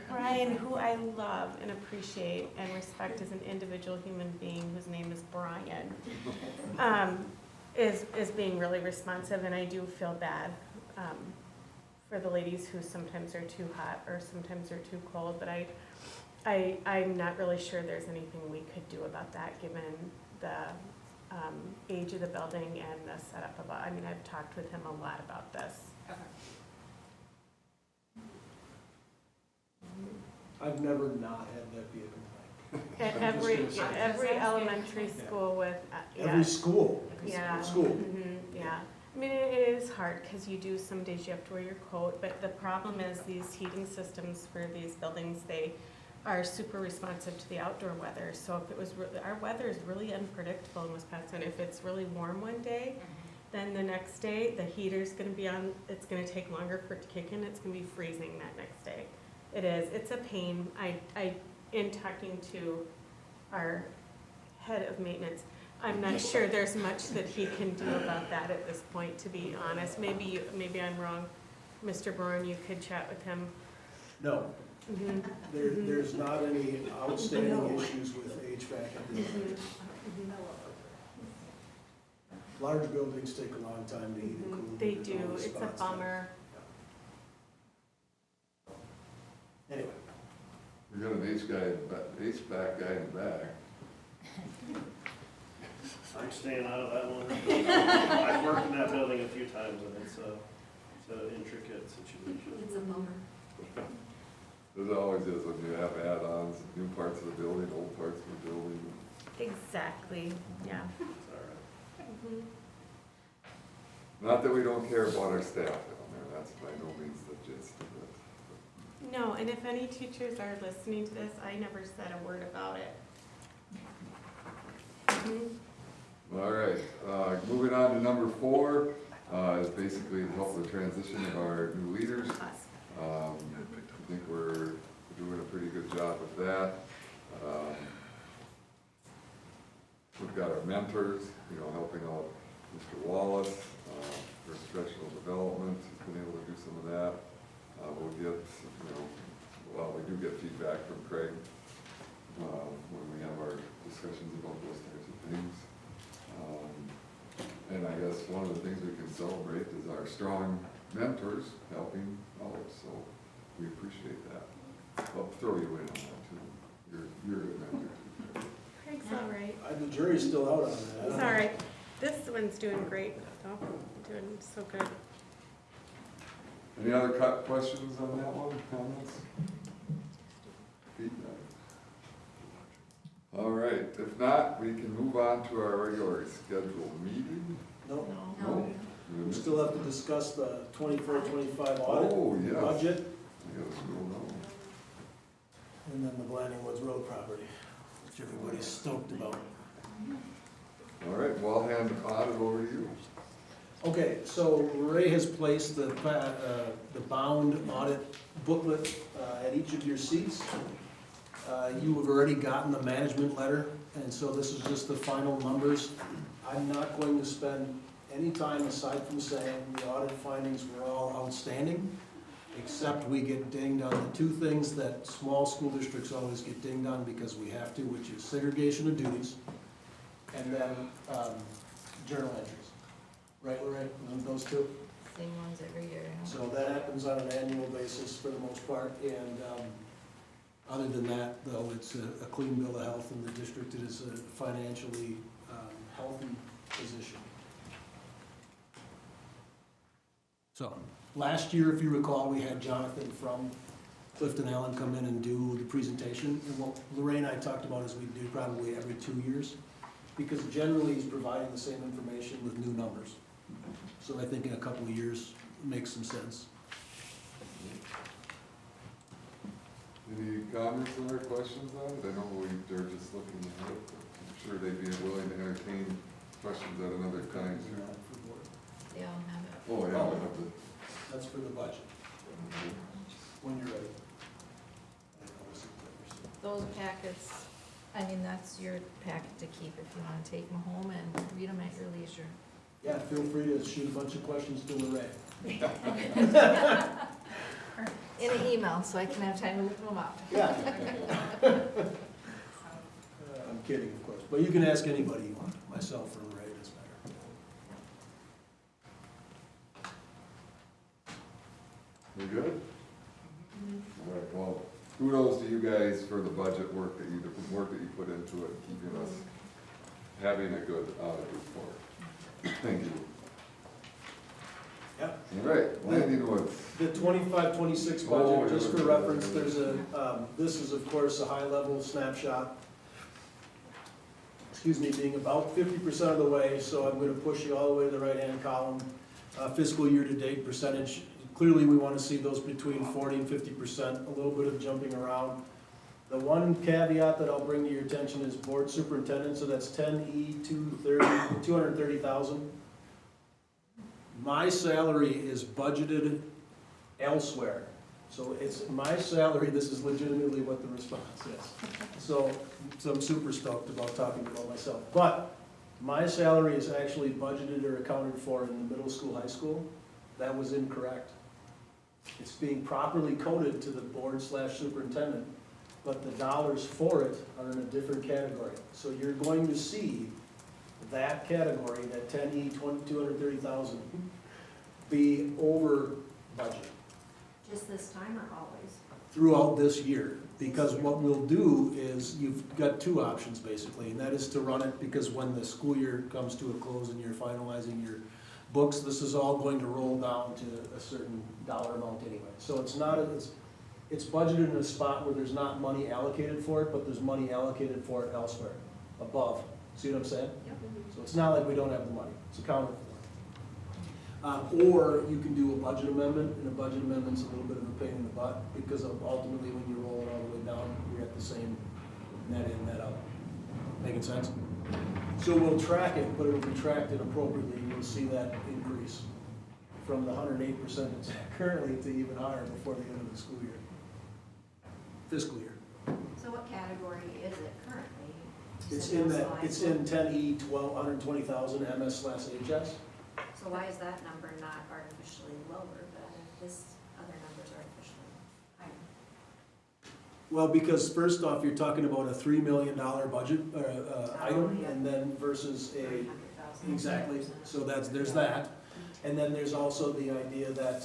[SPEAKER 11] Brian, who I love and appreciate and respect as an individual human being whose name is Brian, is being really responsive. And I do feel bad for the ladies who sometimes are too hot or sometimes are too cold, but I'm not really sure there's anything we could do about that, given the age of the building and the setup of it. I mean, I've talked with him a lot about this.
[SPEAKER 10] Okay.
[SPEAKER 1] I've never not had that be a complaint.
[SPEAKER 11] At
[SPEAKER 1] I'm just gonna say.
[SPEAKER 11] every elementary school with, yeah.
[SPEAKER 1] Every school.
[SPEAKER 11] Yeah.
[SPEAKER 1] School.
[SPEAKER 11] Yeah. I mean, it is hard because you do, some days you have to wear your coat, but the problem is these heating systems for these buildings, they are super responsive to the outdoor weather. So if it was, our weather is really unpredictable in Wisconsin. If it's really warm one day, then the next day the heater's going to be on, it's going to take longer for it to kick in. It's going to be freezing that next day. It is. It's a pain. In talking to our head of maintenance, I'm not sure there's much that he can do about that at this point, to be honest. Maybe I'm wrong. Mr. Bourne, you could chat with him.
[SPEAKER 1] No, there's not any outstanding issues with HVAC at the moment. Large buildings take a long time to heat and cool.
[SPEAKER 11] They
[SPEAKER 1] There's
[SPEAKER 11] do.
[SPEAKER 1] always
[SPEAKER 11] It's a
[SPEAKER 1] spots there.
[SPEAKER 11] bummer.
[SPEAKER 1] Anyway.
[SPEAKER 2] We got an HVAC guy in the back.
[SPEAKER 13] I'm staying out of that one. I've worked in that building a few times, and it's an intricate situation.
[SPEAKER 6] It's a bummer.
[SPEAKER 2] As it always is when you have add-ons, new parts of the building, old parts of the building.
[SPEAKER 11] Exactly, yeah.
[SPEAKER 2] It's all right.
[SPEAKER 11] Mhm.
[SPEAKER 2] Not that we don't care about our staff down there, that's by no means the gist of it.
[SPEAKER 11] No, and if any teachers are listening to this, I never said a word about it. Mhm.
[SPEAKER 2] All right, moving on to number 4, is basically to help the transition of our new leaders. I think we're doing a pretty good job with that. We've got our mentors, you know, helping out Mr. Wallace, for professional development, he's been able to do some of that. We'll get, you know, well, we do get feedback from Craig, when we have our discussions about those types of things. And I guess one of the things we can celebrate is our strong mentors helping out, so we appreciate that. I'll throw you in on that too. You're a good mentor too.
[SPEAKER 11] Craig's all right.
[SPEAKER 1] The jury's still out on that.
[SPEAKER 11] It's all right. This one's doing great, though. Doing so good.
[SPEAKER 2] Any other questions on that one, comments? Feedback? All right, if not, we can move on to our regular scheduled meeting.
[SPEAKER 1] No,
[SPEAKER 2] No.
[SPEAKER 1] we still have to discuss the 24-25 audit
[SPEAKER 2] Oh, yes.
[SPEAKER 1] budget,
[SPEAKER 2] I gotta scroll down.
[SPEAKER 1] and then the Blanding Woods Road property, which everybody's stoked about.
[SPEAKER 2] All right, well, I'll hand the audit over to you.
[SPEAKER 1] Okay, so Ray has placed the bound audit booklet at each of your seats. You have already gotten the management letter, and so this is just the final numbers. I'm not going to spend any time aside from saying the audit findings were all outstanding, except we get dinged on the 2 things that small school districts always get dinged on because we have to, which is segregation of duties, and then journal entries. Right, Lorraine, those 2?
[SPEAKER 10] Same ones every year, yeah.
[SPEAKER 1] So that happens on an annual basis for the most part, and other than that, though, it's a clean bill of health in the district. It is a financially healthy position. So, last year, if you recall, we had Jonathan from Clifton Allen come in and do the presentation, and what Lorraine and I talked about is we do probably every 2 years, because generally he's providing the same information with new numbers. So I think in a couple of years, it makes some sense.
[SPEAKER 2] Any comments or questions on it? I know they're just looking at it, but I'm sure they'd be willing to entertain questions at another time.
[SPEAKER 10] They all have it.
[SPEAKER 2] Oh, yeah, we have to.
[SPEAKER 1] That's for the budget, when you're ready.
[SPEAKER 10] Those packets, I mean, that's your packet to keep if you want to take them home and read them at your leisure.
[SPEAKER 1] Yeah, feel free to shoot a bunch of questions to Lorraine.
[SPEAKER 10] In an email, so I can have time to look them up.
[SPEAKER 1] Yeah. I'm kidding, of course, but you can ask anybody you want, myself or Lorraine, it doesn't matter.
[SPEAKER 2] We good? All right, well, kudos to you guys for the budget work that you put into it, keeping us having a good audit report. Thank you.
[SPEAKER 1] Yep.
[SPEAKER 2] All right, Landing Woods.
[SPEAKER 1] The 25-26
[SPEAKER 2] Oh,
[SPEAKER 1] budget, just
[SPEAKER 2] yeah.
[SPEAKER 1] for reference, there's this is of course a high-level snapshot. Excuse me, being about 50% of the way, so I'm gonna push you all the way to the right-hand column. Fiscal year-to-date percentage, clearly we wanna see those between 40 and 50%, a little bit of jumping around. The one caveat that I'll bring to your attention is board superintendent, so that's 10E 230,000. My salary is budgeted elsewhere. So it's my salary, this is legitimately what the response is. So I'm super stoked about talking about myself. But my salary is actually budgeted or accounted for in the middle school, high school. That was incorrect. It's being properly coded to the board/superintendent, but the dollars for it are in a different category. So you're going to see that category, that 10E 230,000, be over budget
[SPEAKER 6] Just this time or always?
[SPEAKER 1] throughout this year. Because what we'll do is, you've got 2 options basically, and that is to run it, because when the school year comes to a close and you're finalizing your books, this is all going to roll down to a certain dollar amount anyway. So it's not, it's budgeted in a spot where there's not money allocated for it, but there's money allocated for it elsewhere, above. See what I'm saying? So it's not like we don't have the money, it's accounted for. Or you can do a budget amendment, and a budget amendment's a little bit of a pain in the butt, because ultimately when you roll it all the way down, you're at the same net in, net out. Making sense? So we'll track it, but it'll be tracked in appropriately, and you'll see that increase from the 108% it's currently to even higher before the end of the school year, fiscal year.
[SPEAKER 6] So what category is it currently?
[SPEAKER 1] It's
[SPEAKER 6] Is it
[SPEAKER 1] in
[SPEAKER 6] middle
[SPEAKER 1] that,
[SPEAKER 6] school,
[SPEAKER 1] it's
[SPEAKER 6] high
[SPEAKER 1] in 10E 120,000 MS/HS.
[SPEAKER 6] school? So why is that number not artificially lower, but if this other number's artificially higher?
[SPEAKER 1] Well, because first off, you're talking about a $3 million budget, item,
[SPEAKER 6] yeah.
[SPEAKER 1] and then versus a,
[SPEAKER 6] 900,000.
[SPEAKER 1] exactly, so there's that. And then there's also the idea that,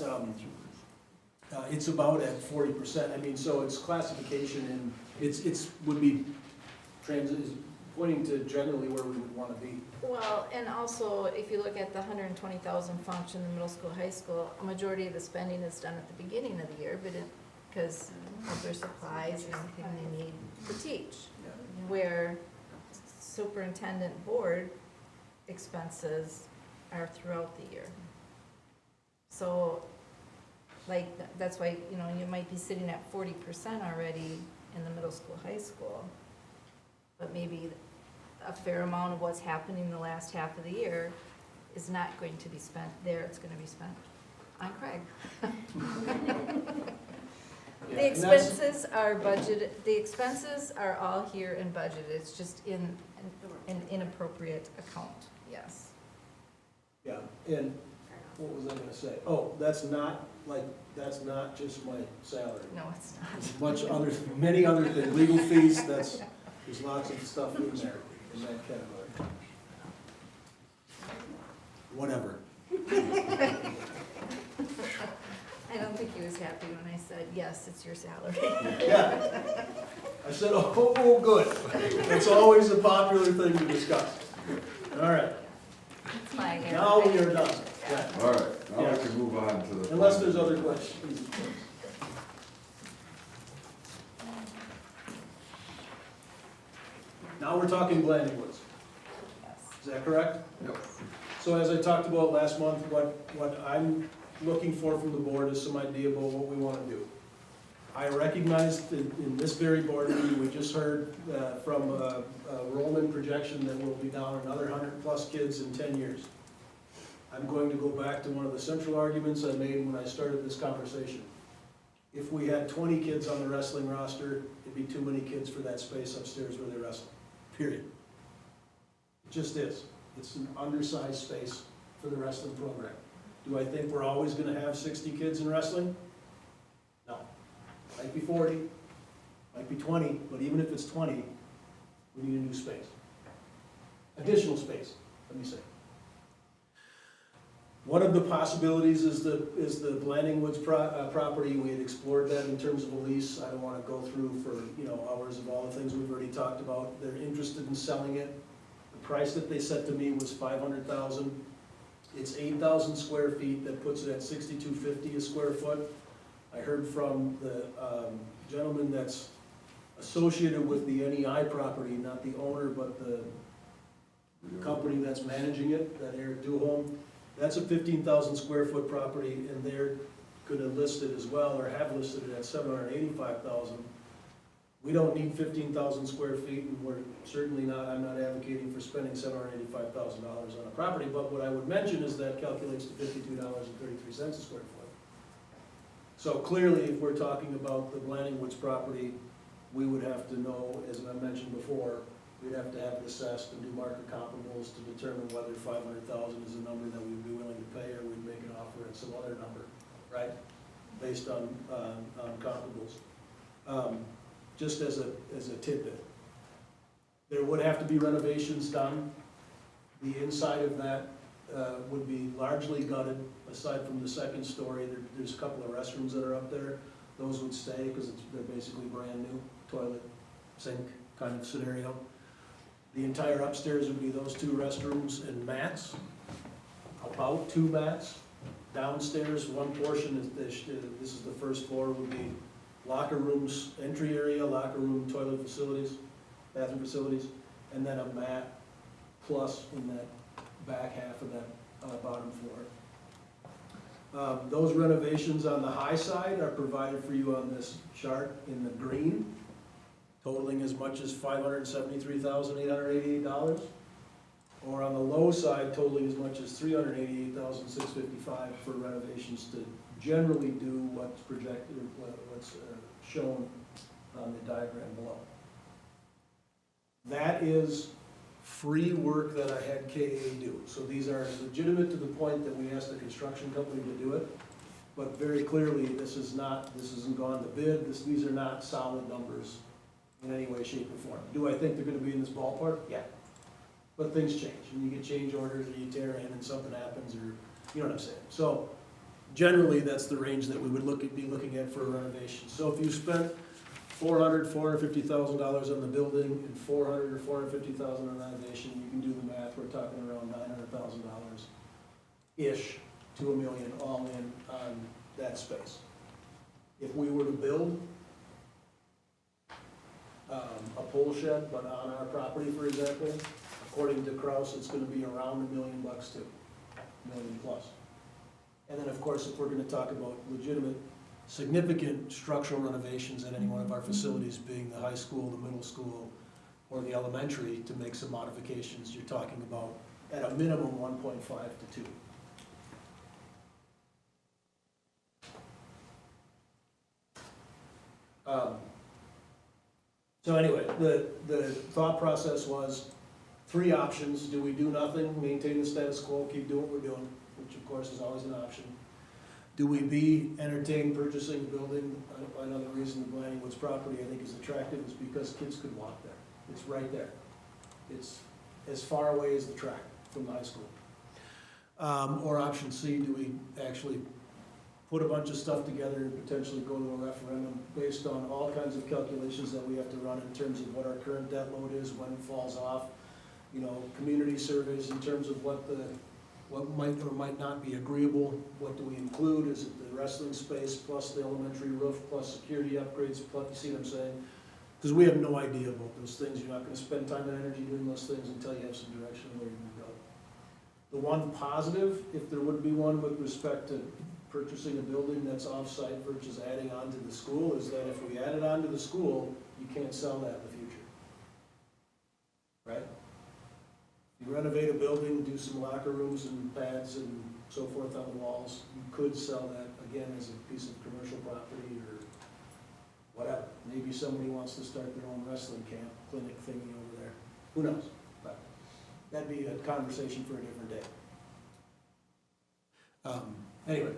[SPEAKER 1] it's about at 40%, I mean, so it's classification and would be is pointing to generally where we would wanna be.
[SPEAKER 14] Well, and also, if you look at the 120,000 function in middle school, high school, a majority of the spending is done at the beginning of the year, but because of their supplies and everything they need to teach. Where superintendent board expenses are throughout the year. So, like, that's why, you know, you might be sitting at 40% already in the middle school, high school. But maybe a fair amount of what's happening in the last half of the year is not going to be spent there, it's gonna be spent on Craig.
[SPEAKER 1] Yeah,
[SPEAKER 14] The
[SPEAKER 1] and that's-
[SPEAKER 14] expenses are budgeted, the expenses are all here and budgeted, it's just in an inappropriate account, yes.
[SPEAKER 1] Yeah, and what was I gonna say? Oh, that's not just my salary.
[SPEAKER 14] No, it's not.
[SPEAKER 1] There's many other things, legal fees, there's lots of stuff in there, in that category. Whatever.
[SPEAKER 14] I don't think he was happy when I said, yes, it's your salary.
[SPEAKER 1] Yeah. I said, oh, good. It's always a popular thing to discuss. All right,
[SPEAKER 14] It's fine.
[SPEAKER 1] now we are done. Yeah.
[SPEAKER 2] All right, now we can move on to the.
[SPEAKER 1] Unless there's other questions. Now we're talking Blanding Woods. Is that correct?
[SPEAKER 2] Yep.
[SPEAKER 1] So as I talked about last month, what I'm looking for from the board is some idea about what we want to do. I recognize that in this very board meeting, we just heard from a enrollment projection that we'll be down another 100+ kids in 10 years. I'm going to go back to one of the central arguments I made when I started this conversation. If we had 20 kids on the wrestling roster, it'd be too many kids for that space upstairs where they wrestle, period. It just is. It's an undersized space for the wrestling program. Do I think we're always gonna have 60 kids in wrestling? No. Might be 40, might be 20, but even if it's 20, we need a new space. Additional space, let me say. One of the possibilities is the Blanding Woods property. We had explored that in terms of a lease. I don't wanna go through for, hours of all the things we've already talked about. They're interested in selling it. The price that they set to me was $500,000. It's 8,000 square feet, that puts it at $62.50 a square foot. I heard from the gentleman that's associated with the NEI property, not the owner, but the company that's managing it, that Eric Duholm. That's a 15,000 square foot property, and they're gonna list it as well, or have listed it at $785,000. We don't need 15,000 square feet, and we're certainly not, I'm not advocating for spending $785,000 on a property, but what I would mention is that calculates to $52.33 a square foot. So clearly, if we're talking about the Blanding Woods property, we would have to know, as I mentioned before, we'd have to have it assessed and do market comparables to determine whether 500,000 is a number that we'd be willing to pay, or we'd make an offer at some other number, right? Based on comparables. Just as a tidbit. There would have to be renovations done. The inside of that would be largely gutted, aside from the second story. There's a couple of restrooms that are up there. Those would stay because they're basically brand new, toilet, sink kind of scenario. The entire upstairs would be those two restrooms and mats, about 2 mats. Downstairs, one portion is this is the first floor, would be locker rooms, entry area, locker room, toilet facilities, bathroom facilities, and then a mat plus in that back half of that bottom floor. Those renovations on the high side are provided for you on this chart in the green, totaling as much as $573,888. Or on the low side, totaling as much as $388,655 for renovations to generally do what's projected, or what's shown on the diagram below. That is free work that I had KA do. So these are legitimate to the point that we asked the construction company to do it. But very clearly, this isn't gone to bid. These are not solid numbers in any way, shape, or form. Do I think they're gonna be in this ballpark? Yeah. But things change, and you get change orders, or you tear in and something happens, or, you know what I'm saying? So generally, that's the range that we would be looking at for a renovation. So if you spent $450,000 on the building and $400,000 or $450,000 on renovation, you can do the math, we're talking around $900,000-ish to $1 million all in on that space. If we were to build a pole shed, but on our property, for example, according to Kraus, it's gonna be around $1 million too, $1 million plus. And then, of course, if we're gonna talk about legitimate, significant structural renovations at any one of our facilities, being the high school, the middle school, or the elementary, to make some modifications, you're talking about, at a minimum, 1.5 to 2. So anyway, the thought process was 3 options. Do we do nothing, maintain the status quo, keep doing what we're doing, which of course is always an option. Do we B, entertain purchasing a building? Another reason the Blanding Woods property I think is attractive is because kids could walk there. It's right there. It's as far away as the track from the high school. Or option C, do we actually put a bunch of stuff together and potentially go to a referendum based on all kinds of calculations that we have to run in terms of what our current debt load is, when it falls off, you know, community surveys in terms of what might or might not be agreeable, what do we include, is it the wrestling space plus the elementary roof plus security upgrades, plus, you see what I'm saying? Because we have no idea about those things. You're not gonna spend time and energy doing those things until you have some direction of where you're gonna go. The one positive, if there would be one with respect to purchasing a building that's off-site versus adding on to the school, is that if we add it on to the school, you can't sell that in the future. Right? You renovate a building, do some locker rooms and pads and so forth on the walls, you could sell that again as a piece of commercial property or whatever. Maybe somebody wants to start their own wrestling camp, clinic thingy over there. Who knows? But that'd be a conversation for a different day. Anyway,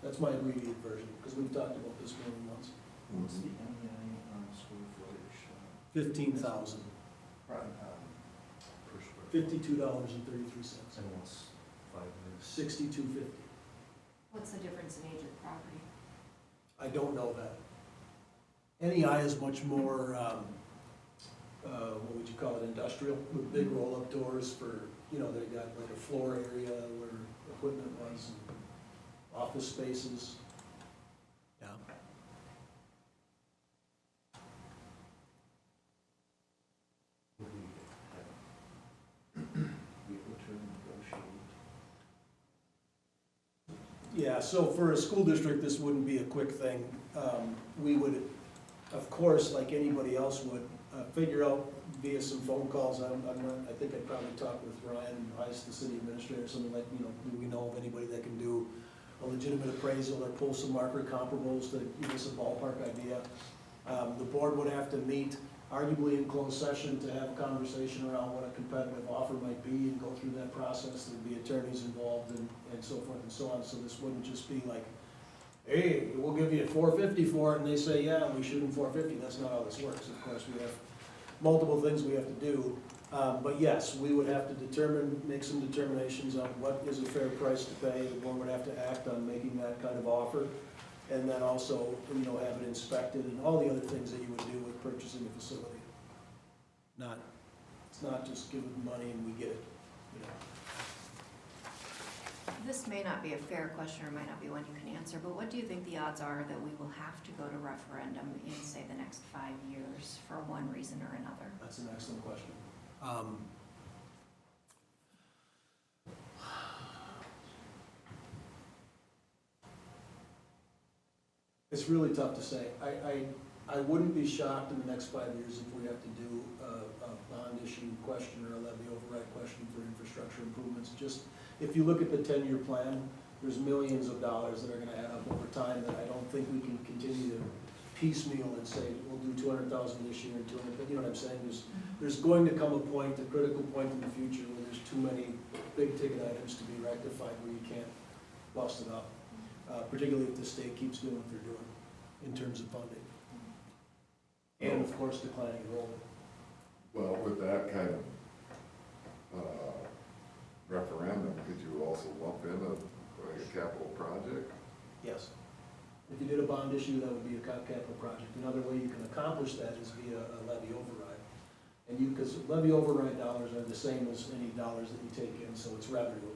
[SPEAKER 1] that's my abbreviated version, because we've talked about this more than once.
[SPEAKER 7] What's the MEI on square footage?
[SPEAKER 1] 15,000.
[SPEAKER 7] Per
[SPEAKER 1] $52.33.
[SPEAKER 7] And what's 5 years?
[SPEAKER 1] $62.50.
[SPEAKER 6] What's the difference in age of property?
[SPEAKER 1] I don't know that. NEI is much more, what would you call it, industrial, with big roll-up doors for, you know, they got like a floor area where equipment was, and office spaces. Yeah.
[SPEAKER 7] What do you be able to negotiate?
[SPEAKER 1] Yeah, so for a school district, this wouldn't be a quick thing. We would, of course, like anybody else would, figure out via some phone calls. I think I'd probably talk with Ryan Heiss, the city administrator, something like, you know, do we know of anybody that can do a legitimate appraisal or pull some market comparables to give us a ballpark idea. The board would have to meet, arguably in closed session, to have a conversation around what a competitive offer might be and go through that process. There'd be attorneys involved and so forth and so on. So this wouldn't just be like, hey, we'll give you $450 for it, and they say, yeah, and we shoot them $450. That's not how this works. Of course, we have multiple things we have to do. But yes, we would have to make some determinations on what is a fair price to pay. The board would have to act on making that kind of offer. And then also, you know, have it inspected and all the other things that you would do with purchasing a facility. It's not just give it money and we get it, you know.
[SPEAKER 6] This This may not be a fair question or might not be one you can answer, but what do you think the odds are that we will have to go to referendum in, say, the next 5 years for one reason or another?
[SPEAKER 1] That's an excellent question. It's really tough to say. I wouldn't be shocked in the next 5 years if we have to do a bond issue question or a levy override question for infrastructure improvements. Just, if you look at the 10-year plan, there's millions of dollars that are gonna add up over time that I don't think we can continue to piecemeal and say, we'll do 200,000 this year and 200, but you know what I'm saying? There's going to come a point, a critical point in the future where there's too many big ticket items to be rectified where you can't bust it up. Particularly if the state keeps doing what they're doing in terms of funding. And of course, declining enrollment.
[SPEAKER 2] Well, with that kind of referendum, could you also lump in a capital project?
[SPEAKER 1] Yes. If you did a bond issue, that would be a capital project. Another way you can accomplish that is via a levy override. And because levy override dollars are the same as any dollars that you take in, so it's revenue.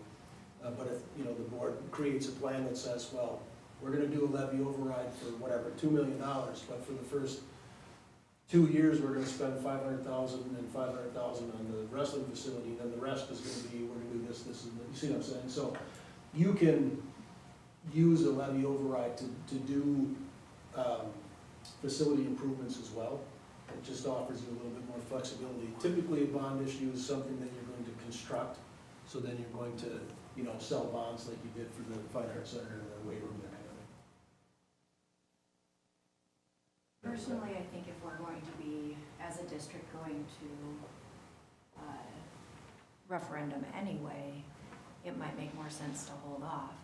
[SPEAKER 1] But if, you know, the board creates a plan that says, well, we're gonna do a levy override for whatever, $2 million, but for the first 2 years, we're gonna spend $500,000 and $500,000 on the wrestling facility, and then the rest is gonna be, we're gonna do this, and that. You see what I'm saying? So you can use a levy override to do facility improvements as well. It just offers you a little bit more flexibility. Typically, a bond issue is something that you're going to construct, so then you're going to, you know, sell bonds like you did for the Fine Arts Center and the weight room, that kind of thing.
[SPEAKER 6] Personally, I think if we're going to be, as a district, going to referendum anyway, it might make more sense to hold off.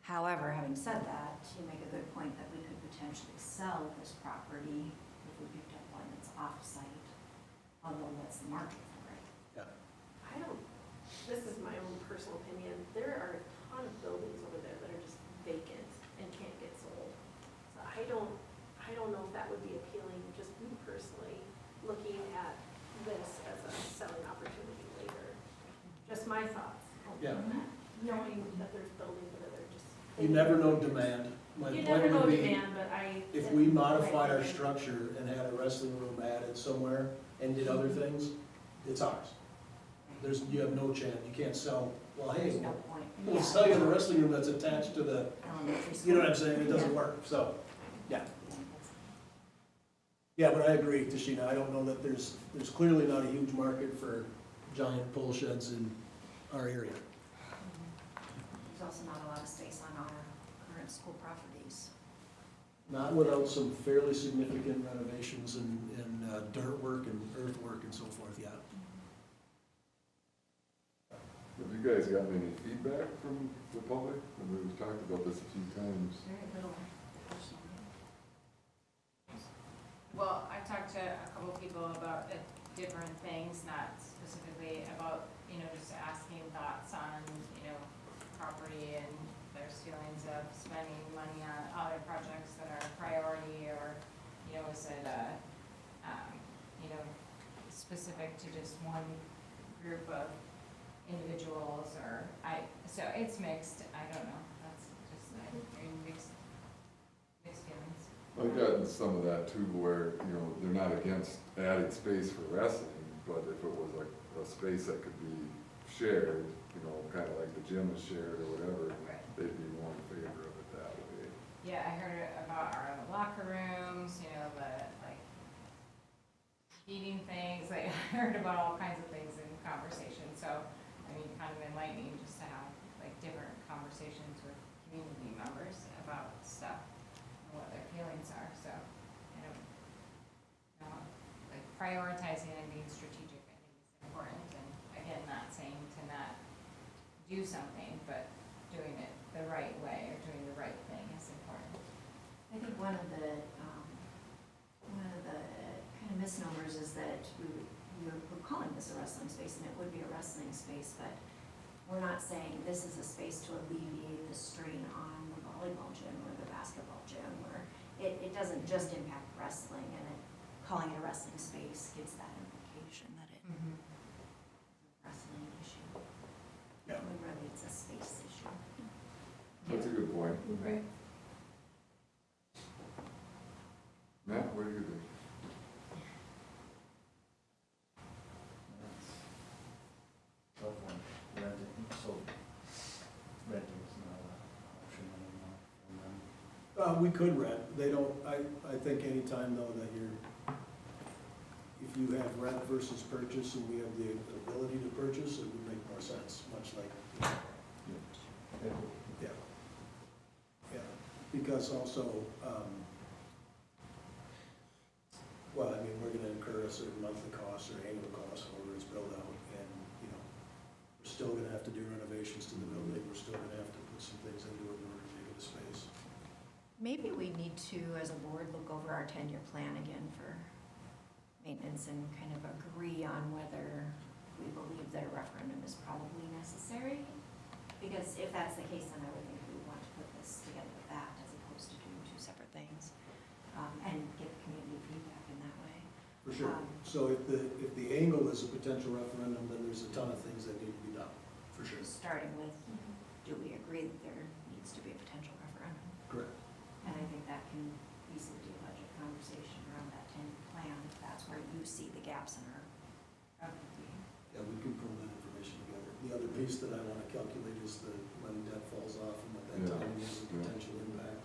[SPEAKER 6] However, having said that, you make a good point that we could potentially sell this property if we picked up one that's off-site, although what's the market for it?
[SPEAKER 8] I don't, this is my own personal opinion, there are a ton of buildings over there that are just vacant and can't get sold. So I don't know if that would be appealing, just me personally, looking at this as a selling opportunity later. Just my thoughts.
[SPEAKER 1] Yeah.
[SPEAKER 8] Knowing that there's buildings that are just.
[SPEAKER 1] You never know demand. My
[SPEAKER 8] You
[SPEAKER 1] point
[SPEAKER 8] never know
[SPEAKER 1] would be,
[SPEAKER 8] demand, but I.
[SPEAKER 1] if we modified our structure and had a wrestling room added somewhere and did other things, it's ours. You have no chance, you can't sell, well, hey,
[SPEAKER 6] There's no point.
[SPEAKER 1] we'll sell you the wrestling room that's attached to the,
[SPEAKER 6] Elementary school.
[SPEAKER 1] you know what I'm saying, it doesn't work, so, yeah. Yeah, but I agree, Tashina, I don't know that there's clearly not a huge market for giant pole sheds in our area.
[SPEAKER 6] There's also not a lot of space on our current school properties.
[SPEAKER 1] Not without some fairly significant renovations and dirt work and earthwork and so forth, yeah.
[SPEAKER 2] Have you guys gotten any feedback from the public? And we've talked about this a few times.
[SPEAKER 6] Very little, personally.
[SPEAKER 10] Well, I talked to a couple people about different things, not specifically about, you know, just asking thoughts on, you know, property and their feelings of spending money on other projects that are a priority, or, you know, is it you know, specific to just one group of individuals, or so it's mixed, I don't know, that's just mixed feelings.
[SPEAKER 2] I've gotten some of that too, where, you know, they're not against adding space for wrestling, but if it was like a space that could be shared, you know, kind of like the gym is shared or whatever,
[SPEAKER 10] Right.
[SPEAKER 2] they'd be more in favor of it that way.
[SPEAKER 10] Yeah, I heard about our locker rooms, you know, the, like, heating things, like, I heard about all kinds of things in conversation, so, I mean, kind of enlightening just to have, like, different conversations with community members about stuff and what their feelings are, so, I don't know, like, prioritizing and being strategic, I think is important, and again, not saying to not do something, but doing it the right way, or doing the right thing is important.
[SPEAKER 6] I think one of the kind of misnomers is that we're calling this a wrestling space, and it would be a wrestling space, but we're not saying this is a space to alleviate the strain on the volleyball gym or the basketball gym, where it doesn't just impact wrestling, and calling it a wrestling space gives that implication that it is a wrestling issue.
[SPEAKER 1] Yeah.
[SPEAKER 6] When really it's a space issue.
[SPEAKER 2] That's a good point.
[SPEAKER 14] Right.
[SPEAKER 2] Matt, what do you think?
[SPEAKER 7] That's a tough one. Renting, so renting is not an option anymore for them.
[SPEAKER 1] We could rent, they don't, I think anytime though that if you have rent versus purchase and we have the ability to purchase, it would make more sense, much like, yeah. Yeah, because also, well, I mean, we're gonna incur a certain monthly cost or annual cost, however it's billed out, and, we're still gonna have to do renovations to the building, we're still gonna have to put some things into it in order to make it a space.
[SPEAKER 6] Maybe we need to, as a board, look over our 10-year plan again for maintenance and kind of agree on whether we believe that a referendum is probably necessary. Because if that's the case, then I would think we would want to put this together with that as opposed to doing two separate things, and get community feedback in that way.
[SPEAKER 1] For sure. So if the angle is a potential referendum, then there's a ton of things that need to be done, for sure.
[SPEAKER 6] Starting with, do we agree that there needs to be a potential referendum?
[SPEAKER 1] Correct.
[SPEAKER 6] And I think that can easily be a budget conversation around that 10-year plan, if that's where you see the gaps in our revenue.
[SPEAKER 1] Yeah, we can pull that information together. The other piece that I want to calculate is when debt falls off and what that
[SPEAKER 2] Yeah.
[SPEAKER 1] timing is and
[SPEAKER 2] Yeah.
[SPEAKER 1] potential impact.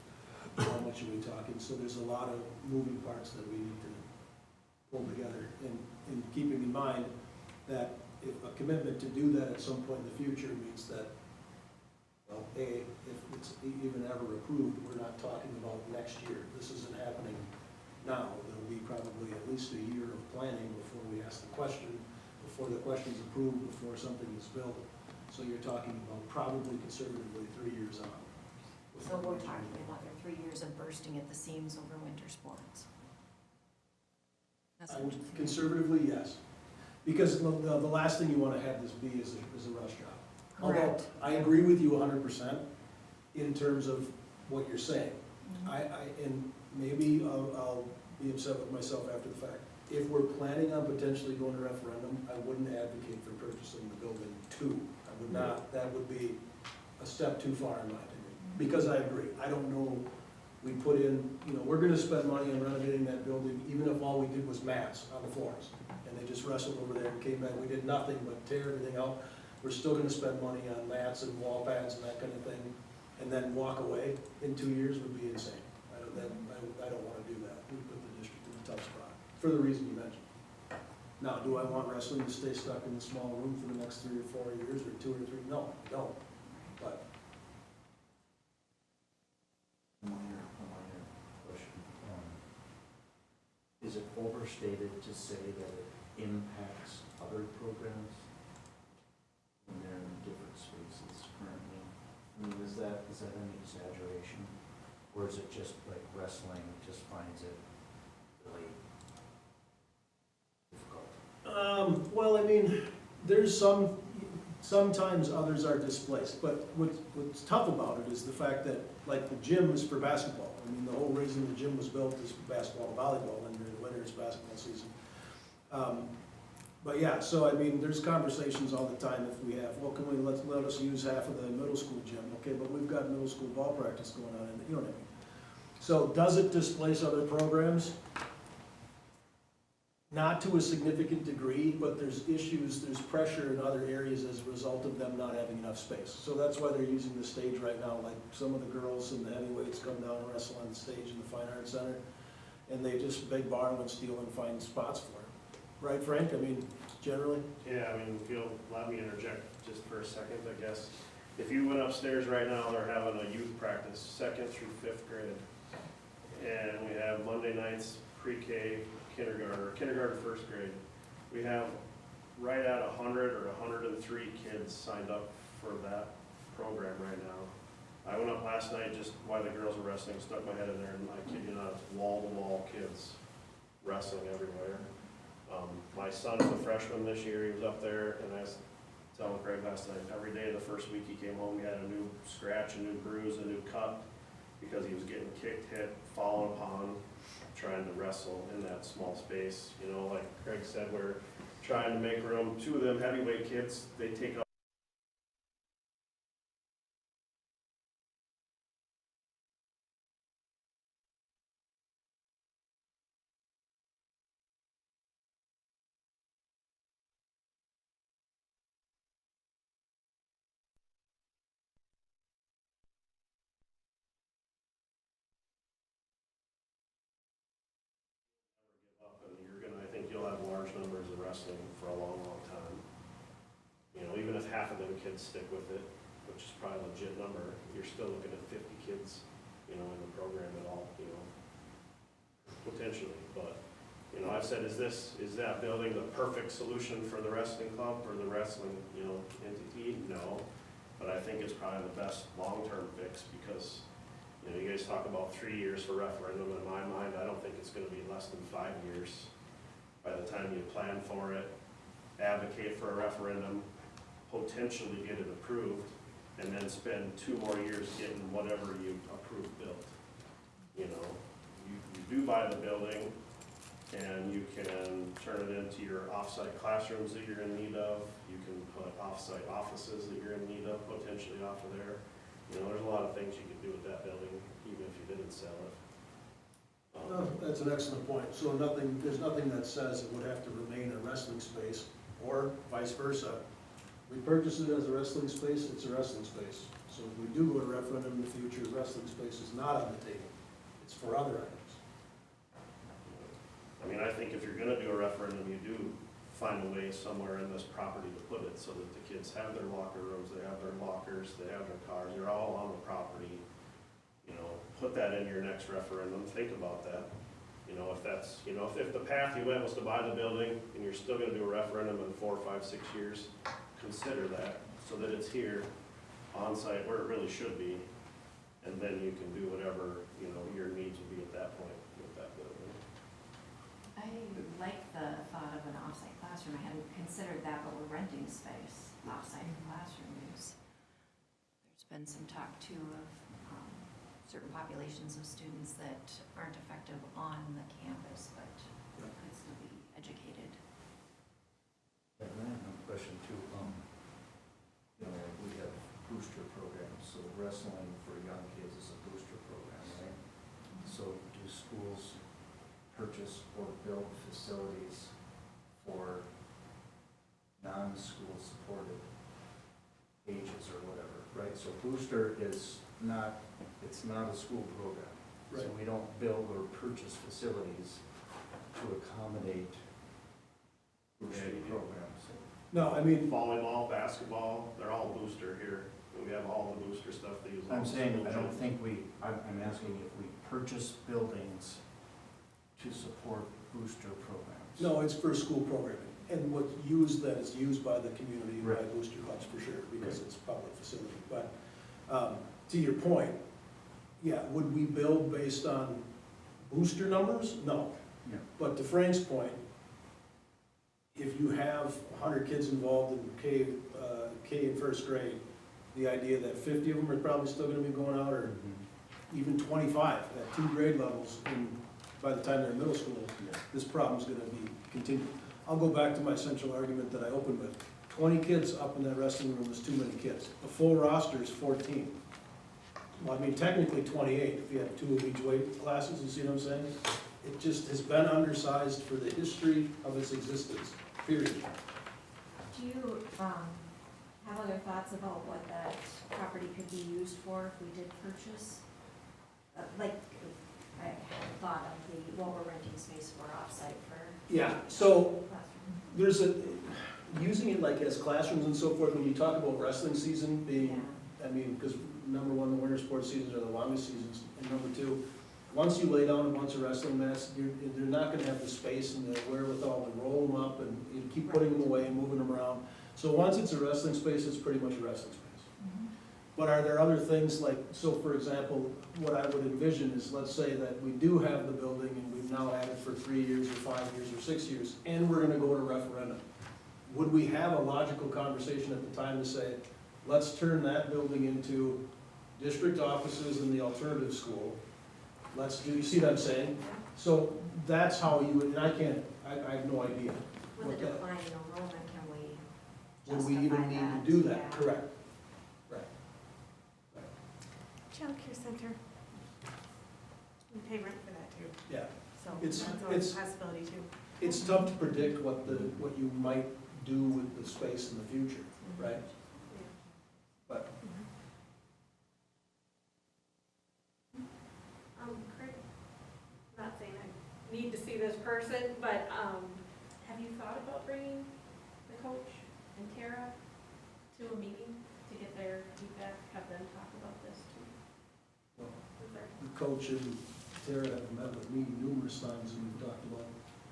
[SPEAKER 1] How much are we talking? So there's a lot of moving parts that we need to pull together. And keeping in mind that if a commitment to do that at some point in the future means that, well, A, if it's even ever approved, we're not talking about next year. This isn't happening now. There'll be probably at least a year of planning before we ask the question, before the question's approved, before something is built. So you're talking about probably conservatively 3 years on.
[SPEAKER 6] So we're talking another 3 years of bursting at the seams over winter sports. That's
[SPEAKER 1] I
[SPEAKER 6] what
[SPEAKER 1] would,
[SPEAKER 6] you're saying.
[SPEAKER 1] conservatively, yes. Because the last thing you want to have this be is a rush job. Although,
[SPEAKER 6] Correct.
[SPEAKER 1] I agree with you 100% in terms of what you're saying.
[SPEAKER 6] Mhm.
[SPEAKER 1] And maybe I'll be upset with myself after the fact. If we're planning on potentially going to referendum, I wouldn't advocate for purchasing the building too. I would not, that would be a step too far in my opinion. Because I agree, I don't know, we put in, we're gonna spend money on renovating that building, even if all we did was mats on the floors. And they just wrestled over there and came back, we did nothing but tear everything out. We're still gonna spend money on mats and wall pads and that kind of thing, and then walk away in 2 years would be insane. I don't wanna do that, we put the district in a tough spot, for the reason you mentioned. Now, do I want wrestling to stay stuck in the small room for the next 3 or 4 years, or 2 or 3? No, I don't, but.
[SPEAKER 7] A minor question. Is it overstated to say that it impacts other programs when they're in different spaces currently? I mean, is that an exaggeration? Or is it just like wrestling just finds it really difficult?
[SPEAKER 1] Well, I mean, there's sometimes others are displaced, but what's tough about it is the fact that, like, the gym is for basketball. I mean, the whole reason the gym was built is for basketball and volleyball, and during the winter it's basketball season. But yeah, so I mean, there's conversations all the time if we have, well, can we let us use half of the middle school gym? Okay, but we've got middle school ball practice going on, and you know what I mean? So does it displace other programs? Not to a significant degree, but there's issues, there's pressure in other areas as a result of them not having enough space. So that's why they're using the stage right now, like some of the girls and the heavyweights come down and wrestle on the stage in the Fine Arts Center, and they just beg, borrow, and steal and find spots for it. Right, Frank? I mean, generally?
[SPEAKER 13] Yeah, I mean, if you'll allow me to interject just for a second, I guess. If you went upstairs right now, they're having a youth practice, 2nd through 5th grade. And we have Monday nights, pre-K, kindergarten, 1st grade. We have right at 100 or 103 kids signed up for that program right now. I went up last night just while the girls were wrestling, stuck my head in there, and I kid you not, it's wall-to-wall kids wrestling everywhere. My son's a freshman this year, he was up there, and I was telling Craig last night, every day the first week he came home, he had a new scratch, a new bruise, a new cut, because he was getting kicked, hit, fallen upon, trying to wrestle in that small space. You know, like Craig said, we're trying to make room. 2 of them heavyweight kids, they take up wrestling for a long, long time. You know, even if half of them kids stick with it, which is probably a legit number, you're still looking at 50 kids, you know, in the program at all, you know, potentially. But, you know, I've said, is that building the perfect solution for the wrestling club or the wrestling, you know, entity? No. But I think it's probably the best long-term fix because, you know, you guys talk about 3 years for referendum. In my mind, I don't think it's gonna be less than 5 years. By the time you plan for it, advocate for a referendum, potentially get it approved, and then spend 2 more years getting whatever you approve built. You know, you do buy the building, and you can turn it into your off-site classrooms that you're in need of. You can put off-site offices that you're in need of, potentially off of there. You know, there's a lot of things you could do with that building, even if you didn't sell it.
[SPEAKER 1] No, that's an excellent point. So there's nothing that says it would have to remain a wrestling space, or vice versa. We purchase it as a wrestling space, it's a wrestling space. So if we do go to referendum in the future, wrestling space is not on the table. It's for other items.
[SPEAKER 13] I mean, I think if you're gonna do a referendum, you do find a way somewhere in this property to put it so that the kids have their locker rooms, they have their lockers, they have their cars, they're all on the property. You know, put that in your next referendum, think about that. You know, if that's, you know, if the path you went was to buy the building and you're still gonna do a referendum in 4, 5, 6 years, consider that so that it's here on site where it really should be. And then you can do whatever, you know, your needs will be at that point with that building.
[SPEAKER 6] I like the thought of an off-site classroom. I hadn't considered that, but we're renting space off-site for classroom use. There's been some talk too of certain populations of students that aren't effective on the campus, but could still be educated.
[SPEAKER 7] And I have a question too. You know, we have booster programs, so wrestling for young kids is a booster program, right? So do schools purchase or build facilities for non-school supported ages or whatever, right? So booster is not, it's not a school program. So
[SPEAKER 1] Right.
[SPEAKER 7] we don't build or purchase facilities to accommodate booster
[SPEAKER 13] Yeah, you do.
[SPEAKER 7] programs.
[SPEAKER 1] No, I mean,
[SPEAKER 13] Volleyball, basketball, they're all booster here. We have all the booster stuff they use.
[SPEAKER 7] I'm saying, I don't think I'm asking if we purchase buildings to support booster programs.
[SPEAKER 1] no, it's for school programming. And what's used, that is used by the community, by
[SPEAKER 7] Right.
[SPEAKER 1] booster clubs for sure, because it's a public facility. But to your point, yeah, would we build based on booster numbers? No.
[SPEAKER 7] Yeah.
[SPEAKER 1] But to Frank's point, if you have 100 kids involved in K in first grade, the idea that 50 of them are probably still gonna be going out, or even 25 at 2 grade levels, and by the time they're in middle school, this problem's gonna be continued. I'll go back to my central argument that I opened with. 20 kids up in that wrestling room is too many kids. The full roster is 14. Well, I mean, technically 28, if you have 2 of each weight classes, you see what I'm saying? It just has been undersized for the history of its existence, period.
[SPEAKER 6] Do you have other thoughts about what that property could be used for if we did purchase? Like, I had thought of what we're renting space for offsite for
[SPEAKER 1] Yeah, so
[SPEAKER 6] classroom.
[SPEAKER 1] there's using it like as classrooms and so forth, when you talk about wrestling season being, I mean, because number one, the winter sports seasons are the longest seasons, and number two, once you lay down a bunch of wrestling mats, they're not gonna have the space and the wherewithal to roll them up and you keep putting them away and moving them around. So once it's a wrestling space, it's pretty much a wrestling space. But are there other things like, so for example, what I would envision is, let's say that we do have the building and we've now had it for 3 years or 5 years or 6 years, and we're gonna go to referendum. Would we have a logical conversation at the time to say, let's turn that building into district offices in the alternative school? Let's do, you see what I'm saying? So that's how you would, and I have no idea.
[SPEAKER 6] With
[SPEAKER 1] what
[SPEAKER 6] a
[SPEAKER 1] that-
[SPEAKER 6] decline in enrollment, can we
[SPEAKER 1] Would we
[SPEAKER 6] justify
[SPEAKER 1] even need
[SPEAKER 6] that?
[SPEAKER 1] to do that?
[SPEAKER 6] Yeah.
[SPEAKER 1] Correct. Right.
[SPEAKER 11] Childcare center. We pay rent for that too,
[SPEAKER 1] Yeah.
[SPEAKER 11] so
[SPEAKER 1] It's-
[SPEAKER 11] that's always a
[SPEAKER 1] it's-
[SPEAKER 11] possibility too.
[SPEAKER 1] It's tough to predict what you might do with the space in the future, right? But
[SPEAKER 8] Craig, not saying I need to see this person, but, have you thought about bringing
[SPEAKER 1] coach and Tara have met with me numerous times, and we've talked about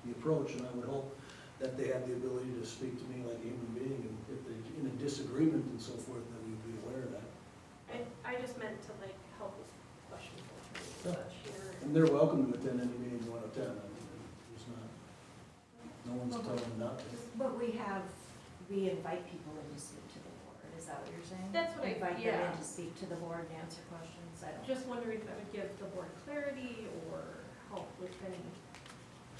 [SPEAKER 1] the approach, and I would hope that they have the ability to speak to me like a human being, and if they're in a disagreement and so forth, then we'd be aware of that.
[SPEAKER 8] I just meant to like help with question filtering and
[SPEAKER 1] Yeah.
[SPEAKER 8] such here.
[SPEAKER 1] And they're welcome to attend any meeting you want to attend, I mean, there's not, no one's telling them not to.
[SPEAKER 6] But we invite people in to speak to the board, is that what you're saying?
[SPEAKER 8] That's what
[SPEAKER 6] Invite them
[SPEAKER 8] yeah.
[SPEAKER 6] in to speak to the board and answer questions, I don't.
[SPEAKER 8] Just wondering if that would give the board clarity or help with any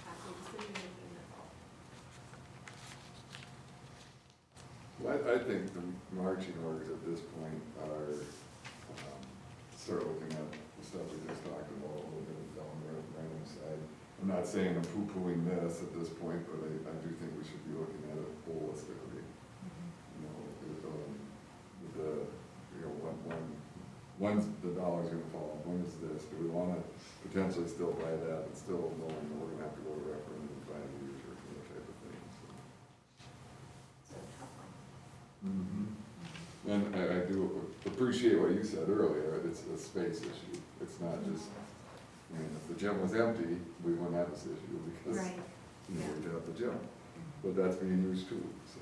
[SPEAKER 8] actual decision making, that's all.
[SPEAKER 2] Well, I think the marching orders at this point are, start looking at the stuff we just talked about, a little bit down the random side. I'm not saying I'm poo-pooing this at this point, but I do think we should be looking at it holistically. You know, when's the dollar's gonna fall, when is this, do we wanna potentially still buy that, and still knowing that we're gonna have to go to referendum in 5 years or that type of thing, so.
[SPEAKER 6] It's a tough one.
[SPEAKER 2] And I do appreciate what you said earlier, it's a space issue, it's not just, I mean, if the gym was empty, we wouldn't have this issue, because,
[SPEAKER 6] Right.
[SPEAKER 2] you know, we'd have the gym, but that's being used too, so.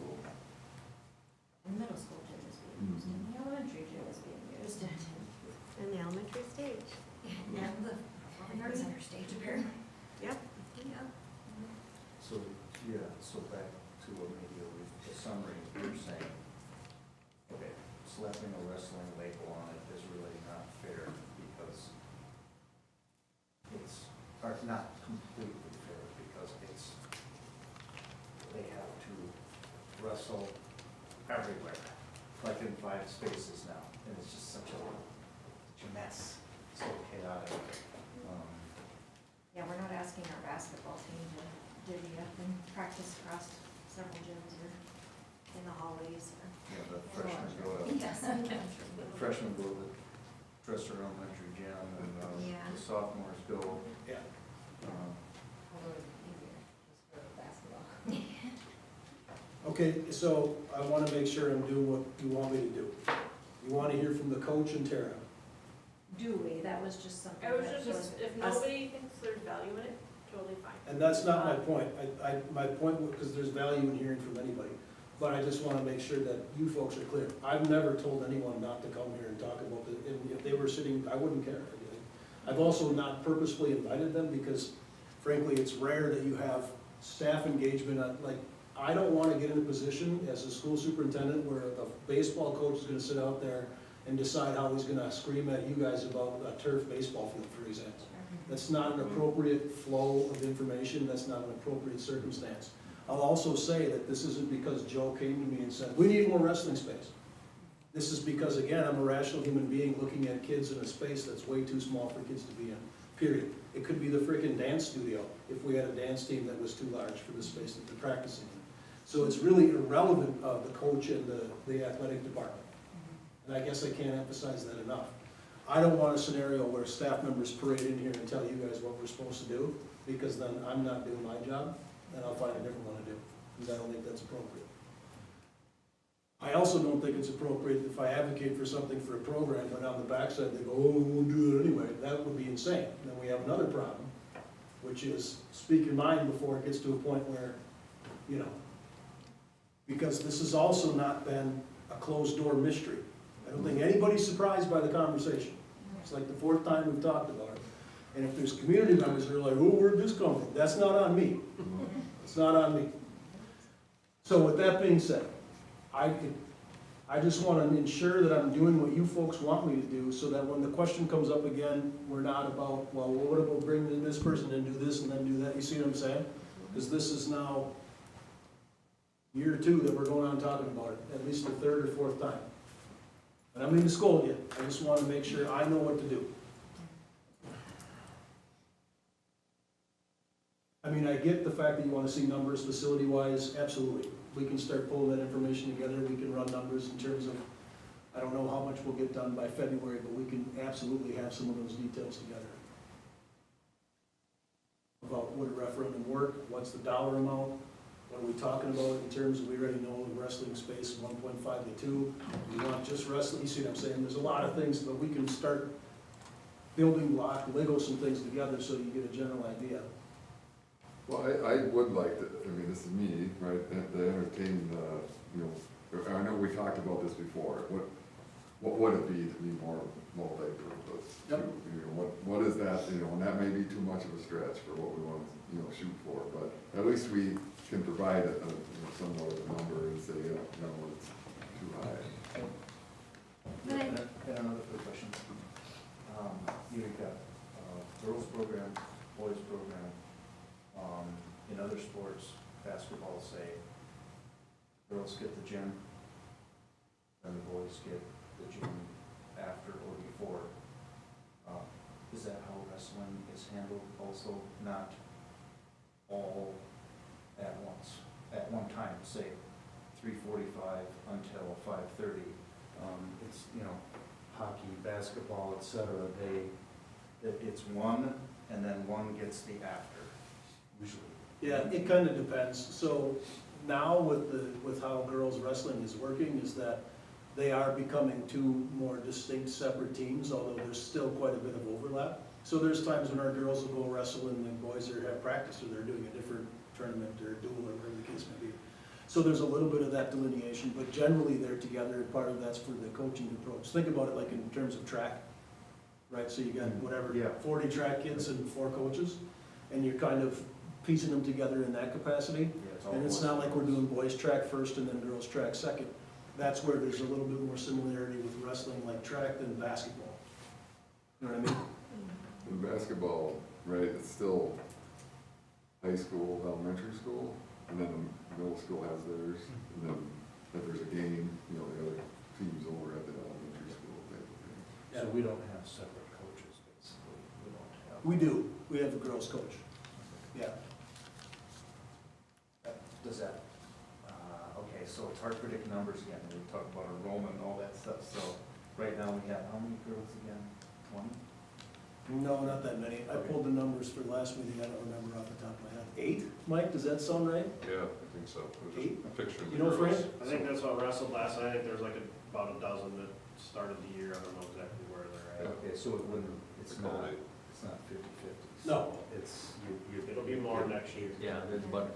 [SPEAKER 6] The middle school gym is being used, and the elementary gym is being used,
[SPEAKER 11] In the elementary stage.
[SPEAKER 6] and the performing arts center stage apparently.
[SPEAKER 11] Yep.
[SPEAKER 6] Yeah.
[SPEAKER 7] So, yeah, so back to maybe a summary, you're saying, okay, slapping a wrestling label on it is really not fair because it's, or not completely fair because it's, they have to wrestle everywhere, like in 5 spaces now, and it's just such a mess, so chaotic.
[SPEAKER 6] Yeah, we're not asking our basketball team to divvy up and practice across several gyms or in the hallways or.
[SPEAKER 7] Yeah, the freshmen go to,
[SPEAKER 6] Yes.
[SPEAKER 7] the freshmen go to the Dresser Elementary Gym, and
[SPEAKER 6] Yeah.
[SPEAKER 7] the sophomores go,
[SPEAKER 1] Yeah.
[SPEAKER 6] Although it'd be easier just for basketball.
[SPEAKER 1] Okay, so I want to make sure I'm doing what you want me to do. You want to hear from the coach and Tara.
[SPEAKER 6] Do we? That was just something.
[SPEAKER 8] I was
[SPEAKER 6] that
[SPEAKER 8] just, if
[SPEAKER 6] us-
[SPEAKER 8] nobody thinks there's value in it, totally fine.
[SPEAKER 1] And that's not my point. My point, because there's value in hearing from anybody. But I just want to make sure that you folks are clear. I've never told anyone not to come here and talk about it. And if they were sitting, I wouldn't care. I've also not purposefully invited them because frankly, it's rare that you have staff engagement. Like, I don't want to get in a position as a school superintendent where the baseball coach is going to sit out there and decide how he's going to scream at you guys about a turf baseball field, for example. That's not an appropriate flow of information, that's not an appropriate circumstance. I'll also say that this isn't because Joe came to me and said, we need more wrestling space. This is because, again, I'm a rational human being looking at kids in a space that's way too small for kids to be in, period. It could be the freaking dance studio if we had a dance team that was too large for the space that they're practicing in. So it's really irrelevant of the coach and the athletic department. And I guess I can't emphasize that enough. I don't want a scenario where staff members parade in here and tell you guys what we're supposed to do, because then I'm not doing my job, and I'll find a different one to do, because I don't think that's appropriate. I also don't think it's appropriate if I advocate for something for a program, but on the backside they go, oh, we won't do it anyway. That would be insane. Then we have another problem, which is speak your mind before it gets to a point where, you know, because this has also not been a closed-door mystery. I don't think anybody's surprised by the conversation. It's like the 4th time we've talked about it. And if there's community members that are like, oh, where'd this come from? That's not on me. It's not on me. So with that being said, I just want to ensure that I'm doing what you folks want me to do, so that when the question comes up again, we're not about, well, what about bringing this person and do this and then do that? You see what I'm saying? Because this is now year 2 that we're going on talking about it, at least the 3rd or 4th time. And I don't mean to scold you, I just want to make sure I know what to do. I mean, I get the fact that you want to see numbers facility-wise, absolutely. We can start pulling that information together, we can run numbers in terms of, I don't know how much we'll get done by February, but we can absolutely have some of those details together. About would a referendum work, what's the dollar amount, what are we talking about in terms of, we already know the wrestling space, 1.5 to 2. We want just wrestling, you see what I'm saying? There's a lot of things, but we can start building block, Lego some things together so you get a general idea.
[SPEAKER 2] Well, I would like to, I mean, this is me, right, to entertain, you know, I know we talked about this before, what would it be to be more multi-purpose?
[SPEAKER 1] Yep.
[SPEAKER 2] You know, what is that, you know, and that may be too much of a stretch for what we want to, you know, shoot for, but at least we can provide a, you know, somewhat of a number and say, you know, it's too high.
[SPEAKER 6] But I-
[SPEAKER 7] And another quick question. You've got girls program, boys program. In other sports, basketball, say, girls get the gym, and the boys get the gym after or before. Is that how wrestling is handled also? Not all at once, at one time, say 3:45 until 5:30. It's, you know, hockey, basketball, et cetera, it's one, and then one gets the after, usually.
[SPEAKER 1] Yeah, it kind of depends. So now with how girls wrestling is working is that they are becoming two more distinct separate teams, although there's still quite a bit of overlap. So there's times when our girls will go wrestle and the boys have practice, or they're doing a different tournament or duel or whatever the case may be. So there's a little bit of that delineation, but generally they're together, and part of that's for the coaching approach. Think about it like in terms of track, right? So you got whatever,
[SPEAKER 7] Yeah.
[SPEAKER 1] 40 track kids and 4 coaches, and you're kind of piecing them together in that capacity.
[SPEAKER 7] Yeah, all
[SPEAKER 1] And it's not like we're doing boys track first and then girls track second. That's where there's a little bit more similarity with wrestling like track than basketball. You know what I mean?
[SPEAKER 2] In basketball, right, it's still high school, elementary school, and then the middle school has theirs, and then if there's a game, you know, the other team's over at the elementary school type of thing.
[SPEAKER 7] So we don't have separate coaches, basically. We don't have.
[SPEAKER 1] We do. We have a girls coach. Yeah.
[SPEAKER 7] Does that, okay, so it's hard to predict numbers again. We talk about enrollment and all that stuff. So right now we have how many girls again? 20?
[SPEAKER 1] No, not that many. I pulled the numbers for the last meeting. I don't remember off the top of my head. 8? Mike, does that sound right?
[SPEAKER 3] Yeah, I think so. It was just
[SPEAKER 1] 8?
[SPEAKER 3] picturing
[SPEAKER 1] You
[SPEAKER 3] the
[SPEAKER 1] know,
[SPEAKER 3] girls.
[SPEAKER 1] Frank?
[SPEAKER 13] I think that's what wrestled last night. I think there's like about a dozen that started the year. I don't know exactly where they're at.
[SPEAKER 7] Okay, so it wouldn't, it's
[SPEAKER 3] Call
[SPEAKER 7] not,
[SPEAKER 3] it.
[SPEAKER 7] it's not 50/50.
[SPEAKER 1] No.
[SPEAKER 7] So it's, you.
[SPEAKER 13] It'll be more next year.
[SPEAKER 15] Yeah, there's about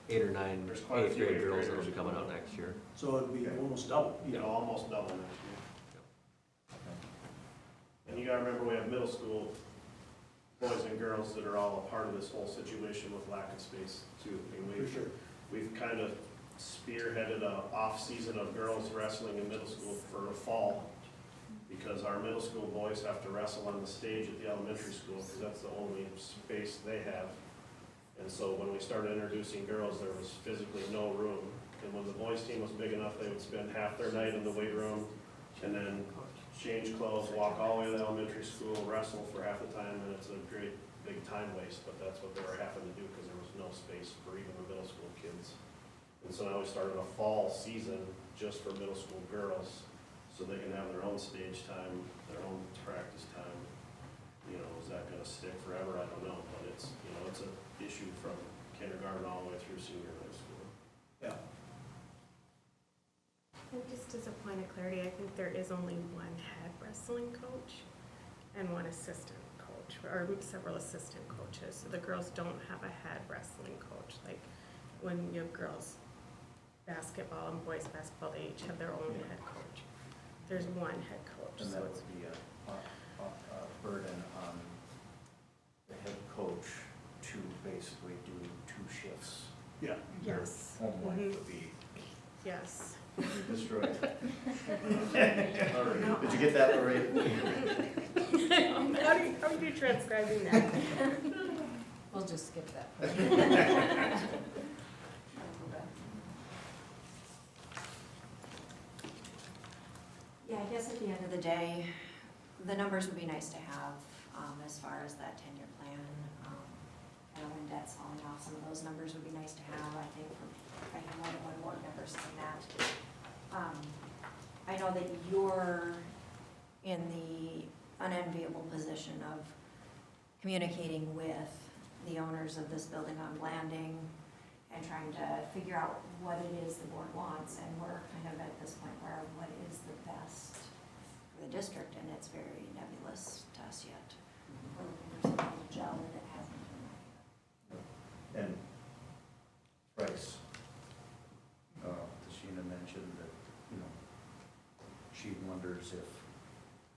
[SPEAKER 15] 8 or 9
[SPEAKER 13] There's quite a
[SPEAKER 15] 8th
[SPEAKER 13] few
[SPEAKER 15] grade
[SPEAKER 13] eighth
[SPEAKER 15] girls that'll
[SPEAKER 13] graders
[SPEAKER 15] be coming out next year.
[SPEAKER 1] So it'd be almost double.
[SPEAKER 13] You know, almost double next year. And you gotta remember, we have middle school boys and girls that are all a part of this whole situation with lack of space too. I mean,
[SPEAKER 1] For sure.
[SPEAKER 13] we've kind of spearheaded a off-season of girls wrestling in middle school for the fall, because our middle school boys have to wrestle on the stage at the elementary school, because that's the only space they have. And so when we started introducing girls, there was physically no room. And when the boys' team was big enough, they would spend half their night in the weight room, and then change clothes, walk all the way to the elementary school, wrestle for half the time, and it's a great big time waste, but that's what they were having to do because there was no space for even the middle school kids. And so now we started a fall season just for middle school girls, so they can have their own stage time, their own practice time. You know, is that gonna stick forever? I don't know, but it's, you know, it's an issue from kindergarten all the way through senior high school.
[SPEAKER 1] Yeah.
[SPEAKER 11] And just as a point of clarity, I think there is only one head wrestling coach and one assistant coach, or several assistant coaches. So the girls don't have a head wrestling coach. Like when you have girls basketball and boys basketball, they each have their own head coach. There's one head coach.
[SPEAKER 7] And
[SPEAKER 11] So
[SPEAKER 7] that
[SPEAKER 11] it's
[SPEAKER 7] would be a burden on the head coach to basically do 2 shifts.
[SPEAKER 1] Yeah.
[SPEAKER 11] yes.
[SPEAKER 7] Home life
[SPEAKER 11] Mhm.
[SPEAKER 7] would be
[SPEAKER 11] Yes.
[SPEAKER 7] destroyed. All right. Did you get that, Lorraine?
[SPEAKER 11] How are you transcribing that?
[SPEAKER 14] We'll just skip that.
[SPEAKER 6] Yeah, I guess at the end of the day, the numbers would be nice to have, as far as that 10-year plan. I know when debt's falling off, some of those numbers would be nice to have, I think, I have more than one board member saying that. I know that you're in the unenviable position of communicating with the owners of this building on Blanding and trying to figure out what it is the board wants, and we're kind of at this point where what is the best for the district, and it's very nebulous to us yet. We're looking for something to gel and it hasn't been.
[SPEAKER 7] And price, Tashina mentioned that, you know, she wonders if,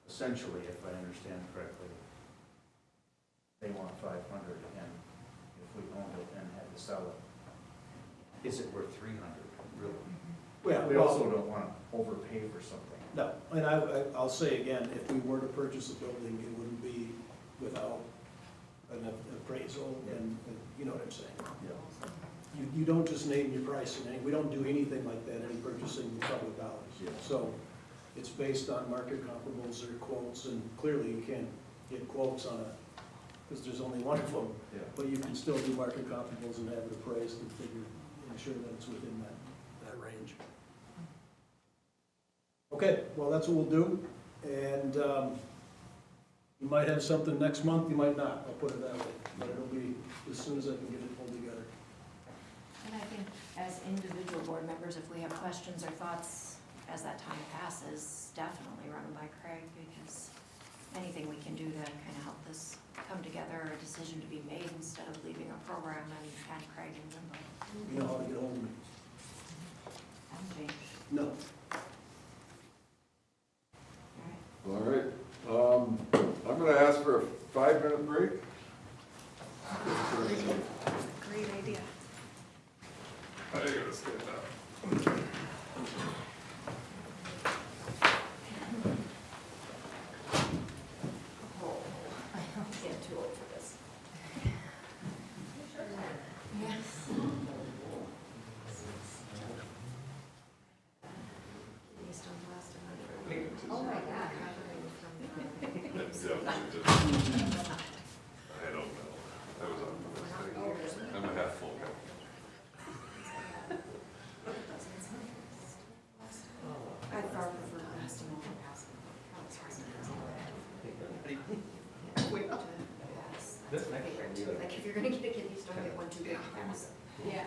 [SPEAKER 7] essentially, if I understand correctly, they want 500, and if we owned it and had to sell it, is it worth 300, really?
[SPEAKER 1] Well,
[SPEAKER 7] We also don't want to overpay for something.
[SPEAKER 1] No, and I'll say again, if we were to purchase a building, it wouldn't be without an appraisal and, you know what I'm saying?
[SPEAKER 7] Yeah.
[SPEAKER 1] You don't just name your price, and we don't do anything like that, any purchasing with public dollars.
[SPEAKER 7] Yeah.
[SPEAKER 1] So it's based on market comparables or quotes, and clearly you can't get quotes on a, because there's only one of them.
[SPEAKER 7] Yeah.
[SPEAKER 1] But you can still do market comparables and have it appraised and figure, ensure that it's within that range. Okay, well, that's what we'll do, and you might have something next month, you might not, I'll put it that way, but it'll be as soon as I can get it pulled together.
[SPEAKER 6] And I think as individual board members, if we have questions or thoughts as that time passes, definitely run them by Craig, because anything we can do to kind of help this come together, or a decision to be made instead of leaving a program and Craig in limbo.
[SPEAKER 1] You know how to get hold of me?
[SPEAKER 6] Hasn't changed.
[SPEAKER 1] No.
[SPEAKER 6] All right.
[SPEAKER 2] All right, I'm gonna ask for a 5-minute break.
[SPEAKER 11] Great idea.
[SPEAKER 3] I gotta stand up.
[SPEAKER 6] Oh, I'm getting too old for this. Yes. Based on last time. Oh my God.
[SPEAKER 3] I don't know. I was optimistic. I'm a half full guy.
[SPEAKER 6] I far prefer lasting over passing. Like if you're gonna get a kid, you just don't get one too big to pass.
[SPEAKER 8] Yeah.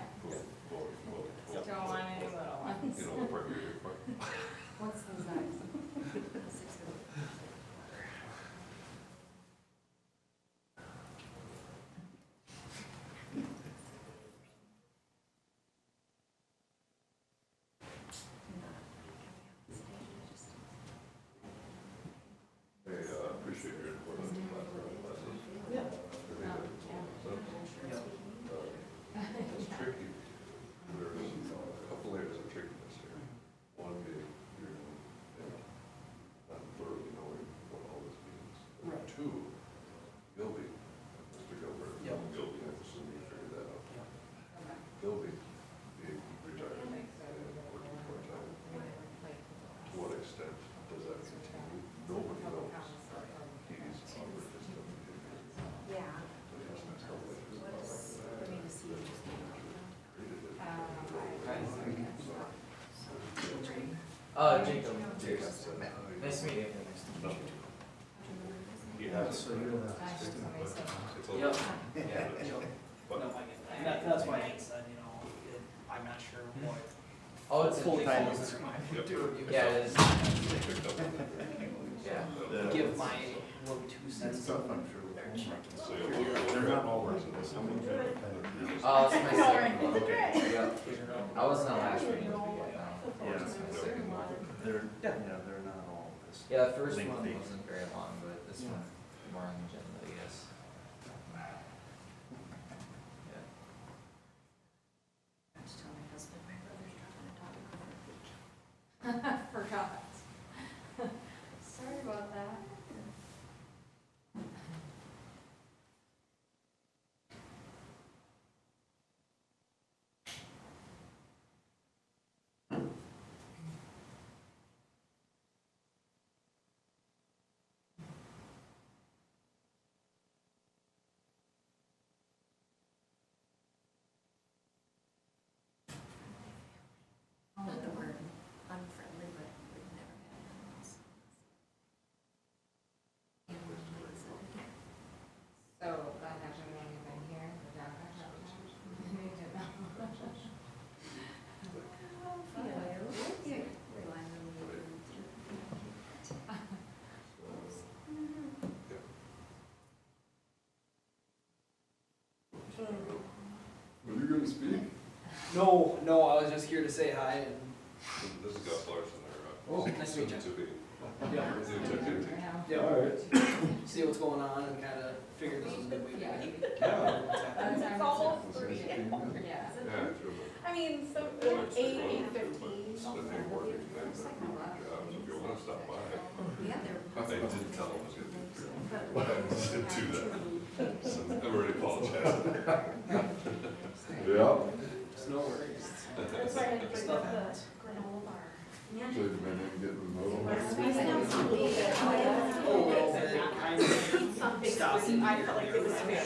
[SPEAKER 10] Don't want any little ones.
[SPEAKER 3] You know the part you're here for.
[SPEAKER 6] What's the size? 6 foot.
[SPEAKER 3] I appreciate your input on the classes.
[SPEAKER 6] Yeah.
[SPEAKER 3] It's tricky. There's a couple layers of trickiness here. One being, you're not thoroughly knowing what all this means. And
[SPEAKER 6] Right.
[SPEAKER 3] two, Gilby, Mr. Gilbert,
[SPEAKER 1] Yep.
[SPEAKER 3] Gilby, I assume you figured that out. Gilby being retired and working part-time, to what extent does that continue? Nobody knows. He's offered this stuff to him.
[SPEAKER 6] Yeah.
[SPEAKER 3] So he has to tell us his
[SPEAKER 6] What is, I mean, is he just
[SPEAKER 5] Jacob.
[SPEAKER 3] Jacob.
[SPEAKER 5] Nice to meet you.
[SPEAKER 7] Yeah, so you're the
[SPEAKER 10] Nice to meet you.
[SPEAKER 5] Yep.
[SPEAKER 3] Yeah. But
[SPEAKER 16] That's why I said, you know, I'm not sure what
[SPEAKER 5] Oh, it's
[SPEAKER 16] full-time
[SPEAKER 5] full-time.
[SPEAKER 16] is required.
[SPEAKER 5] Yeah, it is.
[SPEAKER 3] picked up on that.
[SPEAKER 5] Yeah.
[SPEAKER 16] Give my little 2
[SPEAKER 7] That's
[SPEAKER 16] cents.
[SPEAKER 7] tough, I'm sure. with
[SPEAKER 16] Their check.
[SPEAKER 3] So you're not all residents.
[SPEAKER 5] Oh, it's my second one. Yep. I wasn't on last meeting, but
[SPEAKER 7] Yeah.
[SPEAKER 5] it's my second one.
[SPEAKER 7] They're, yeah, they're not all this.
[SPEAKER 5] Yeah, the first one
[SPEAKER 7] lengthy.
[SPEAKER 5] wasn't very long, but this one, more on the agenda, I guess. Yeah.
[SPEAKER 6] I just tell my husband, my brother's dropping a dog off.
[SPEAKER 8] Forgot. Sorry about that.
[SPEAKER 16] No, I was just here to say hi and,
[SPEAKER 3] This is Gus Larson there.
[SPEAKER 2] Oh.
[SPEAKER 16] Nice to meet you.
[SPEAKER 3] To be.
[SPEAKER 16] yeah,
[SPEAKER 3] New tech teacher.
[SPEAKER 16] yeah,
[SPEAKER 2] Alright.
[SPEAKER 16] see what's going on and kind of figured this was a good way to meet.
[SPEAKER 2] Yeah.
[SPEAKER 10] It's
[SPEAKER 14] almost
[SPEAKER 10] three.
[SPEAKER 3] Yeah,
[SPEAKER 10] Yeah.
[SPEAKER 3] true.
[SPEAKER 11] I mean, so,
[SPEAKER 3] Yeah.
[SPEAKER 11] 8:15.
[SPEAKER 3] So they work it, and they do a good job, so if you wanna stop by.
[SPEAKER 6] Yeah, they're.
[SPEAKER 3] I did tell them I was gonna do it. But I didn't do that. So I'm already apologizing.
[SPEAKER 2] Yeah.
[SPEAKER 16] It's no worries.
[SPEAKER 8] That's why I had to bring up the granola bar.
[SPEAKER 2] So you've been in getting the little.
[SPEAKER 16] Kind of stuff.
[SPEAKER 11] I felt like it was fair.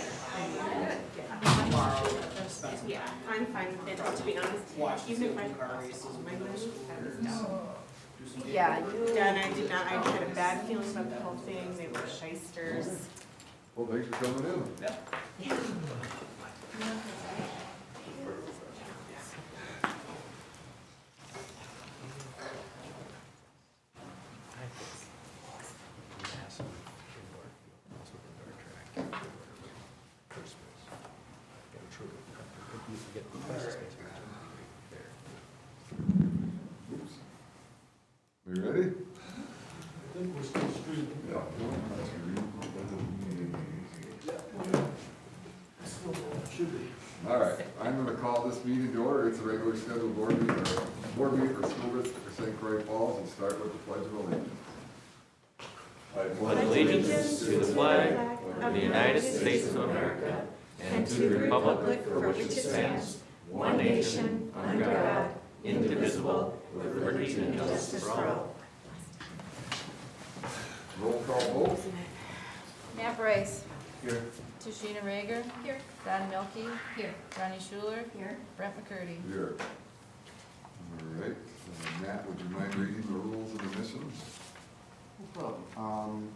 [SPEAKER 11] Yeah, I'm fine with it, to be honest.
[SPEAKER 16] Watch the
[SPEAKER 11] Even if I
[SPEAKER 16] car
[SPEAKER 11] lost
[SPEAKER 16] races
[SPEAKER 11] all
[SPEAKER 16] in
[SPEAKER 11] my
[SPEAKER 16] middle
[SPEAKER 11] money, I was
[SPEAKER 16] school.
[SPEAKER 11] down.
[SPEAKER 16] Do some
[SPEAKER 14] Yeah,
[SPEAKER 11] Done, I did not, I had a bad feeling about the whole thing, they were shysters.
[SPEAKER 2] Well, thanks for coming in. Oops. Are you ready?
[SPEAKER 1] I think we're still streaming.
[SPEAKER 2] Yeah.
[SPEAKER 1] Should be.
[SPEAKER 2] All right, I'm gonna call this meeting to order. It's a regularly scheduled board meeting for school district of St. Croix Falls, and start with the pledge of allegiance. I pledge
[SPEAKER 15] Allegiance to the flag of the United States of America and to the republic for which it stands, one nation, under God, indivisible, with liberty and justice for all.
[SPEAKER 2] Roll call vote.
[SPEAKER 14] Matt Bryce.
[SPEAKER 2] Here.
[SPEAKER 14] Tashina Rager.
[SPEAKER 6] Here.
[SPEAKER 14] Don Milky.
[SPEAKER 6] Here.
[SPEAKER 14] Ronnie Schuler.
[SPEAKER 6] Here.
[SPEAKER 14] Brent McCurdy.
[SPEAKER 2] Here. All right, Matt, would you mind reading the rules of the mission?
[SPEAKER 7] No problem.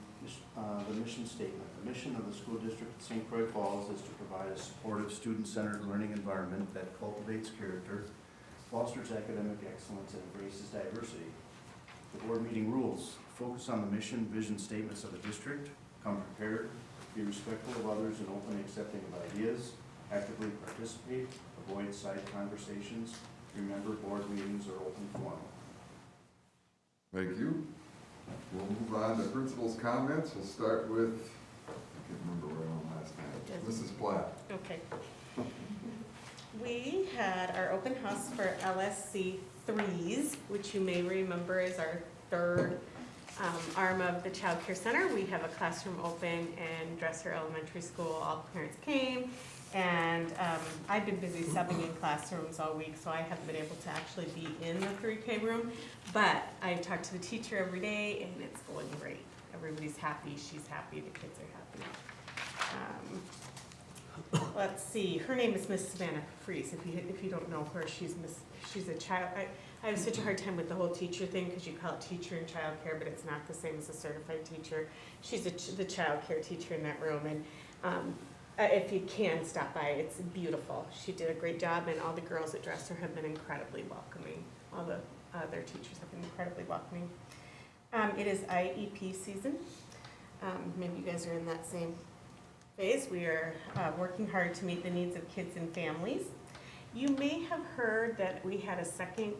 [SPEAKER 7] The mission statement. The mission of the school district of St. Croix Falls is to provide a supportive, student-centered learning environment that cultivates character, fosters academic excellence, and embraces diversity. The board meeting rules. Focus on the mission, vision statements of the district. Come prepared. Be respectful of others and open and accepting of ideas. Actively participate. Avoid side conversations. Remember, board meetings are open forum.
[SPEAKER 2] Thank you. We'll move on to principal's comments. We'll start with, I can't remember where I went last time. Mrs. Platt.
[SPEAKER 11] Okay. We had our open house for LSC 3s, which you may remember is our third arm of the Child Care Center. We have a classroom open in Dresser Elementary School. All parents came, and I've been busy subbing in classrooms all week, so I haven't been able to actually be in the 3K room. But I talk to the teacher every day, and it's going great. Everybody's happy. She's happy. The kids are happy. Let's see. Her name is Miss Savannah Fries. If you don't know her, she's a child. I have such a hard time with the whole teacher thing because you call it teacher in child care, but it's not the same as a certified teacher. She's the child care teacher in that room, and if you can stop by, it's beautiful. She did a great job, and all the girls at Dresser have been incredibly welcoming. All the other teachers have been incredibly welcoming. It is IEP season. Maybe you guys are in that same phase. We are working hard to meet the needs of kids and families. You may have heard that we had a second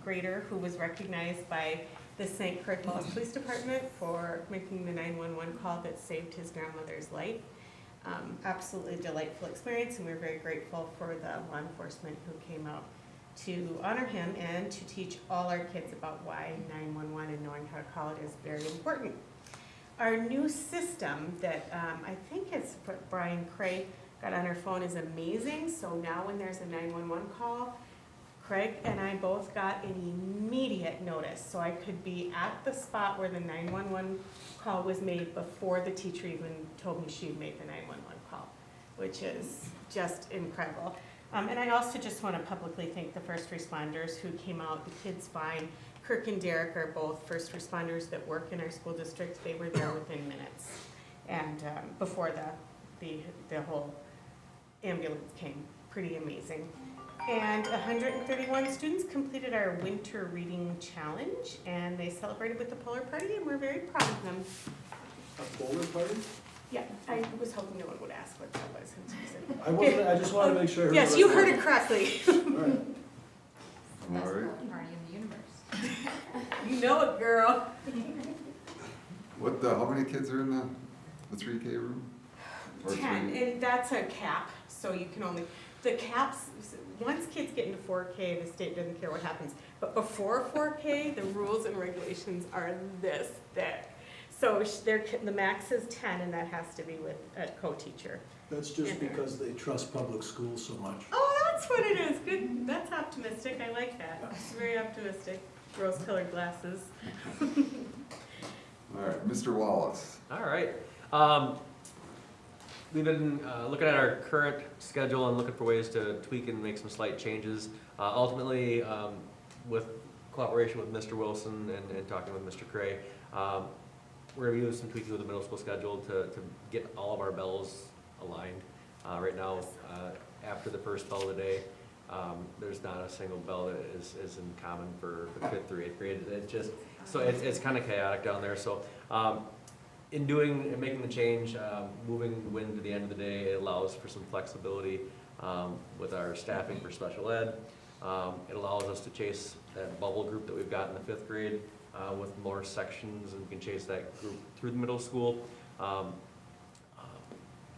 [SPEAKER 11] grader who was recognized by the St. Croix Falls Police Department for making the 911 call that saved his grandmother's life. Absolutely delightful experience, and we're very grateful for the law enforcement who came out to honor him and to teach all our kids about why 911 and knowing how to call it is very important. Our new system that I think is what Brian Craig got on her phone is amazing. So now when there's a 911 call, Craig and I both got an immediate notice. So I could be at the spot where the 911 call was made before the teacher even told me she had made the 911 call, which is just incredible. And I also just want to publicly thank the first responders who came out. The kids fine. Kirk and Derek are both first responders that work in our school district. They were there within minutes, and before the whole ambulance came. Pretty amazing. And 131 students completed our winter reading challenge, and they celebrated with the polar party, and we're very proud of them.
[SPEAKER 1] A bowler party?
[SPEAKER 11] Yeah, I was hoping no one would ask what that was. Since you said-
[SPEAKER 1] I just wanted to make sure.
[SPEAKER 11] Yes, you heard it correctly.
[SPEAKER 1] All right.
[SPEAKER 2] All right.
[SPEAKER 10] Party in the universe.
[SPEAKER 11] You know it, girl.
[SPEAKER 2] How many kids are in the 3K room? Or
[SPEAKER 11] 10,
[SPEAKER 2] three?
[SPEAKER 11] and that's a cap, so you can only, the caps, once kids get into 4K, the state doesn't care what happens. But before 4K, the rules and regulations are this thick. So the max is 10, and that has to be with a co-teacher.
[SPEAKER 1] That's just because they trust public schools so much.
[SPEAKER 11] Oh, that's what it is. Good. That's optimistic. I like that. It's very optimistic. Rose-colored glasses.
[SPEAKER 2] All right, Mr. Wallace.
[SPEAKER 15] All right. We've been looking at our current schedule and looking for ways to tweak and make some slight changes. Ultimately, with cooperation with Mr. Wilson and talking with Mr. Cray, we're going to use some tweaking with the middle school schedule to get all of our bells aligned. Right now, after the first bell of the day, there's not a single bell that is in common for 5th through 8th grade. It's kind of chaotic down there. So in doing and making the change, moving the wind to the end of the day, it allows for some flexibility with our staffing for special ed. It allows us to chase that bubble group that we've got in the 5th grade with more sections, and we can chase that group through the middle school.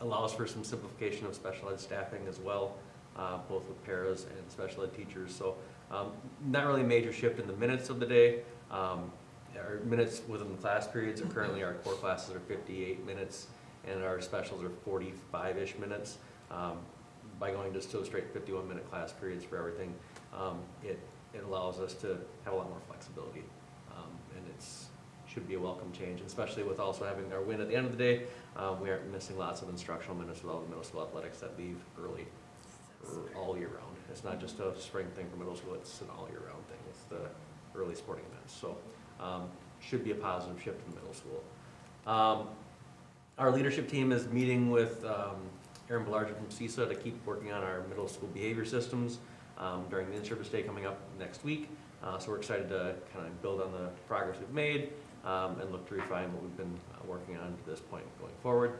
[SPEAKER 15] Allows for some simplification of special ed staffing as well, both with paras and special ed teachers. So not really a major shift in the minutes of the day. Our minutes within the class periods are currently, our core classes are 58 minutes and our specials are 45-ish minutes. By going just to a straight 51-minute class periods for everything, it allows us to have a lot more flexibility. And it's should be a welcome change, especially with also having our win at the end of the day. We aren't missing lots of instructional minutes with all the middle school athletics that leave early all year round. It's not just a spring thing for middle school, it's an all year round thing. It's the early sporting events. So should be a positive shift in middle school. Our leadership team is meeting with Aaron Belarger from CISA to keep working on our middle school behavior systems during the in-service day coming up next week. So we're excited to kind of build on the progress we've made and look to refine what we've been working on to this point going forward.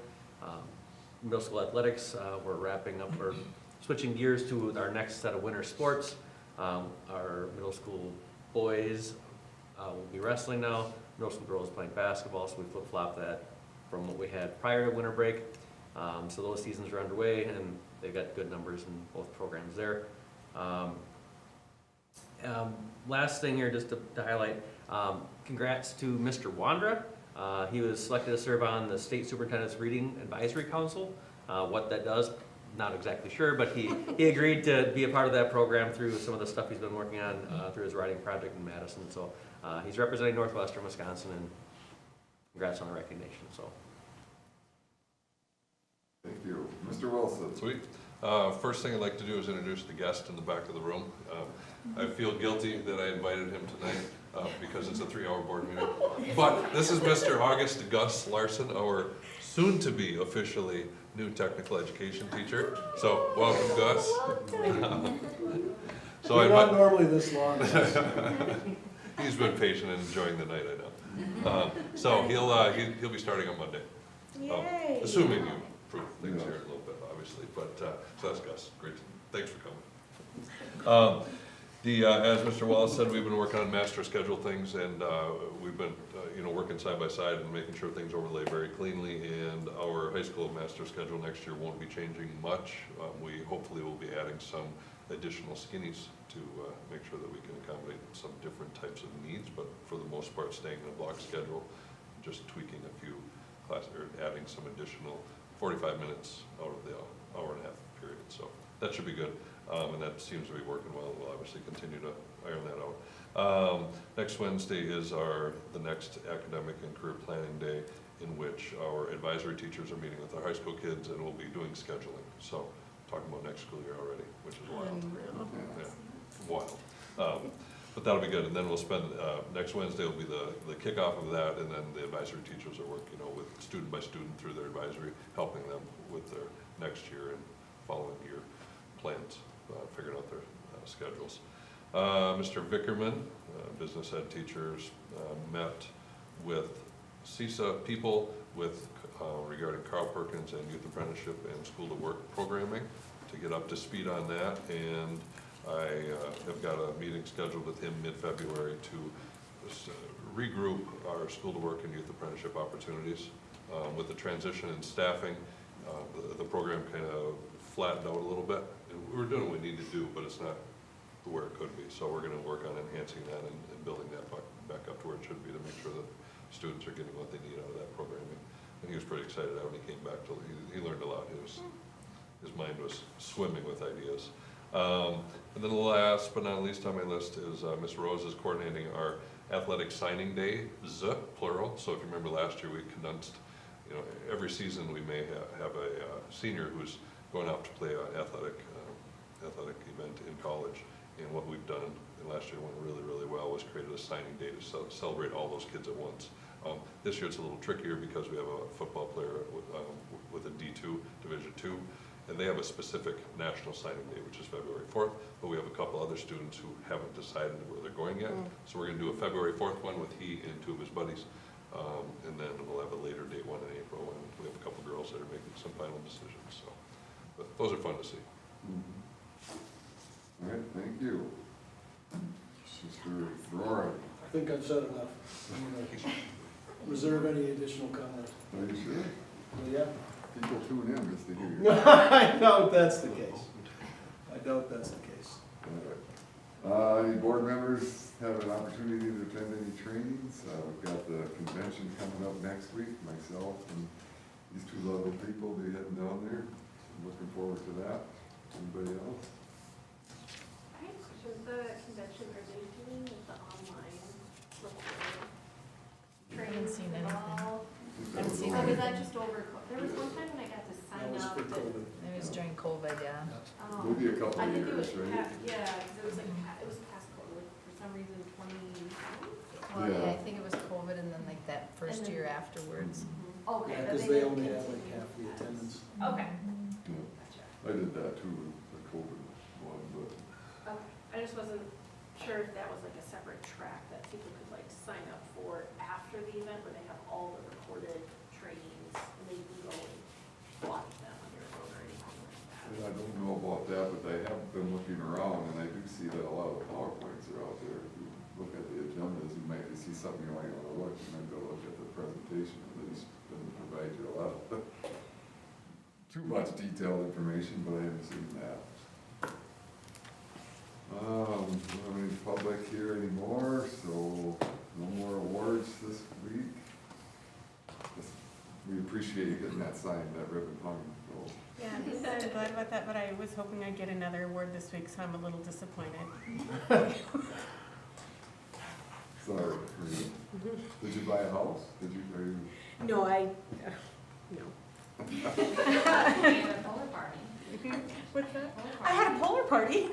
[SPEAKER 15] Middle school athletics, we're wrapping up, we're switching gears to our next set of winter sports. Our middle school boys will be wrestling now. Middle school girls playing basketball, so we flip-flop that from what we had prior to winter break. So those seasons are underway, and they've got good numbers in both programs there. Last thing here, just to highlight, congrats to Mr. Wandra. He was selected to serve on the State Superintendent's Reading Advisory Council. What that does, not exactly sure, but he agreed to be a part of that program through some of the stuff he's been working on through his writing project in Madison. So he's representing Northwestern Wisconsin, and congrats on the recognition. So.
[SPEAKER 2] Thank you. Mr. Wilson.
[SPEAKER 3] Sweet. First thing I'd like to do is introduce the guest in the back of the room. I feel guilty that I invited him tonight because it's a 3-hour board meeting. But this is Mr. August Gus Larson, our soon-to-be officially new technical education teacher. So welcome, Gus. So
[SPEAKER 1] We're not normally this long.
[SPEAKER 3] He's been patient and enjoying the night, I know. So he'll be starting on Monday.
[SPEAKER 11] Yay.
[SPEAKER 3] Assuming you improve things here a little bit, obviously. But so that's Gus. Great. Thanks for coming. As Mr. Wallace said, we've been working on master schedule things, and we've been working side by side and making sure things overlay very cleanly. And our high school master schedule next year won't be changing much. We hopefully will be adding some additional skinnies to make sure that we can accommodate some different types of needs, but for the most part staying in a block schedule, just tweaking a few classes, or adding some additional 45 minutes out of the hour and a half period. So that should be good. And that seems to be working well. We'll obviously continue to iron that out. Next Wednesday is the next academic and career planning day, in which our advisory teachers are meeting with our high school kids, and we'll be doing scheduling. So talking about next school year already, which is wild. Yeah, wild. But that'll be good. And then we'll spend, next Wednesday will be the kickoff of that, and then the advisory teachers are working, with student by student through their advisory, helping them with their next year and following year plans. Figured out their schedules. Mr. Vickerman, business ed teachers, met with CISA people with, regarding Carl Perkins and youth apprenticeship and school to work programming to get up to speed on that. And I have got a meeting scheduled with him mid-February to regroup our school to work and youth apprenticeship opportunities. With the transition in staffing, the program kind of flattened out a little bit. And we're doing what we need to do, but it's not where it could be. So we're going to work on enhancing that and building that back up to where it should be to make sure that students are getting what they need out of that programming. And he was pretty excited when he came back. He learned a lot. His mind was swimming with ideas. And then the last but not least on my list is Ms. Rose is coordinating our athletic signing day, plural. So if you remember last year, we condensed, every season we may have a senior who's going out to play an athletic event in college. And what we've done, and last year went really, really well, was created a signing day to celebrate all those kids at once. This year it's a little trickier because we have a football player with a D2, Division II, and they have a specific national signing day, which is February 4th, but we have a couple other students who haven't decided where they're going yet. So we're gonna do a February 4th one with he and two of his buddies, and then we'll have a later date one in April, and we have a couple girls that are making some final decisions, so. But those are fun to see.
[SPEAKER 2] All right, thank you. Mr. Rohr,
[SPEAKER 1] I think I've said enough. I'm gonna reserve any additional comment.
[SPEAKER 2] are you sure?
[SPEAKER 1] Well, yeah.
[SPEAKER 2] People tune in just to hear you.
[SPEAKER 1] I doubt that's the case. I doubt that's the case.
[SPEAKER 2] All right. Any board members have an opportunity to attend any trainings? We've got the convention coming up next week, myself and these two lovely people will be heading down there. I'm looking forward to that. Anybody else?
[SPEAKER 8] I have a question. The convention, are they doing the online recording?
[SPEAKER 14] I haven't seen
[SPEAKER 8] trainings at
[SPEAKER 14] anything.
[SPEAKER 8] all?
[SPEAKER 2] That was
[SPEAKER 8] Oh,
[SPEAKER 2] only-
[SPEAKER 8] was that just over, there was one time when I got to
[SPEAKER 1] That
[SPEAKER 8] sign
[SPEAKER 1] was
[SPEAKER 8] up.
[SPEAKER 1] for
[SPEAKER 8] that-
[SPEAKER 1] COVID.
[SPEAKER 14] It was during COVID, yeah.
[SPEAKER 8] oh,
[SPEAKER 2] Maybe a couple
[SPEAKER 8] I
[SPEAKER 2] of
[SPEAKER 8] think it was,
[SPEAKER 2] years, right?
[SPEAKER 8] yeah, because it was like, it was past COVID, for some reason, 2020.
[SPEAKER 14] Well,
[SPEAKER 2] Yeah.
[SPEAKER 14] I think it was COVID and then like that first
[SPEAKER 8] And then-
[SPEAKER 14] year afterwards.
[SPEAKER 8] Okay,
[SPEAKER 1] Yeah,
[SPEAKER 8] but
[SPEAKER 1] because
[SPEAKER 8] they
[SPEAKER 1] they
[SPEAKER 8] didn't
[SPEAKER 1] only have like
[SPEAKER 8] continue
[SPEAKER 1] half the
[SPEAKER 8] that.
[SPEAKER 1] attendance.
[SPEAKER 8] Okay,
[SPEAKER 2] Yeah.
[SPEAKER 8] gotcha.
[SPEAKER 2] I did that too, the COVID one, but
[SPEAKER 8] Okay, I just wasn't sure if that was like a separate track that people could like sign up for after the event, where they have all the recorded trainings, and they can go and watch them on your phone or anything like that.
[SPEAKER 2] I don't know about that, but I have been looking around and I do see that a lot of the PowerPoints are out there. If you look at the agendas, you might see something you might want to look, you might go look at the presentation, at least doesn't provide you a lot of too much detailed information, but I haven't seen that. We don't have any public here anymore, so no more awards this week. We appreciate you getting that signed, that ribbon hung, so.
[SPEAKER 11] Yeah, I'm glad about that, but I was hoping I'd get another award this week, so I'm a little disappointed.
[SPEAKER 2] Sorry. Did you buy a house? Are you?
[SPEAKER 11] No, no.
[SPEAKER 10] Polar party.
[SPEAKER 11] What's that? I had a polar party.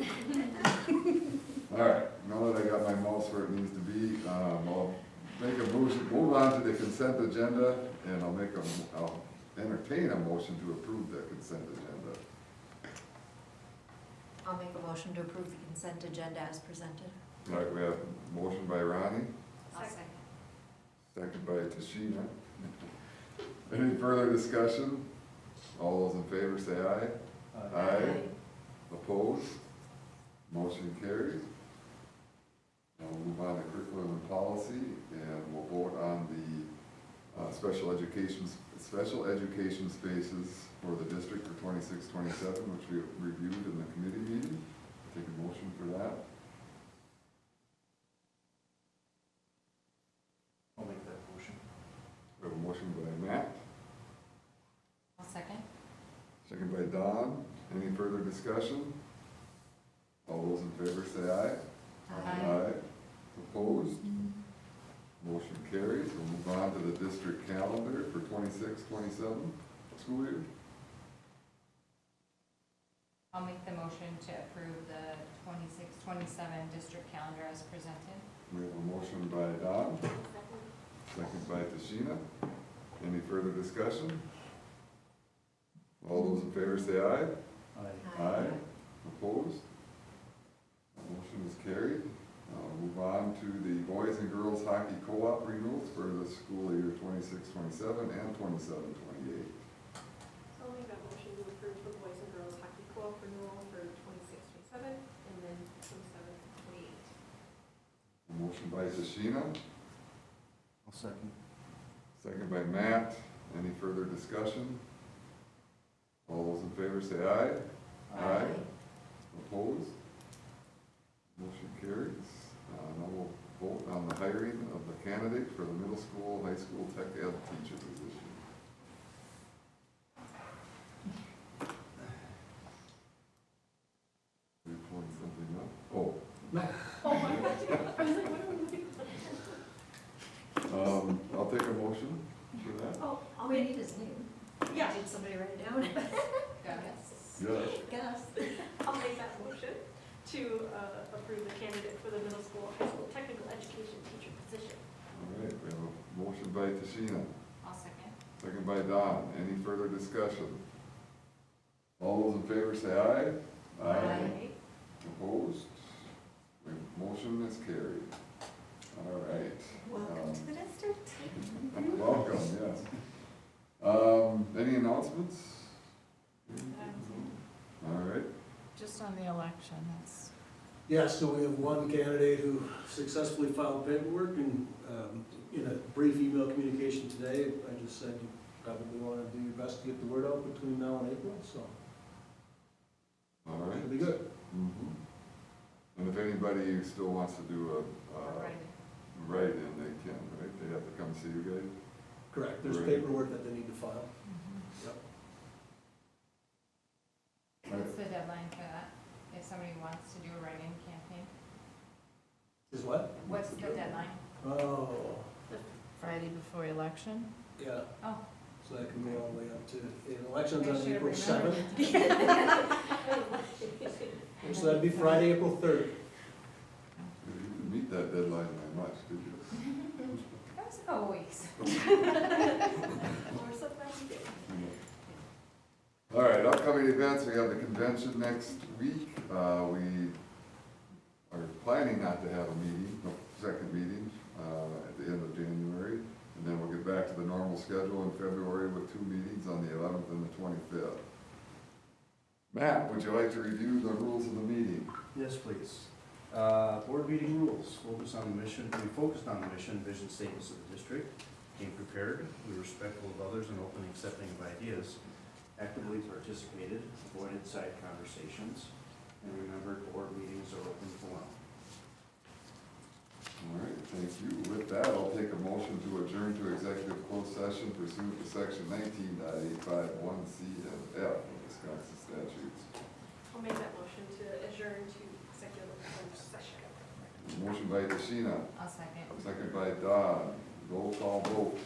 [SPEAKER 2] All right, now that I got my mouse where it needs to be, I'll make a motion, move on to the consent agenda, and I'll entertain a motion to approve the consent agenda.
[SPEAKER 6] I'll make a motion to approve the consent agenda as presented.
[SPEAKER 2] All right, we have a motion by Ronnie,
[SPEAKER 6] I'll second.
[SPEAKER 2] second by Tashina. Any further discussion? All those in favor say aye. Aye. Opposed? Motion carries. Now we'll move on to curriculum and policy, and we'll vote on the special education spaces for the district for 26-27, which we reviewed in the committee meeting. Take a motion for that.
[SPEAKER 7] I'll make that motion.
[SPEAKER 2] We have a motion by Matt,
[SPEAKER 10] I'll second.
[SPEAKER 2] second by Don. Any further discussion? All those in favor say aye.
[SPEAKER 10] Aye.
[SPEAKER 2] Opposed? Motion carries. We'll move on to the district calendar for 26-27 school year.
[SPEAKER 10] I'll make the motion to approve the 26-27 district calendar as presented.
[SPEAKER 2] We have a motion by Don, second by Tashina. Any further discussion? All those in favor say aye. Aye. Opposed? Motion is carried. Move on to the boys and girls hockey co-op renewals for the school year 26-27 and 27-28.
[SPEAKER 8] So I'll make that motion to approve the boys and girls hockey co-op renewal for 26-27 and then 27-28.
[SPEAKER 2] Motion by Tashina,
[SPEAKER 7] I'll second.
[SPEAKER 2] second by Matt. Any further discussion? All those in favor say aye. Opposed? Motion carries. Now we'll vote on the hiring of the candidate for the middle school, high school tech ed teacher position. Are you pulling something up? Oh.
[SPEAKER 8] Oh my God. I was like, what are we doing?
[SPEAKER 2] I'll take a motion for that.
[SPEAKER 8] Oh, I'll
[SPEAKER 6] We
[SPEAKER 8] make,
[SPEAKER 6] need his name.
[SPEAKER 8] yeah,
[SPEAKER 6] Did somebody write it down?
[SPEAKER 8] Yes.
[SPEAKER 2] Yes.
[SPEAKER 6] Gus.
[SPEAKER 8] I'll make that motion to approve the candidate for the middle school, high school technical education teacher position.
[SPEAKER 2] All right, we have a motion by Tashina,
[SPEAKER 10] I'll second.
[SPEAKER 2] second by Don. Any further discussion? All those in favor say aye.
[SPEAKER 6] Aye.
[SPEAKER 2] Opposed? The motion is carried. All right.
[SPEAKER 6] Welcome to the district.
[SPEAKER 2] Welcome, yes. Any announcements? All right.
[SPEAKER 14] Just on the election, that's.
[SPEAKER 1] Yeah, so we have one candidate who successfully filed paperwork, and in a brief email communication today, I just said you probably want to do your best to get the word out between now and April, so
[SPEAKER 2] All right.
[SPEAKER 1] it'll be good.
[SPEAKER 2] Mhm. And if anybody still wants to do a write-in, they can, right? They have to come see you guys?
[SPEAKER 1] Correct, there's
[SPEAKER 2] Right.
[SPEAKER 1] paperwork that they need to file. Yep.
[SPEAKER 10] What's the deadline for that? If somebody wants to do a write-in campaign?
[SPEAKER 1] Is what?
[SPEAKER 10] What's the deadline?
[SPEAKER 1] Oh,
[SPEAKER 14] Friday before election?
[SPEAKER 1] yeah,
[SPEAKER 10] Oh,
[SPEAKER 1] so that can be all the way up to, the election's
[SPEAKER 10] I
[SPEAKER 1] on
[SPEAKER 10] should've
[SPEAKER 1] April
[SPEAKER 10] remembered.
[SPEAKER 1] 7th, so that'd be Friday, April 3rd.
[SPEAKER 2] You didn't meet that deadline by much, did you?
[SPEAKER 10] that was a couple weeks.
[SPEAKER 8] Or something we did.
[SPEAKER 2] All right, upcoming events, we have the convention next week. We are planning not to have a meeting, no second meeting, at the end of January. And then we'll get back to the normal schedule in February with 2 meetings on the 11th and the 25th. Matt, would you like to review the rules of the meeting?
[SPEAKER 7] Yes, please. Board meeting rules, focus on the mission, we focused on the mission, vision statements of the district, came prepared, we were respectful of others and open and accepting of ideas, actively participated, avoided side conversations, and remembered board meetings are open forum.
[SPEAKER 2] All right, thank you. With that, I'll take a motion to adjourn to executive closed session pursuant to section 19.851 C and F of Wisconsin statutes.
[SPEAKER 8] I'll make that motion to adjourn to executive closed session.
[SPEAKER 2] Motion by Tashina,
[SPEAKER 10] I'll second.
[SPEAKER 2] second by Don. Roll call vote.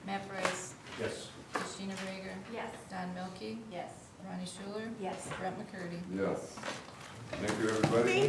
[SPEAKER 14] Matt Bryce,
[SPEAKER 7] Yes.
[SPEAKER 14] Christina Brager,
[SPEAKER 8] Yes.
[SPEAKER 14] Don Milky,
[SPEAKER 10] Yes.
[SPEAKER 14] Ronnie Schuler,
[SPEAKER 6] Yes.
[SPEAKER 14] Brett McCurdy.
[SPEAKER 2] Yes. Thank you, everybody.